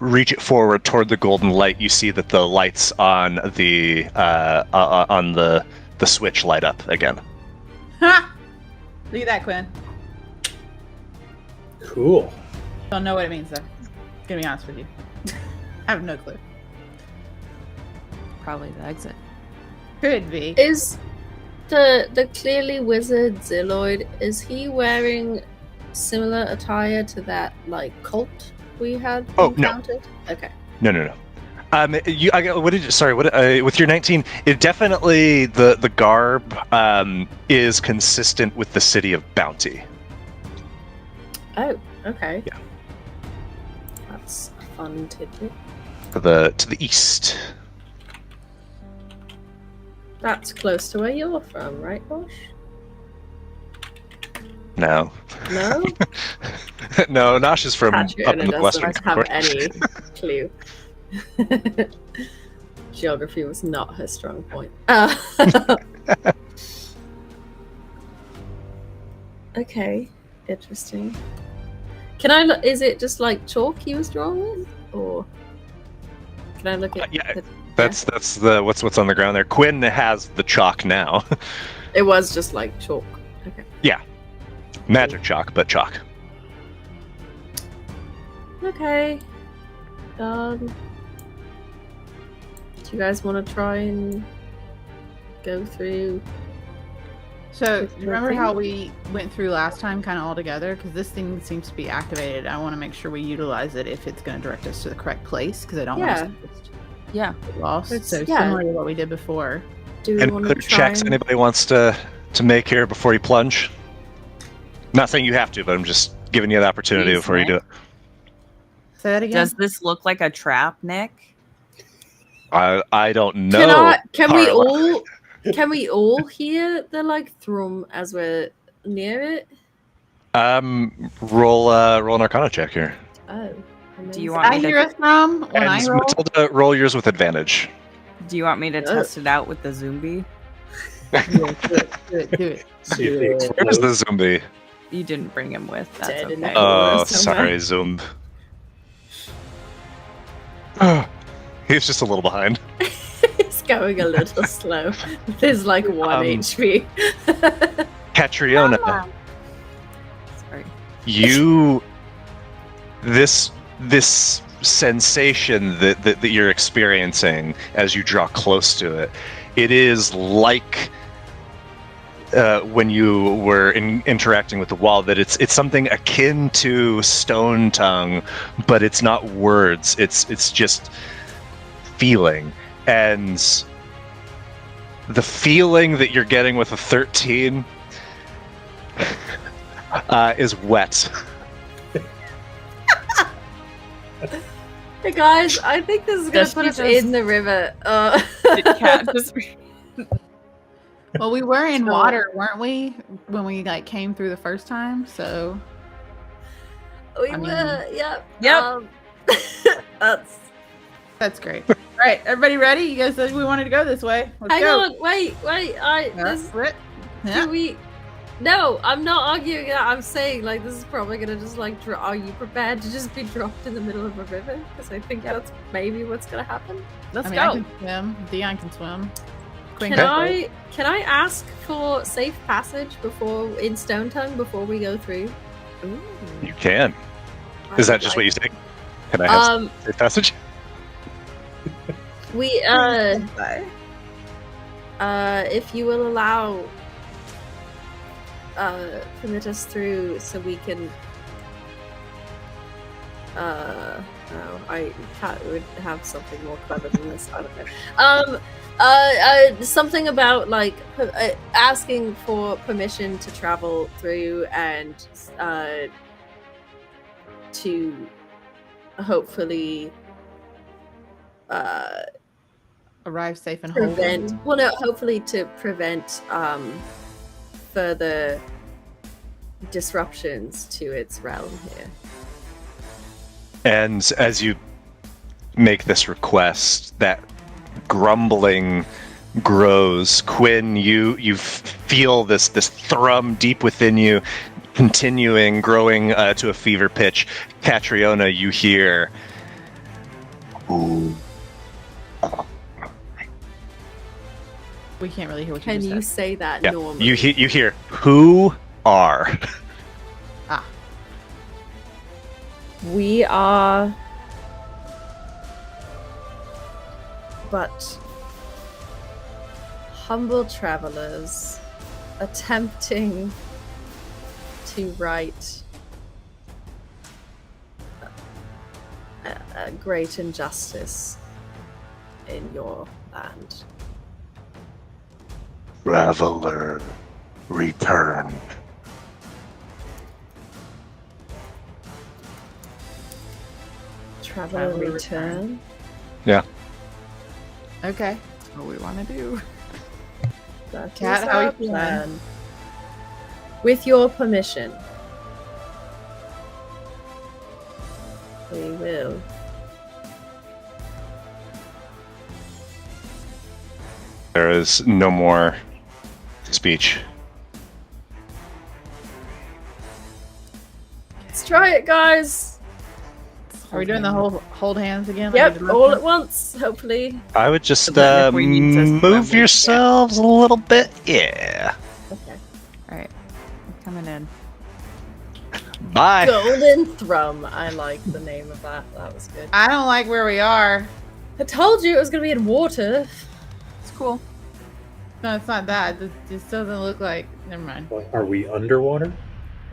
reach it forward toward the golden light, you see that the lights on the switch light up again. Ha! Look at that, Quinn. Cool. Don't know what it means though. Gonna be honest with you. I have no clue. Probably the exit. Could be. Is the clearly wizard Zilloid, is he wearing similar attire to that like cult we had encountered? No. Okay. No. With your 19, it definitely the garb is consistent with the city of Bounty. Oh, okay. Yeah. That's a fun tidbit. To the east. That's close to where you're from, right, Bosh? No. No? No, Nosh is from Patrick up in the western doesn't have any clue. Geography was not her strong point. Okay, interesting. Can I look? Is it just like chalk he was drawing with, or can I look at? Yeah, that's the what's on the ground there. Quinn has the chalk now. It was just like chalk. Okay. Yeah, magic chalk, but chalk. Okay. Do you guys want to try and go through? So, With remember nothing? how we went through last time, kind of all together? Because this thing seems to be activated. I want to make sure we utilize it if it's going to direct us to the correct place, because I don't want us to Yeah. get lost. It's- So, yeah. similar to what we did before. Do we And want to quick try? checks And... anybody wants to make here before you plunge. Not saying you have to, but I'm just giving you the opportunity Please, before you do it. Say that again. Does this look like a trap, Nick? I don't know. Can we Carla. all? Can we all hear the like thrum as we're near it? Roll an Arcana check here. Oh. Do you amazing. want I me to hear us from when I And roll. Matilda, roll yours with advantage. Do you want me to test it out with the zombie? Yeah, do it. See if they Where's explode. the zombie? You didn't bring him with. That's Dead in okay. the Oh, somewhere. sorry, Zoom. He's just a little behind. It's going a little slow. There's like 1 HP. Catriona, Sorry. you this sensation that you're experiencing as you draw close to it, it is like when you were interacting with the wall, that it's something akin to stone tongue, but it's not words. It's just feeling, and the feeling that you're getting with a 13 is wet. Hey guys, I think this is gonna Does put she us just- in the river. Did Cat just Well, we were in So- water, weren't we? When we like came through the first time. So We I mean- were, yep. Yep. that's great. All right, everybody ready? You guys said we wanted to go this way. Let's Hang go. on, wait. That's it. Yeah. Do we? No, I'm not arguing that. I'm saying like this is probably gonna just like. Are you prepared to just be dropped in the middle of a river? Because I think that's maybe what's gonna happen. Let's I mean, go. I can swim. Dion can swim. Queen Can I ask for safe passage before in Stone Tongue before we go through? Ooh. You can. I Is that would just like- what you say? Can I have Um, a passage? we if you will allow permit us through so we can no, I Cat would have something more clever than this. I don't know. Something about like asking for permission to travel through and to hopefully arrive safe and whole. prevent well no hopefully to prevent further disruptions to its realm here. And as you make this request, that grumbling grows. Quinn, you feel this thrum deep within you, continuing, growing to a fever pitch. Catriona, you hear, "Ooh." We can't really hear what you Can just you said. say that Yeah, normally? you hear, "Who are?" We are but humble travelers attempting to right a great injustice in your land. Traveler, return. Traveler return. Okay. That's what we want to do. That Cat, is how our you feeling? plan. With your permission, we will. There is no more speech. Let's try it, guys. Are we doing the whole hold hands again? Yep, we did all last at once, hopefully. I would just then if we need to move swim, yourselves a little bit. Yeah. Okay. All right, I'm coming in. Bye. Golden Thrum. I like the name of that. That was good. I don't like where we are. I told you it was going to be in water. It's cool. No, it's not that. This doesn't look like. Never mind. Are we underwater?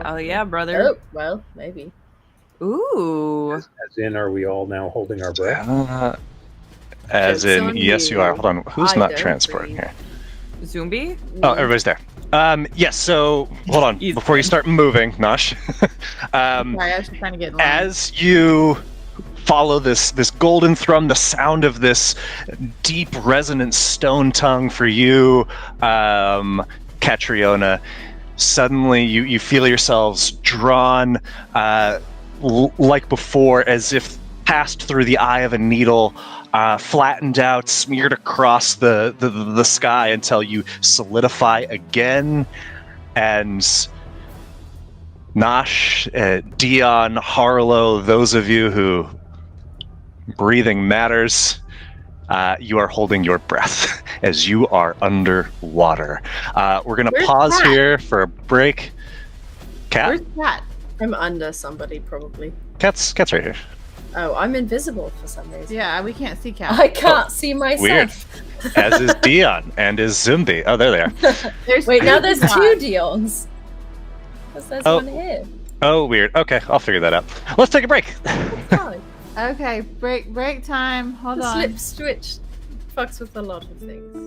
Oh yeah, brother. Oh, well, maybe. Ooh. As in, are we all now holding our breath? As Joke's in, on yes, you are. Hold on. Who's I not don't transporting breathe. here? Zombie? Oh, everybody's there. Yes. So hold on. He's Before you start moving, Nosh. Sorry, I was just trying to get in line. As you follow this golden thrum, the sound of this deep resonant stone tongue for you, Catriona, suddenly you feel yourselves drawn like before, as if passed through the eye of a needle, flattened out, smeared across the sky until you solidify again. And Nosh, Dion, Harlow, those of you who breathing matters, you are holding your breath as you are underwater. We're going to Where's pause Cat? here for a break. Cat? Where's Cat? I'm under somebody, probably. Cat's right here. Oh, I'm invisible for some reason. Yeah, we can't see Cat. I can't see myself. Weird. As is Dion and is Zumbi. Oh, there they are. There's Wait, now two there's Dions. two Dions. Because there's Oh. one here. Oh, weird. Okay, I'll figure that out. Let's take a break. Fine. Okay, break time. Hold The on. Slipswitch fucks with a lot of things.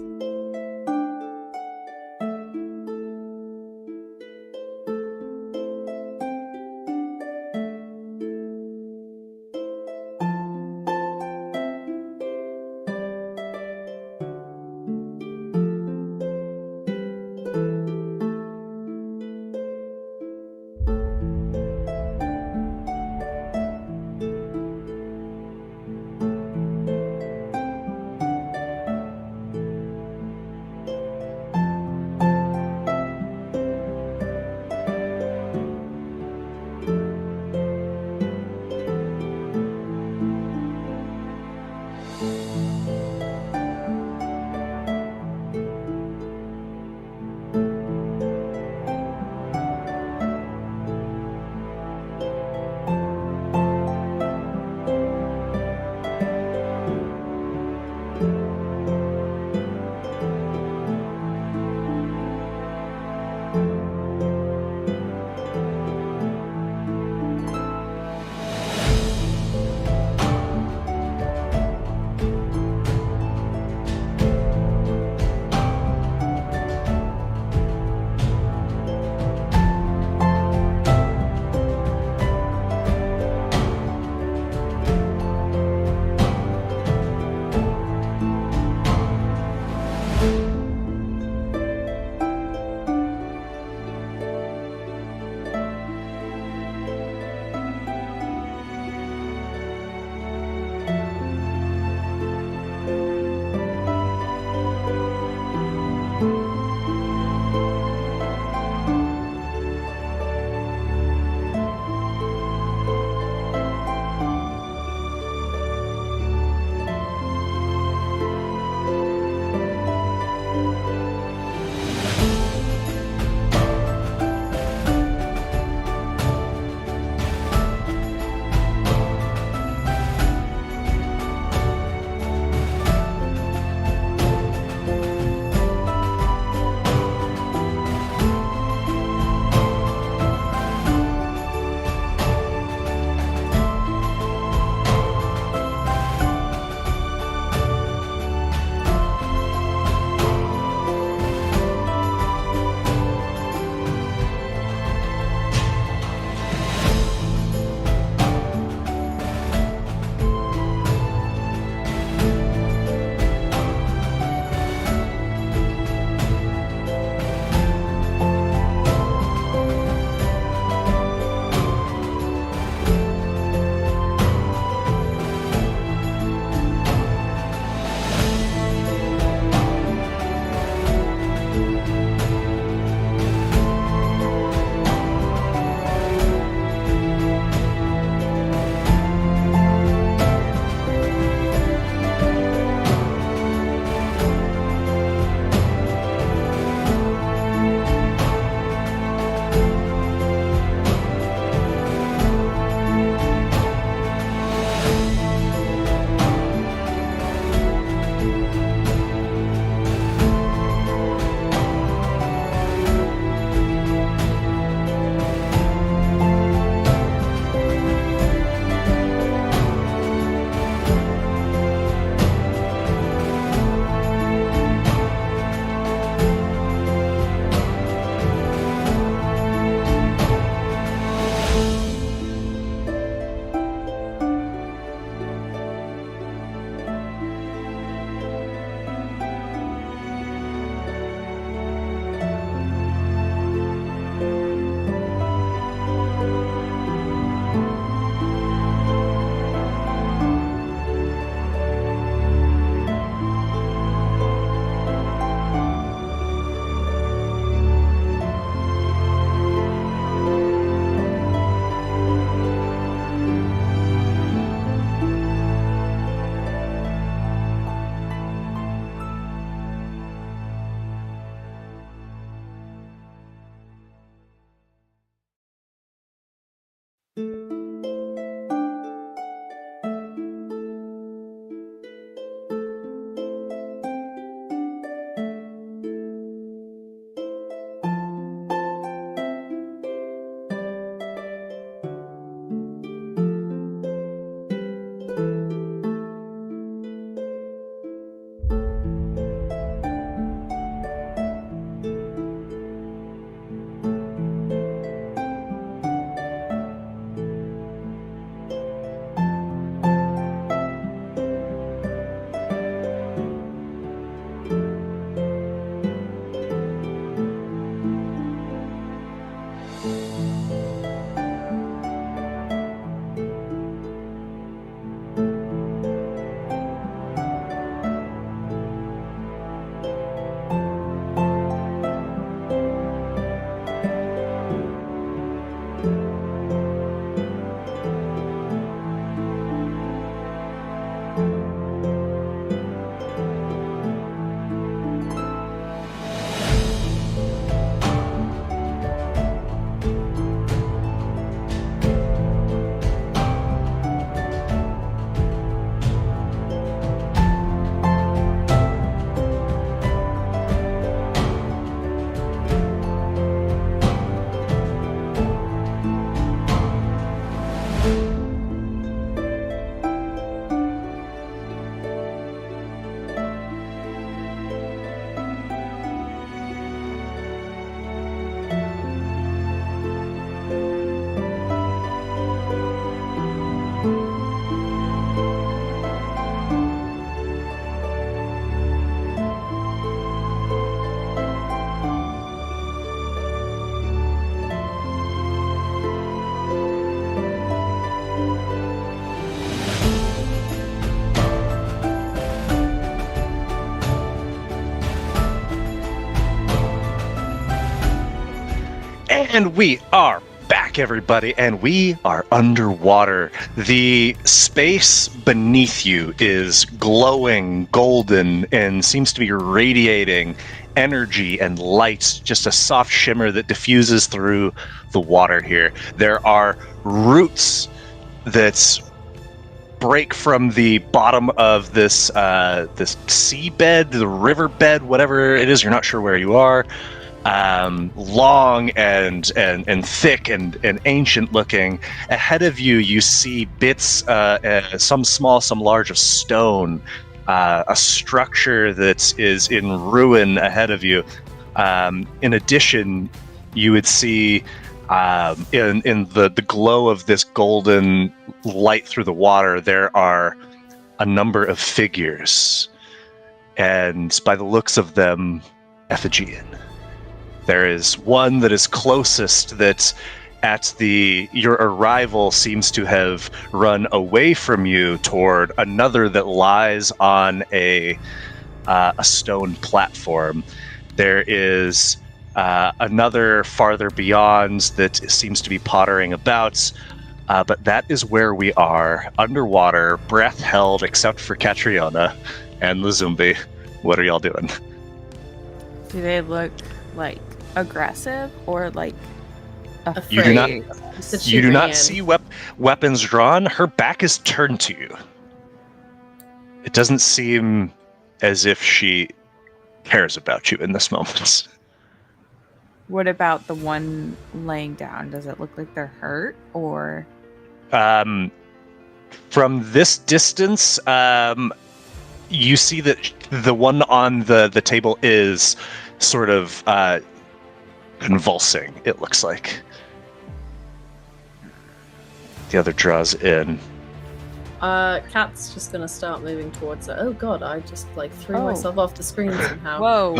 And we are back, everybody, and we are underwater. The space beneath you is glowing golden and seems to be radiating energy and light, just a soft shimmer that diffuses through the water here. There are roots that break from the bottom of this seabed, the riverbed, whatever it is. You're not sure where you are. Long and thick and ancient looking. Ahead of you, you see bits, some small, some large, of stone. A structure that is in ruin ahead of you. In addition, you would see in the glow of this golden light through the water, there are a number of figures, and by the looks of them, Effigian. There is one that is closest that at your arrival seems to have run away from you toward another that lies on a stone platform. There is another farther beyond that seems to be pottering about, but that is where we are, underwater, breath held except for Catriona and the zombie. What are y'all doing? Do they look like aggressive or like afraid? You do not see weapons drawn. Her back is turned to you. It doesn't seem as if she cares about you in this moment. What about the one laying down? Does it look like they're hurt or? From this distance, you see that the one on the table is sort of convulsing, it looks like. The other draws in. Kat's just gonna start moving towards her. Oh god, I just threw myself off the screen somehow. Whoa.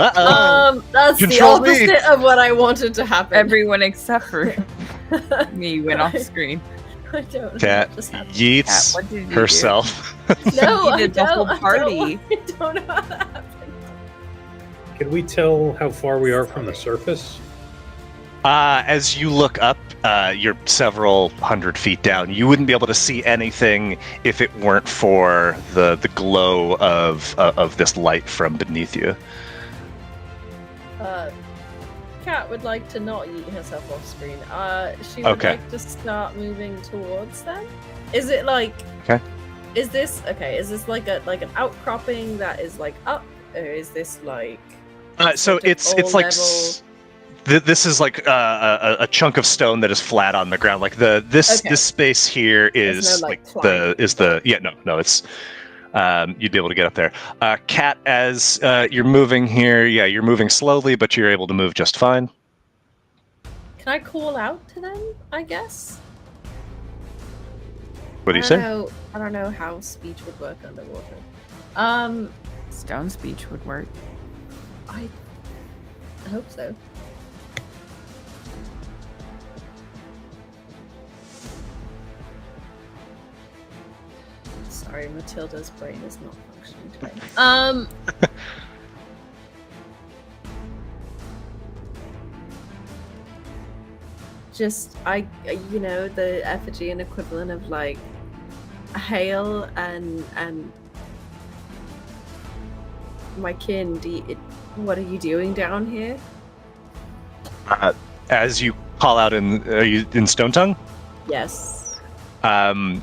That's Control the opposite of what I wanted to happen. Everyone except for me went off screen. I don't know. Kat what just happened. yeets Kat, what did you herself. No, You I did the whole don't. party. I don't know how that happened. Can we tell how far we are from the surface? As you look up, you're several hundred feet down. You wouldn't be able to see anything if it weren't for the glow of this light from beneath you. Kat would like to not eat herself off screen. She would like to start moving towards them. Is it like? Okay. Is this like an outcropping that is up, or is this like? So it's like this is like a chunk of stone that is flat on the ground. Like this space here is no, it's you'd be able to get up there. Kat, as you're moving here, you're moving slowly, but you're able to move just fine. Can I call out to them? I guess. What do you say? I don't know how speech would work underwater. Stone speech would work. I hope so. Sorry, Matilda's brain is not functioning today. Just the effigy and equivalent of hail and my kin. What are you doing down here? As you call out are you in Stone Tongue? Yes.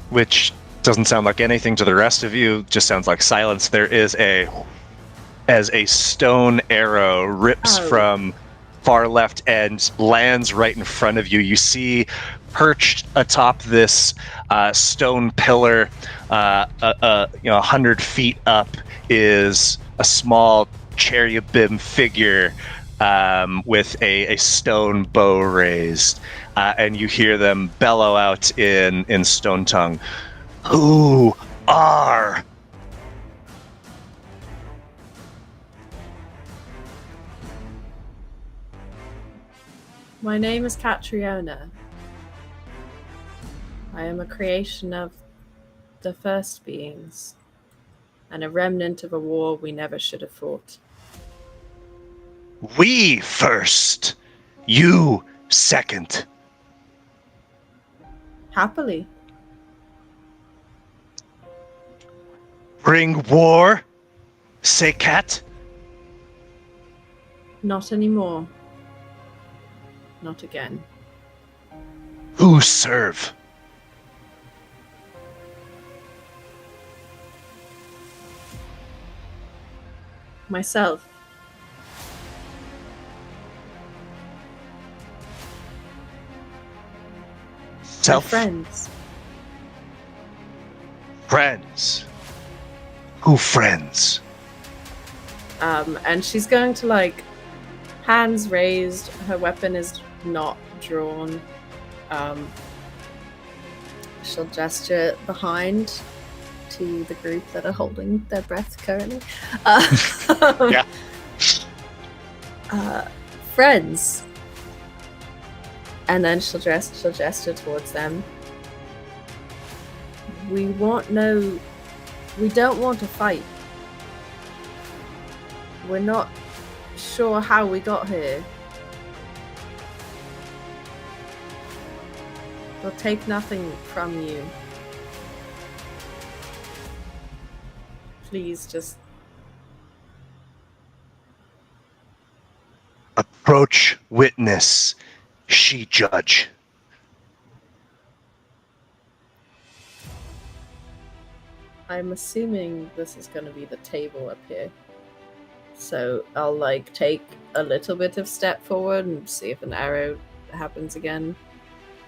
Which doesn't sound like anything to the rest of you. Just sounds like silence. There is as a stone arrow rips from far left and lands right in front of you. You see, perched atop this stone pillar, 100 feet up, is a small cherubim figure with a stone bow raised, and you hear them bellow out in Stone Tongue, "Who are?" My name is Catriona. I am a creation of the first beings, and a remnant of a war we never should have fought. We first. You second. Happily. Bring war, Sekat? Not anymore. Not again. Who serve? Myself. My friends. Friends. Who friends? And she's going to, like, hands raised. Her weapon is not drawn. She'll gesture behind to the group that are holding their breath currently. Yeah. Friends. And then she'll gesture towards them. We don't want to fight. We're not sure how we got here. We'll take nothing from you. Please just... Approach witness, she judge. I'm assuming this is going to be the table up here. So I'll, like, take a little bit of step forward and see if an arrow happens again.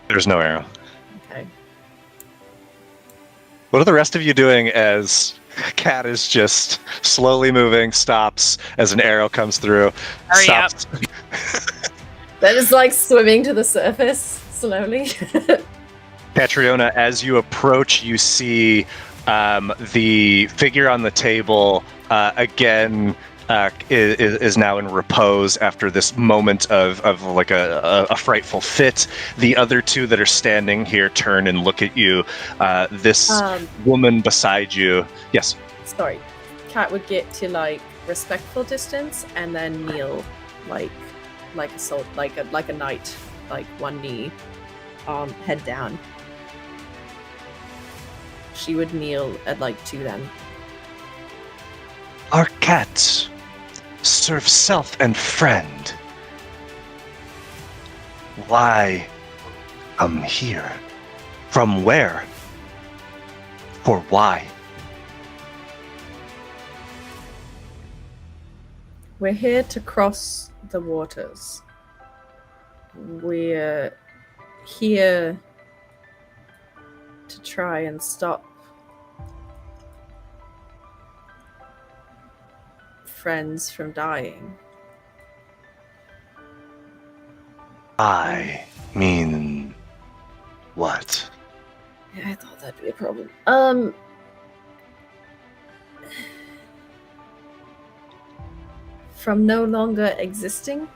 There's no arrow. Okay. What are the rest of you doing as Cat is just slowly moving, stops as an arrow comes through, Hurry stops. They're just, like, swimming to the surface slowly. Catriona, as you approach, you see the figure on the table again is now in repose after this moment of like a frightful fit. The other two that are standing here turn and look at you. This woman beside you. Yes. Sorry. Cat would get to, like, respectful distance and then kneel like a knight, like one knee, head down. She would kneel at, like, to them. Our cats serve self and friend. Why come here? From where? For why? We're here to cross the waters. We're here to try and stop friends from dying. I mean, what? Yeah, I thought that'd be a problem. From no longer existing?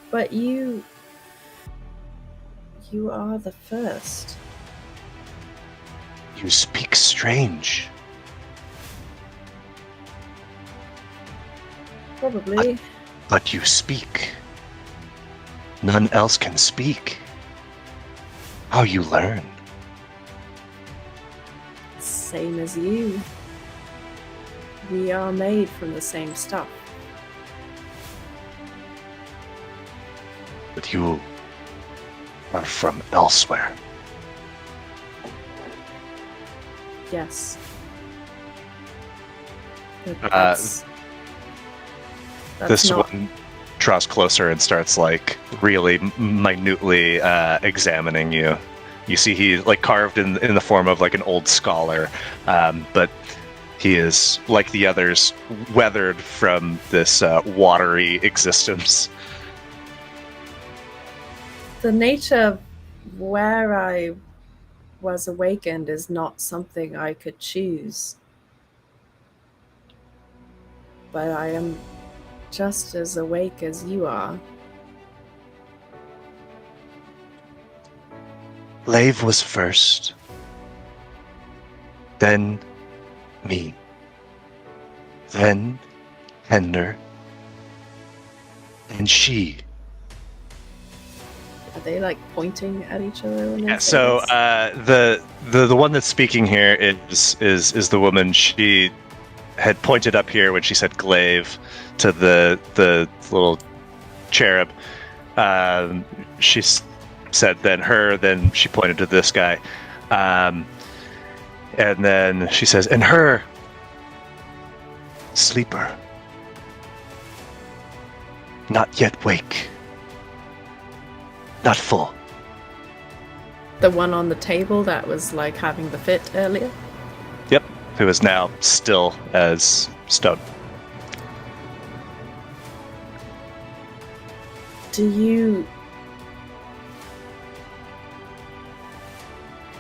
But you are the first. You speak strange. Probably. But you speak. None else can speak. How you learn? Same as you. We are made from the same stuff. But you are from elsewhere. Yes. But This that's not... one draws closer and starts like really minutely examining you. You see he's like carved in the form of like an old scholar, but he is, like the others, weathered from this watery existence. The nature of where I was awakened is not something I could choose. But I am just as awake as you are. Lave was first, then me, then tender, and she. Are they like pointing at each other when they Yeah, say so this? the one that's speaking here is the woman. She had pointed up here when she said glaive to the little cherub. She said then her, then she pointed to this guy. And then she says, and her, sleeper, not yet wake, not full. The one on the table that was like having the fit earlier? Yep, who is now still as stone.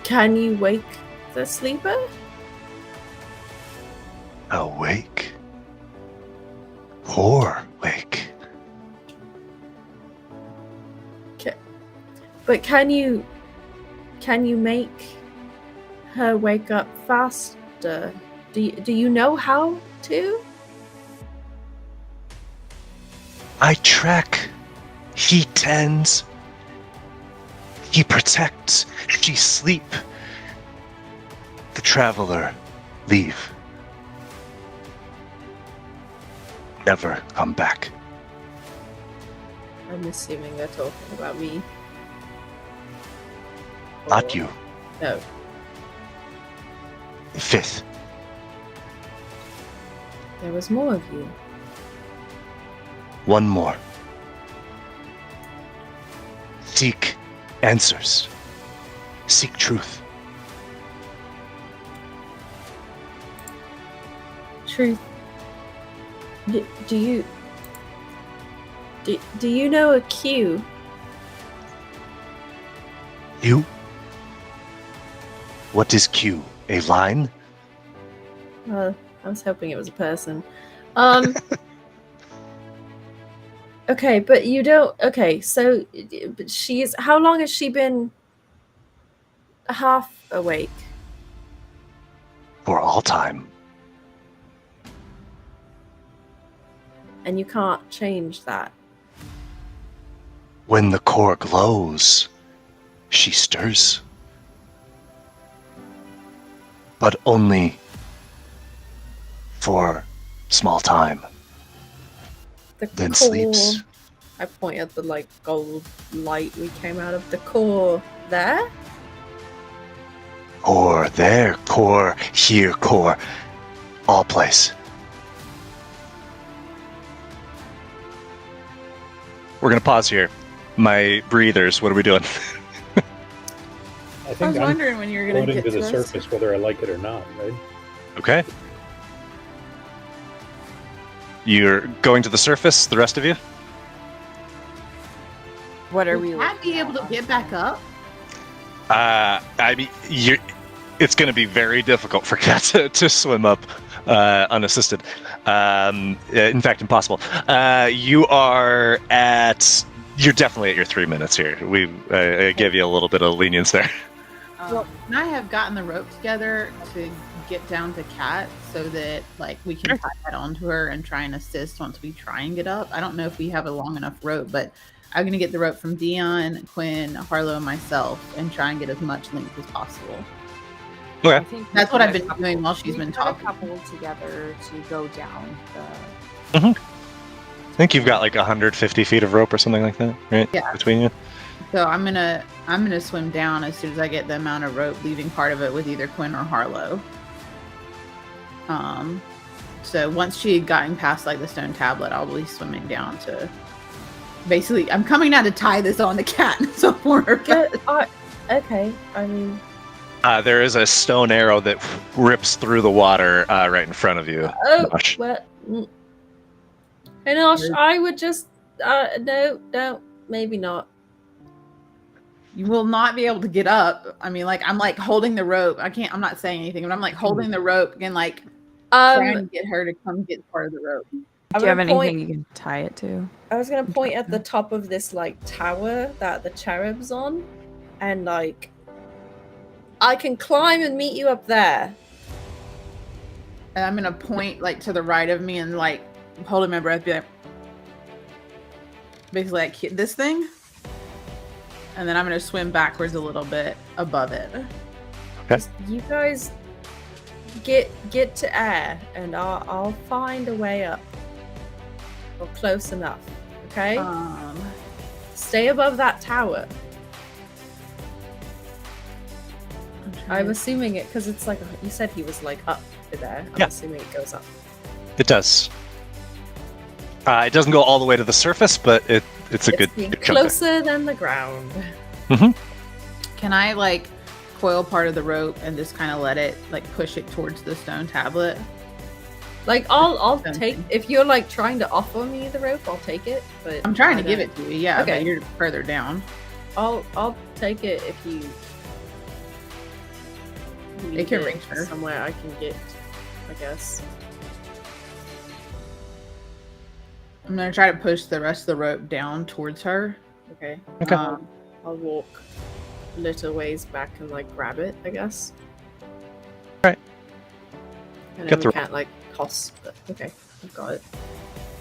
Can you wake the sleeper? Awake. Or wake. But can you make her wake up faster? Do you know how to? I track. He tends. He protects. She sleep. The traveler leave. Never come back. I'm assuming they're talking about me. Not you. No. Fifth. There was more of you. One more. Seek answers. Seek truth. Truth. Do you know a Q? You? What is Q? A line? I was hoping it was a person. Okay, but you don't. Okay, so but she's. How long has she been half awake? For all time. And you can't change that. When the core glows, she stirs. But only for small time. Then sleeps. I point at the like gold light we came out of. The core there? Core there, core here, core. All place. We're gonna pause here. My breathers, what are we doing? I I think was I'm wondering when you were going to floating get to the to us. surface whether I like it or not, right? Okay. You're going to the surface, the rest of you? What are we? Would I be able to get back up? I mean, it's going to be very difficult for Kat to swim up unassisted. In fact, impossible. You're definitely at your 3 minutes here. I gave you a little bit of lenience there. Well, and I have gotten the rope together to get down to Kat so that like we can tie that onto her and try and assist once we try and get up. I don't know if we have a long enough rope, but I'm going to get the rope from Dion, Quinn, Harlow, and myself and try and get as much length as possible. Okay. I think That's we what put I've a been couple- doing while she's we been put talking. a couple together to go down the. I think you've got like 150 feet of rope or something like that, right? Yeah. Between you. So I'm gonna swim down as soon as I get the amount of rope, leaving part of it with either Quinn or Harlow. So once she had gotten past like the stone tablet, I'll be swimming down to. Basically, I'm coming now to tie this on the cat. So for her. Okay, I mean. There is a stone arrow that rips through the water right in front of you. Oh, Nosh. well. Hey, Nosh, I would just. No, maybe not. You will not be able to get up. I mean, like I'm like holding the rope. I'm not saying anything, but I'm like holding the rope and like trying to get her to come get part of the rope. Do you have anything you can tie it to? I was gonna point at the top of this like tower that the cherub's on, and like I can climb and meet you up there. And I'm gonna point like to the right of me and like holding my breath, be like, basically like hit this thing, and then I'm gonna swim backwards a little bit above it. Just you guys get to air, and I'll find a way up. Or close enough, okay? Stay above that tower. I'm assuming it because it's like you said he was like up there. I'm assuming it goes up. It does. It doesn't go all the way to the surface, but it's a good chunk there. Closer than the ground. Can I like coil part of the rope and just kind of let it like push it towards the stone tablet? Like I'll take if you're like trying to offer me the rope, I'll take it. But I'm trying to give it to you, yeah. Okay. But you're further down. I'll take it if you. It can reach her somewhere I can get, I guess. I'm gonna try to push the rest of the rope down towards her. Okay. Okay. I'll walk a little ways back and like grab it, I guess. Right. I know Get we the- can't like toss, but okay, I've got it.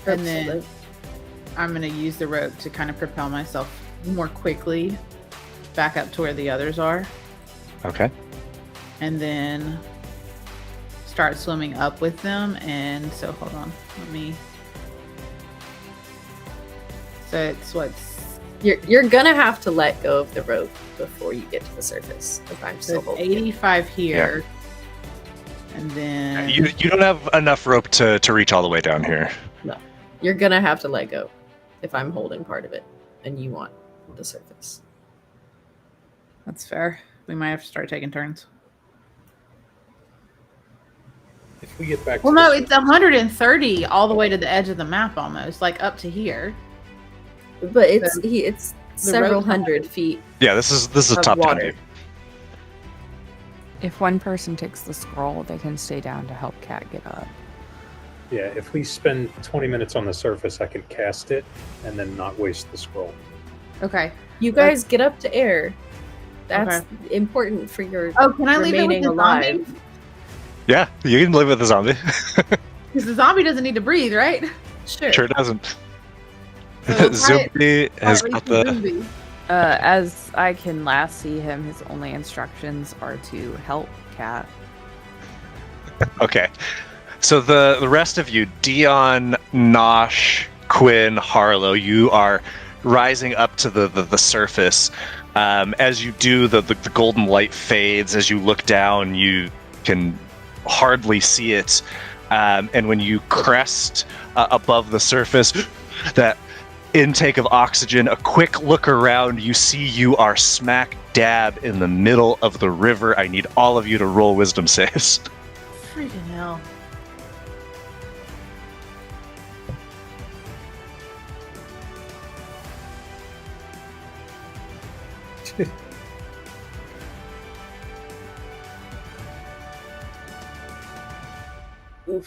And then I'm gonna use the rope to kind of propel myself more quickly back up to where the others are, Okay. and then start swimming up with them. And so hold on, let me. So it's what's You're gonna have to let go of the rope before you get to the surface. If I'm still so it's holding it. 85 here, and then You don't have enough rope to reach all the way down here. You're gonna have to let go if I'm holding part of it and you want the surface. that's fair. We might have to start taking turns. If we get back Well, to no, the it's 130 all the way to the edge of the map, almost like up to here. But it's the several rope- hundred feet. Yeah, this is Of top down water. view. If one person takes the scroll, they can stay down to help Cat get up. Yeah, if we spend 20 minutes on the surface, I can cast it and then not waste the scroll. Okay. You guys get up to air. That's important for your Oh, can I leave it with remaining the alive. zombie? Yeah, you can live with the zombie. Because the zombie doesn't need to breathe, right? Sure. Sure doesn't. So Zombie has Or at got least the the. zombie. As I can last see him, his only instructions are to help Cat. Okay. So the rest of you, Dion, Nosh, Quinn, Harlow, you are rising up to the surface. As you do, the golden light fades. As you look down, you can hardly see it. And when you crest above the surface, that intake of oxygen, a quick look around, you see you are smack dab in the middle of the river. I need all of you to roll wisdom saves. Freaking hell.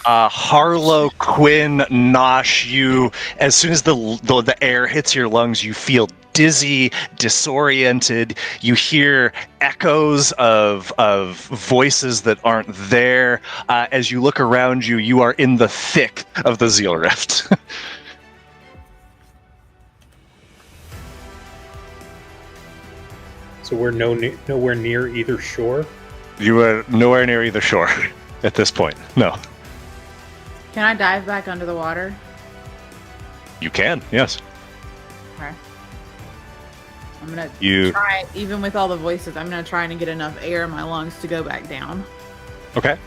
Harlow, Quinn, Nosh, you, as soon as the air hits your lungs, you feel dizzy, disoriented. You hear echoes of voices that aren't there. As you look around you, you are in the thick of the Zeal Rift. So we're nowhere near either shore. You are nowhere near either shore at this point. No. Can I dive back under the water? You can, yes. Okay. I'm gonna You try, even with all the voices, I'm gonna try and get enough air in my lungs to go back down. okay?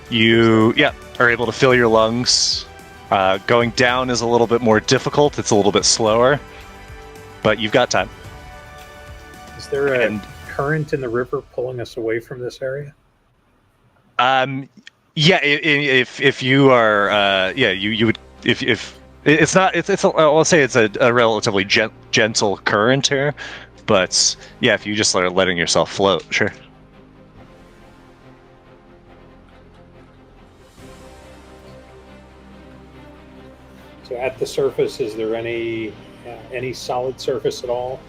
You are able to fill your lungs. Going down is a little bit more difficult. It's a little bit slower, but you've got time. Is there a And current in the river pulling us away from this area? yeah, if you are, you would if it's not it's I'll say it's a relatively gentle current here, but yeah, if you just are letting yourself float, sure. So at the surface, is there any solid surface at all?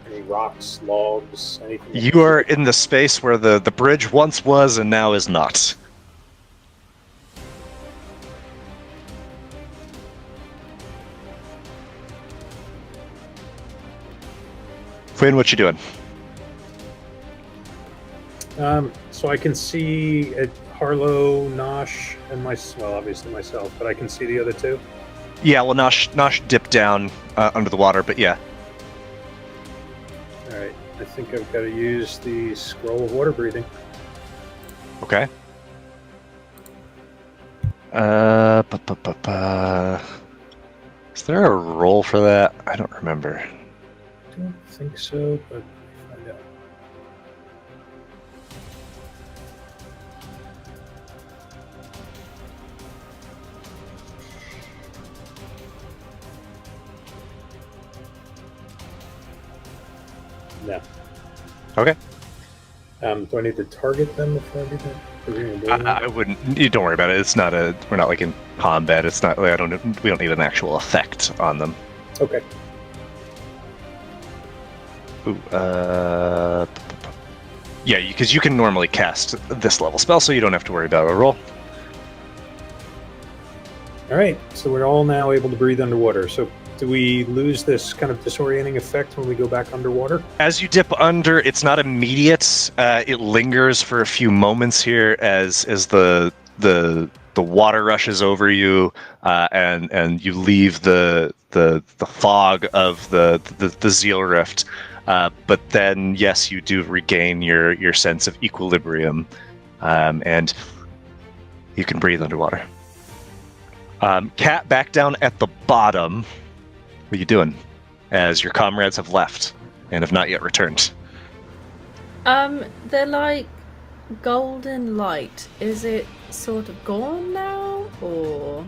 Any rocks, logs, anything? You are in the space where the bridge once was and now is not. Quinn, what you doing? So I can see Harlow, Nosh, and obviously myself, but I can see the other two. Yeah, well, Nosh dipped down under the water, but yeah. All right, I think I've got to use the scroll of water breathing. Okay. Is there a roll for that? I don't remember. Don't think so, but find out. No. Okay. Do I need to target them before I do that? Presumably not. I wouldn't. You don't worry about it. It's not a. We're not like in combat. It's not. We don't need an actual effect on them. Okay. Ooh, yeah, because you can normally cast this level spell, so you don't have to worry about a roll. All right, so we're all now able to breathe underwater. So do we lose this kind of disorienting effect when we go back underwater? As you dip under, it's not immediate. It lingers for a few moments here as the water rushes over you, and you leave the fog of the Zeal Rift. But then, yes, you do regain your sense of equilibrium, and you can breathe underwater. Cat, back down at the bottom. What are you doing? As your comrades have left and have not yet returned. They're like golden light. Is it sort of gone now, or?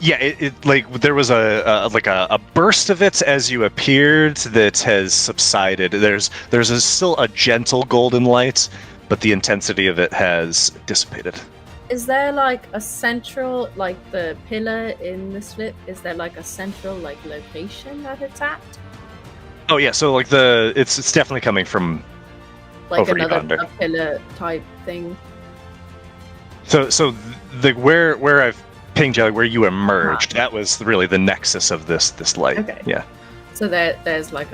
Yeah, it like there was a burst of it as you appeared that has subsided. There's still a gentle golden light, but the intensity of it has dissipated. Is there like a central, like the pillar in the slip? Is there like a central like location that it's at? Oh yeah, so like it's definitely coming from Like over another yonder. a pillar type thing. So the where I've pinged you, where you emerged, that was really the nexus of this light. Okay. Yeah. So there's like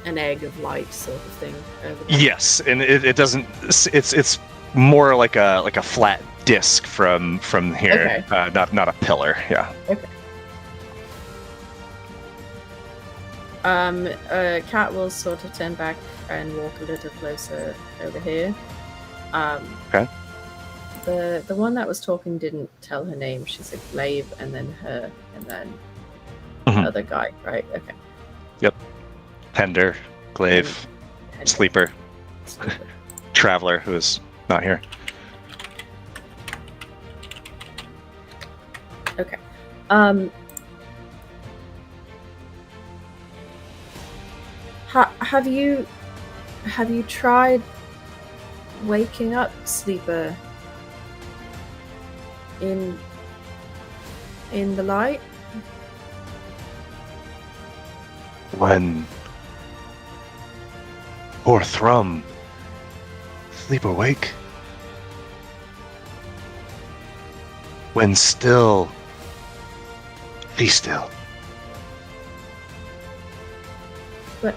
an egg of light sort of thing over there. Yes, and it doesn't. It's more like a flat disc from here, Okay. not a pillar. Yeah. Okay. Cat will sort of turn back and walk a little closer over here. Okay. The one that was talking didn't tell her name. She said Glaive, and then her, and then Mhm. the other guy, right? Okay. Yep. Pender, Glaive, And- Sleeper, Sleeper. Traveler, who is not here. Okay. Have you tried waking up Sleeper in the light? When poor Thrum sleep awake, when still be still. But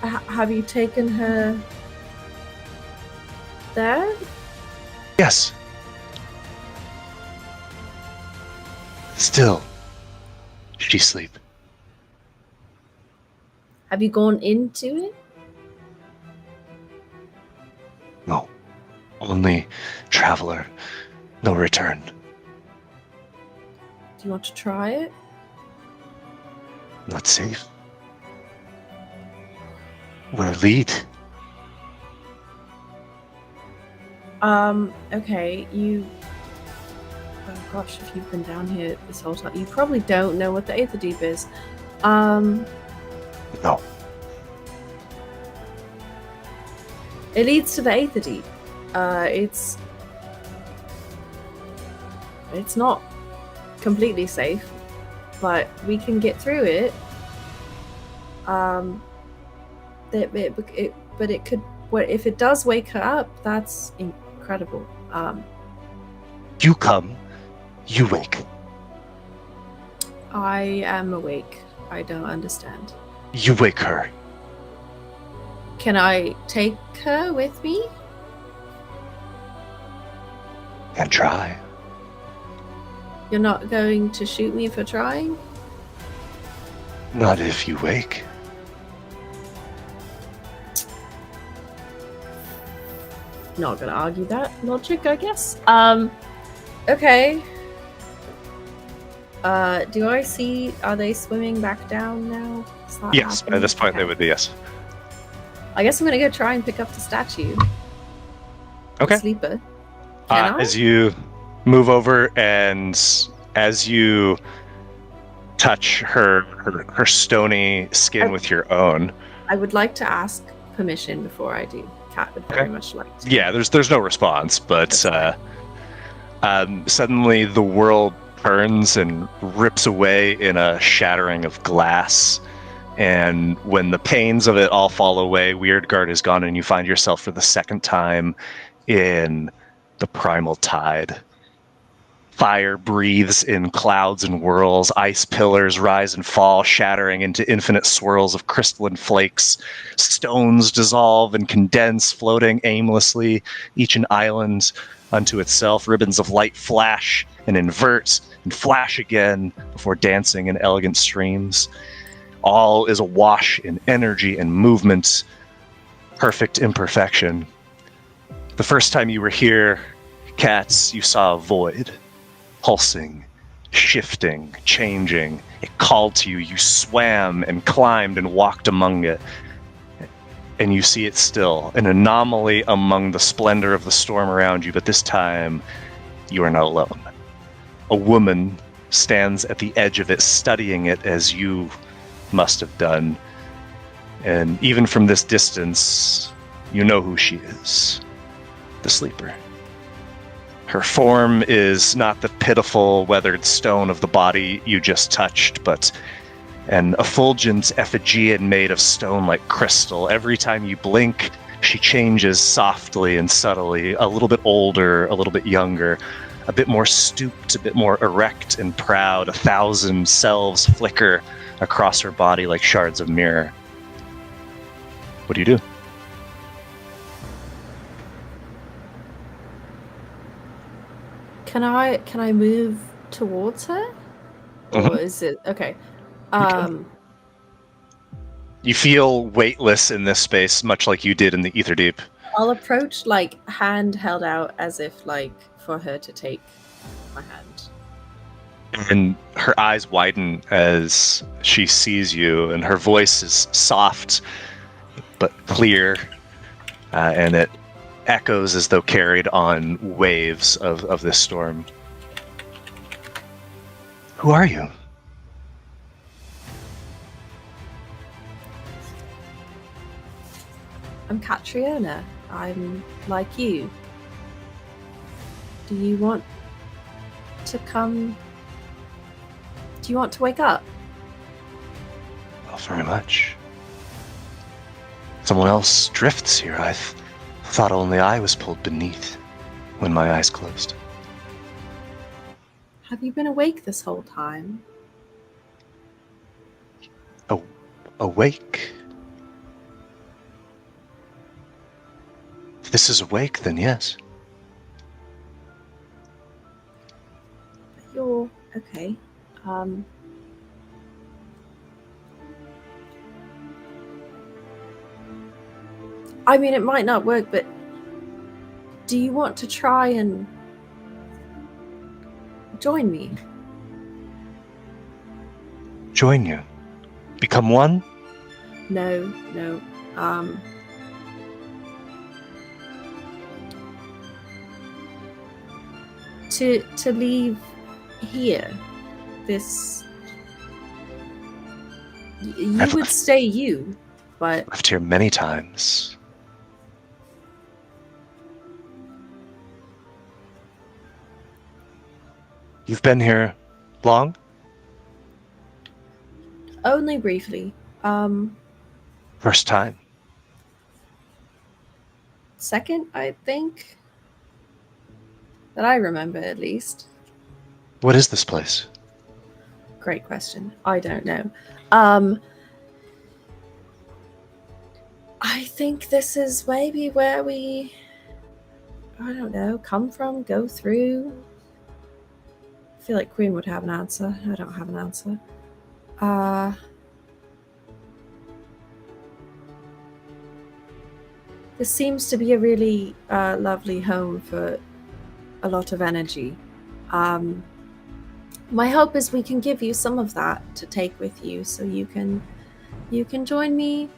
have you taken her there? Yes. Still she sleep. Have you gone into it? No. Only traveler, no return. Do you want to try it? Not safe. We're lead. Okay, you... Oh gosh, if you've been down here this whole time, you probably don't know what the Aether Deep is. No. It leads to the Aether Deep. It's not completely safe, but we can get through it. But it could. If it does wake her up, that's incredible. You come, you wake. I am awake. I don't understand. You wake her. Can I take her with me? And try. You're not going to shoot me for trying? Not if you wake. Not gonna argue that logic, I guess. Okay. Do I see? Are they swimming back down now? Is that Yes, happening? at this point they Okay. would be, yes. I guess I'm gonna go try and pick up the statue. Okay. Sleeper. Can I? As you move over and as you touch her stony skin with your own. I would like to ask permission before I do. Cat would very Okay. much like to. Yeah, there's no response, but suddenly the world turns and rips away in a shattering of glass. And when the pains of it all fall away, Wyrdgard is gone, and you find yourself for the second time in the primal tide. Fire breathes in clouds and whirls. Ice pillars rise and fall, shattering into infinite swirls of crystalline flakes. Stones dissolve and condense, floating aimlessly, each an island unto itself. Ribbons of light flash and invert and flash again before dancing in elegant streams. All is awash in energy and movement. Perfect imperfection. The first time you were here, Cats, you saw a void. Pulsing, shifting, changing. It called to you. You swam and climbed and walked among it. And you see it still, an anomaly among the splendor of the storm around you, but this time you are not alone. A woman stands at the edge of it, studying it as you must have done. And even from this distance, you know who she is. The Sleeper. Her form is not the pitiful, weathered stone of the body you just touched, but an effulgent effigy made of stone like crystal. Every time you blink, she changes softly and subtly, a little bit older, a little bit younger, a bit more stooped, a bit more erect and proud. 1,000 selves flicker across her body like shards of mirror. What do you do? Can I move towards her? Mhm. Or is it okay? You feel weightless in this space, much like you did in the Ether Deep. I'll approach, like, hand held out as if, like, for her to take my hand. And her eyes widen as she sees you, and her voice is soft but clear, and it echoes as though carried on waves of this storm. Who are you? I'm Catriona. I'm like you. Do you want to come? Do you want to wake up? Well, very much. Someone else drifts here. I thought only I was pulled beneath when my eyes closed. Have you been awake this whole time? Awake? If this is awake, then yes. You're okay. I mean, it might not work, but do you want to try and join me? Join you. Become one? No. To leave here, this you I've would left- stay you, but Left here many times. You've been here long? only briefly. First time. Second, I think. That I remember, at least. What is this place? Great question. I don't know. I think this is maybe where we, I don't know, come from, go through. I feel like Queen would have an answer. I don't have an answer. This seems to be a really lovely home for a lot of energy. My hope is we can give you some of that to take with you, so you can join me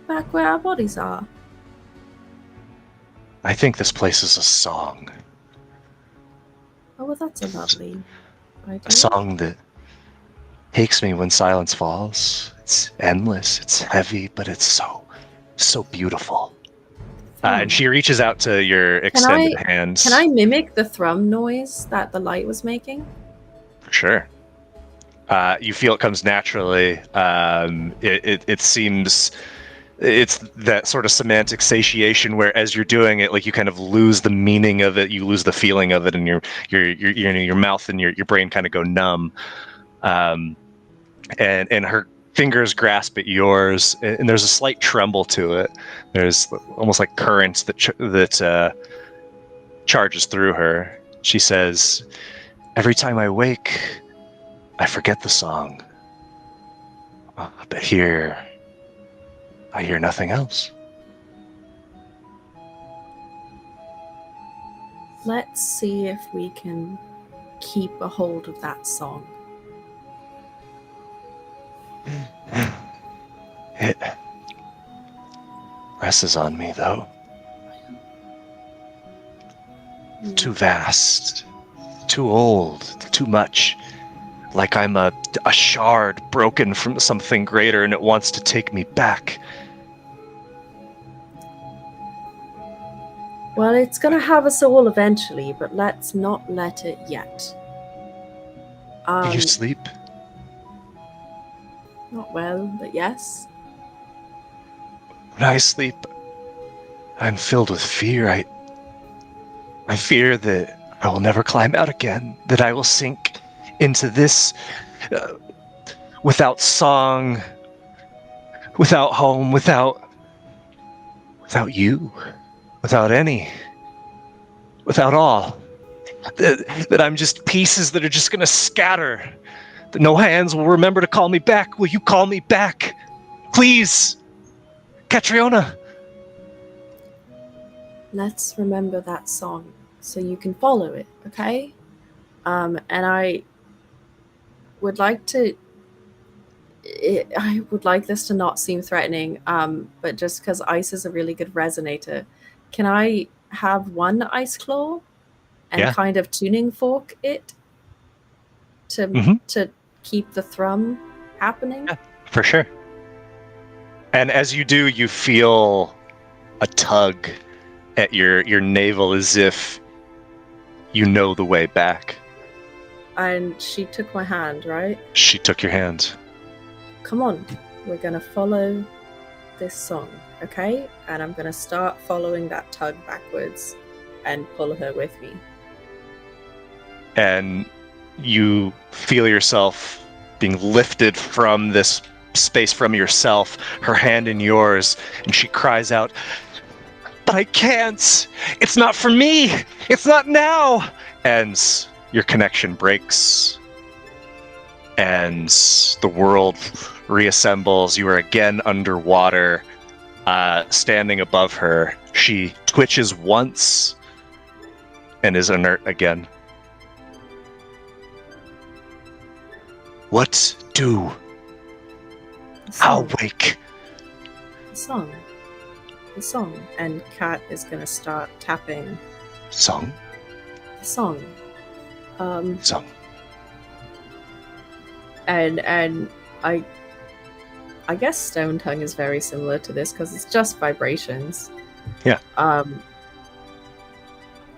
back where our bodies are. I think this place is a song. Oh, well, that's a lovely idea. A song that takes me when silence falls. It's endless, it's heavy, but it's so beautiful. And she reaches out to your extended hands. Can I mimic the thrum noise that the light was making? Sure. You feel it comes naturally. It seems it's that sort of semantic satiation where, as you're doing it, like you kind of lose the meaning of it, you lose the feeling of it, and your mouth and your brain kind of go numb. And her fingers grasp at yours, and there's a slight tremble to it. There's almost like currents that charges through her. She says, "Every time I wake, I forget the song. But here, I hear nothing else." Let's see if we can keep a hold of that song. It presses on me, though. Too vast, too old, too much. Like I'm a shard broken from something greater, and it wants to take me back. Well, it's gonna have us all eventually, but let's not let it yet. Do you sleep? Not well, but yes. When I sleep, I'm filled with fear. I fear that I will never climb out again, that I will sink into this without song, without home, without you, without all. That I'm just pieces that are just going to scatter. That no hands will remember to call me back. Will you call me back? Please, Catriona. Let's remember that song so you can follow it, okay? And I would like this to not seem threatening, but just because ice is a really good resonator, can I have one ice claw and kind of tuning fork it to keep the thrum happening? Yeah, for sure. And as you do, you feel a tug at your navel as if you know the way back. And she took my hand, right? She took your hand. Come on, we're gonna follow this song, okay? And I'm gonna start following that tug backwards and pull her with me. And you feel yourself being lifted from this space from yourself, her hand in yours, and she cries out, "But I can't! It's not for me! It's not now!" And your connection breaks, and the world reassembles. You are again underwater, standing above her. She twitches once and is inert again. What do? How wake? The song. And Kat is gonna start tapping Song? the song. Song. And I guess Stone Tongue is very similar to this because it's just vibrations. Yeah.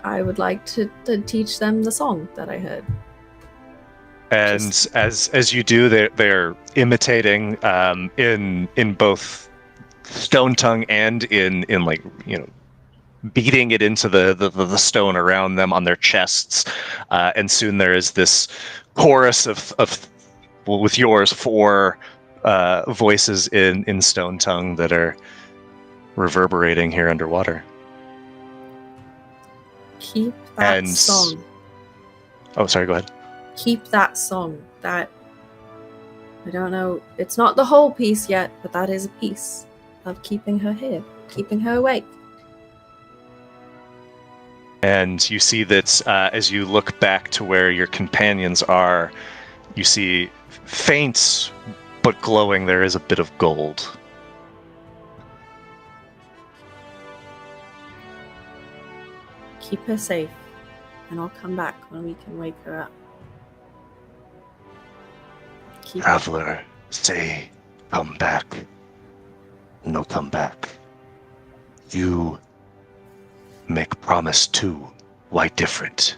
I would like to teach them the song that I heard. And as you do, they're imitating in both Stone Tongue and in like, you know, beating it into the stone around them on their chests, and soon there is this chorus of with yours 4 voices in Stone Tongue that are reverberating here underwater. Keep that And- song. Oh, sorry, go ahead. Keep that song. That, I don't know, it's not the whole piece yet, but that is a piece of keeping her here, keeping her awake. And you see that as you look back to where your companions are, you see faint but glowing, there is a bit of gold. Keep her safe, and I'll come back when we can wake her up. Keep her. Traveler, say, come back. No come back. You make promise too. Why different?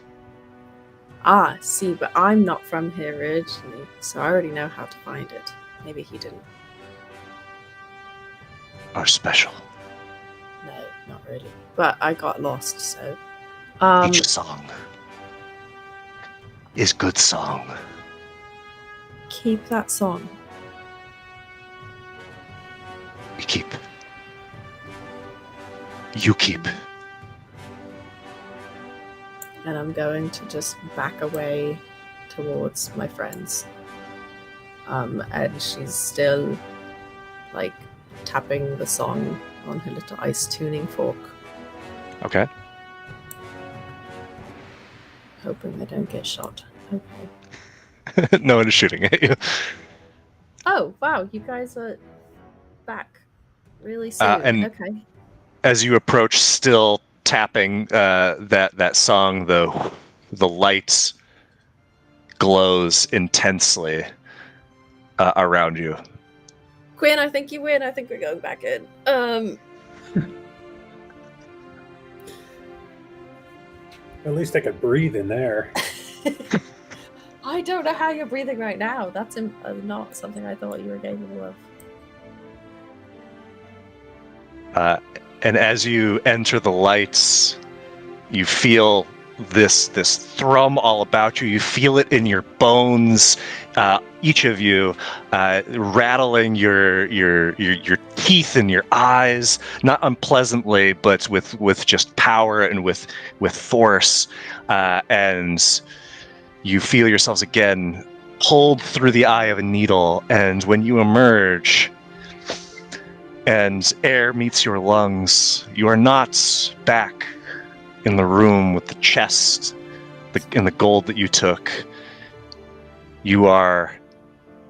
Ah, see, but I'm not from here originally, so I already know how to find it. Maybe he didn't. Are special. No, not really. But I got lost, so. Each song is good song. Keep that song. We keep. You keep. And I'm going to just back away towards my friends. And she's still, like, tapping the song on her little ice tuning fork, Okay. hoping I don't get shot. Okay. No one is shooting at you. Oh, wow, you guys are back really soon. And- Okay. As you approach, still tapping that song, the light glows intensely around you. Quinn, I think you win. I think we're going back in. At least I could breathe in there. I don't know how you're breathing right now. That's not something I thought you were capable of. And as you enter the lights, you feel this thrum all about you. You feel it in your bones. Each of you rattling your teeth in your eyes, not unpleasantly, but with just power and with force. And you feel yourselves again pulled through the eye of a needle. And when you emerge and air meets your lungs, you are not back in the room with the chest and the gold that you took. You are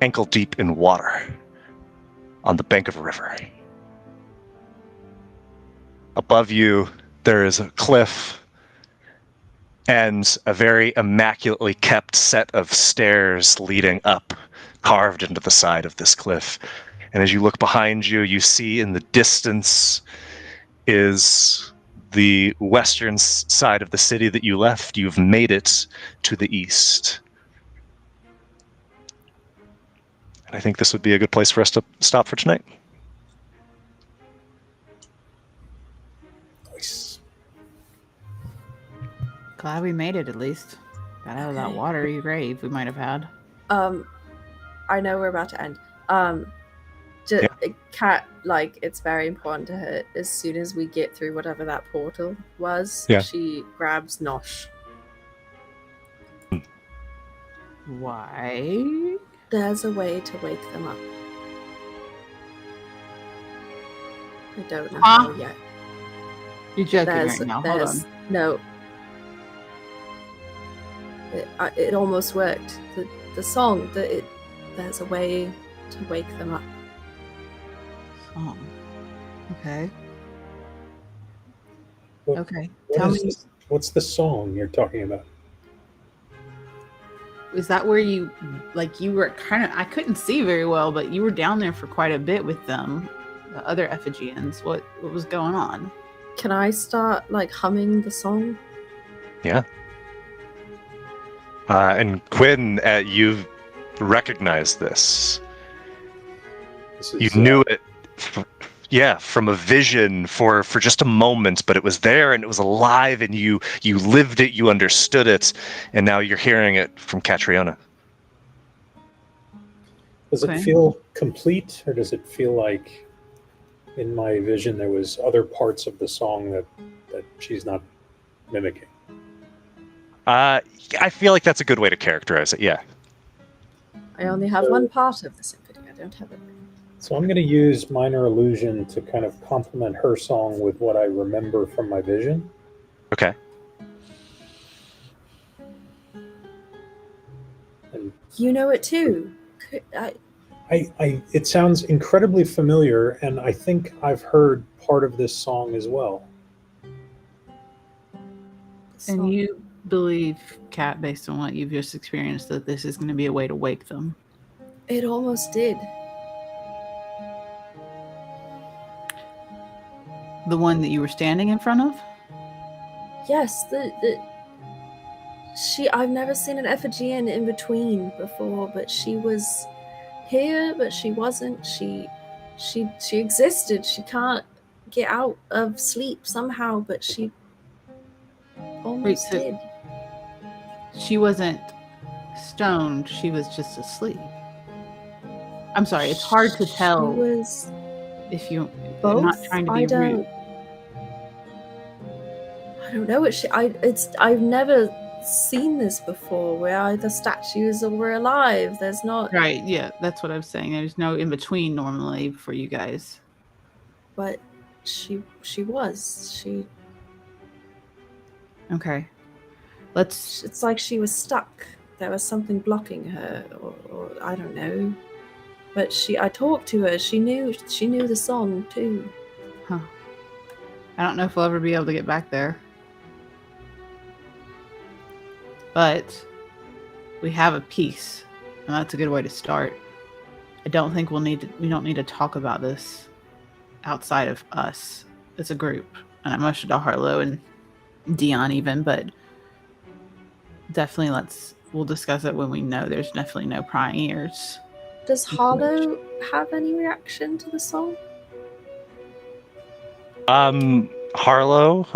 ankle deep in water on the bank of a river. Above you, there is a cliff and a very immaculately kept set of stairs leading up, carved into the side of this cliff. And as you look behind you, you see in the distance is the western side of the city that you left. You've made it to the east. And I think this would be a good place for us to stop for tonight. Nice. Glad we made it at least. Got out of that Okay. watery grave we might have had. I know we're about to end. Cat, like, it's very important to her. As soon as we get through whatever that portal was, Yeah. she grabs Nosh. Why? There's a way to wake them up. I don't know Huh? how yet. You're joking There's, right now. Hold there's on. no. It almost worked. The song there's a way to wake them up. Oh. Okay. What- Okay. what Tell is me, this- What's the song you're talking about? is that where you were kind of, I couldn't see very well, but you were down there for quite a bit with them, the other Ephigians. What was going on? Can I start, like, humming the song? Yeah. And Quinn, you recognized this. This You is, knew it, from a vision for just a moment, but it was there and it was alive, and you lived it, you understood it, and now you're hearing it from Catriona. Does Okay. it feel complete, or does it feel like in my vision there was other parts of the song that she's not mimicking. I feel like that's a good way to characterize it. Yeah. I only have one part of the symphony. I don't have it. So I'm going to use minor illusion to kind of complement her song with what I remember from my vision. Okay. And You know it too. it sounds incredibly familiar, and I think I've heard part of this song as well. And you believe, Kat, based on what you've just experienced, that this is going to be a way to wake them? It almost did. The one that you were standing in front of? Yes, I've never seen an effigy in between before, but she was here, but she wasn't. She existed. She can't get out of sleep somehow, but she almost so did. She wasn't stoned, she was just asleep. I'm sorry, it's hard to tell She was if you both. I'm not trying to be rude. I don't know what I've never seen this before where either statues or we're alive. There's not. Right, yeah, that's what I was saying. There's no in between normally for you guys. But she was. Okay. It's like she was stuck. There was something blocking her, or I don't know. But I talked to her. She knew the song too. Huh. I don't know if we'll ever be able to get back there. But we have a piece, and that's a good way to start. I don't think we don't need to talk about this outside of us as a group. And I motioned to Harlow and Dion even, but definitely we'll discuss it when we know there's definitely no prying ears. Does Harlow have any reaction to the song? Harlow,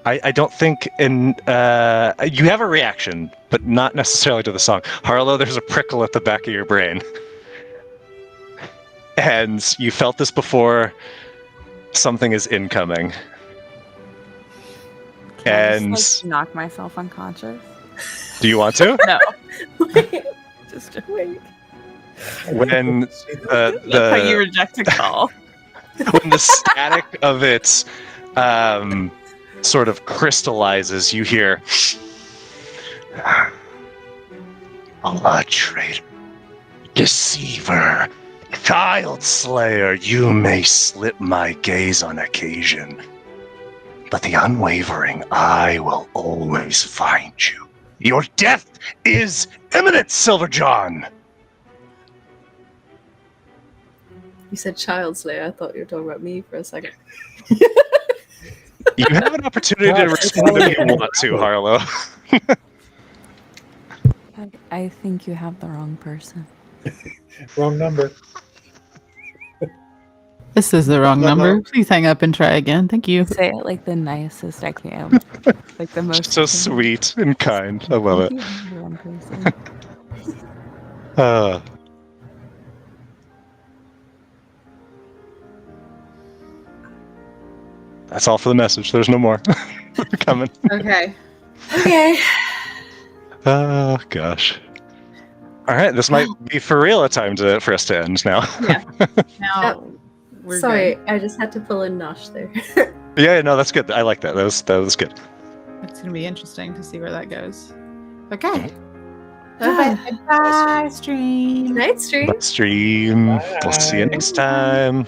I don't think you have a reaction, but not necessarily to the song. Harlow, there's a prickle at the back of your brain. And you felt this before. Something is incoming. Can I just, knock myself unconscious? Do you want to? No. Just wait. When That's how you reject a call. When the static of it sort of crystallizes, you hear, "Allah, traitor, deceiver, child slayer, you may slip my gaze on occasion, but the unwavering eye will always find you. Your death is imminent, Silverjohn." You said child slayer. I thought you were talking about me for a second. You have an opportunity to respond if you want to, Harlow. I think you have the wrong person. Wrong number. This is the wrong number. Please hang up and try again. Thank you. Say it like the nicest I can. Like the most. So sweet and kind. I love it. You have the wrong person. That's all for the message. There's no more. Coming. Okay. Okay. Oh, gosh. All right, this might be for real a time for us to end now. Yeah. Now, we're Sorry, good. I just had to pull in Nosh there. Yeah, no, that's good. I like that. That was good. It's going to be interesting to see where that goes. Okay. Bye. Bye, stream. Night stream. Stream. We'll see you next time.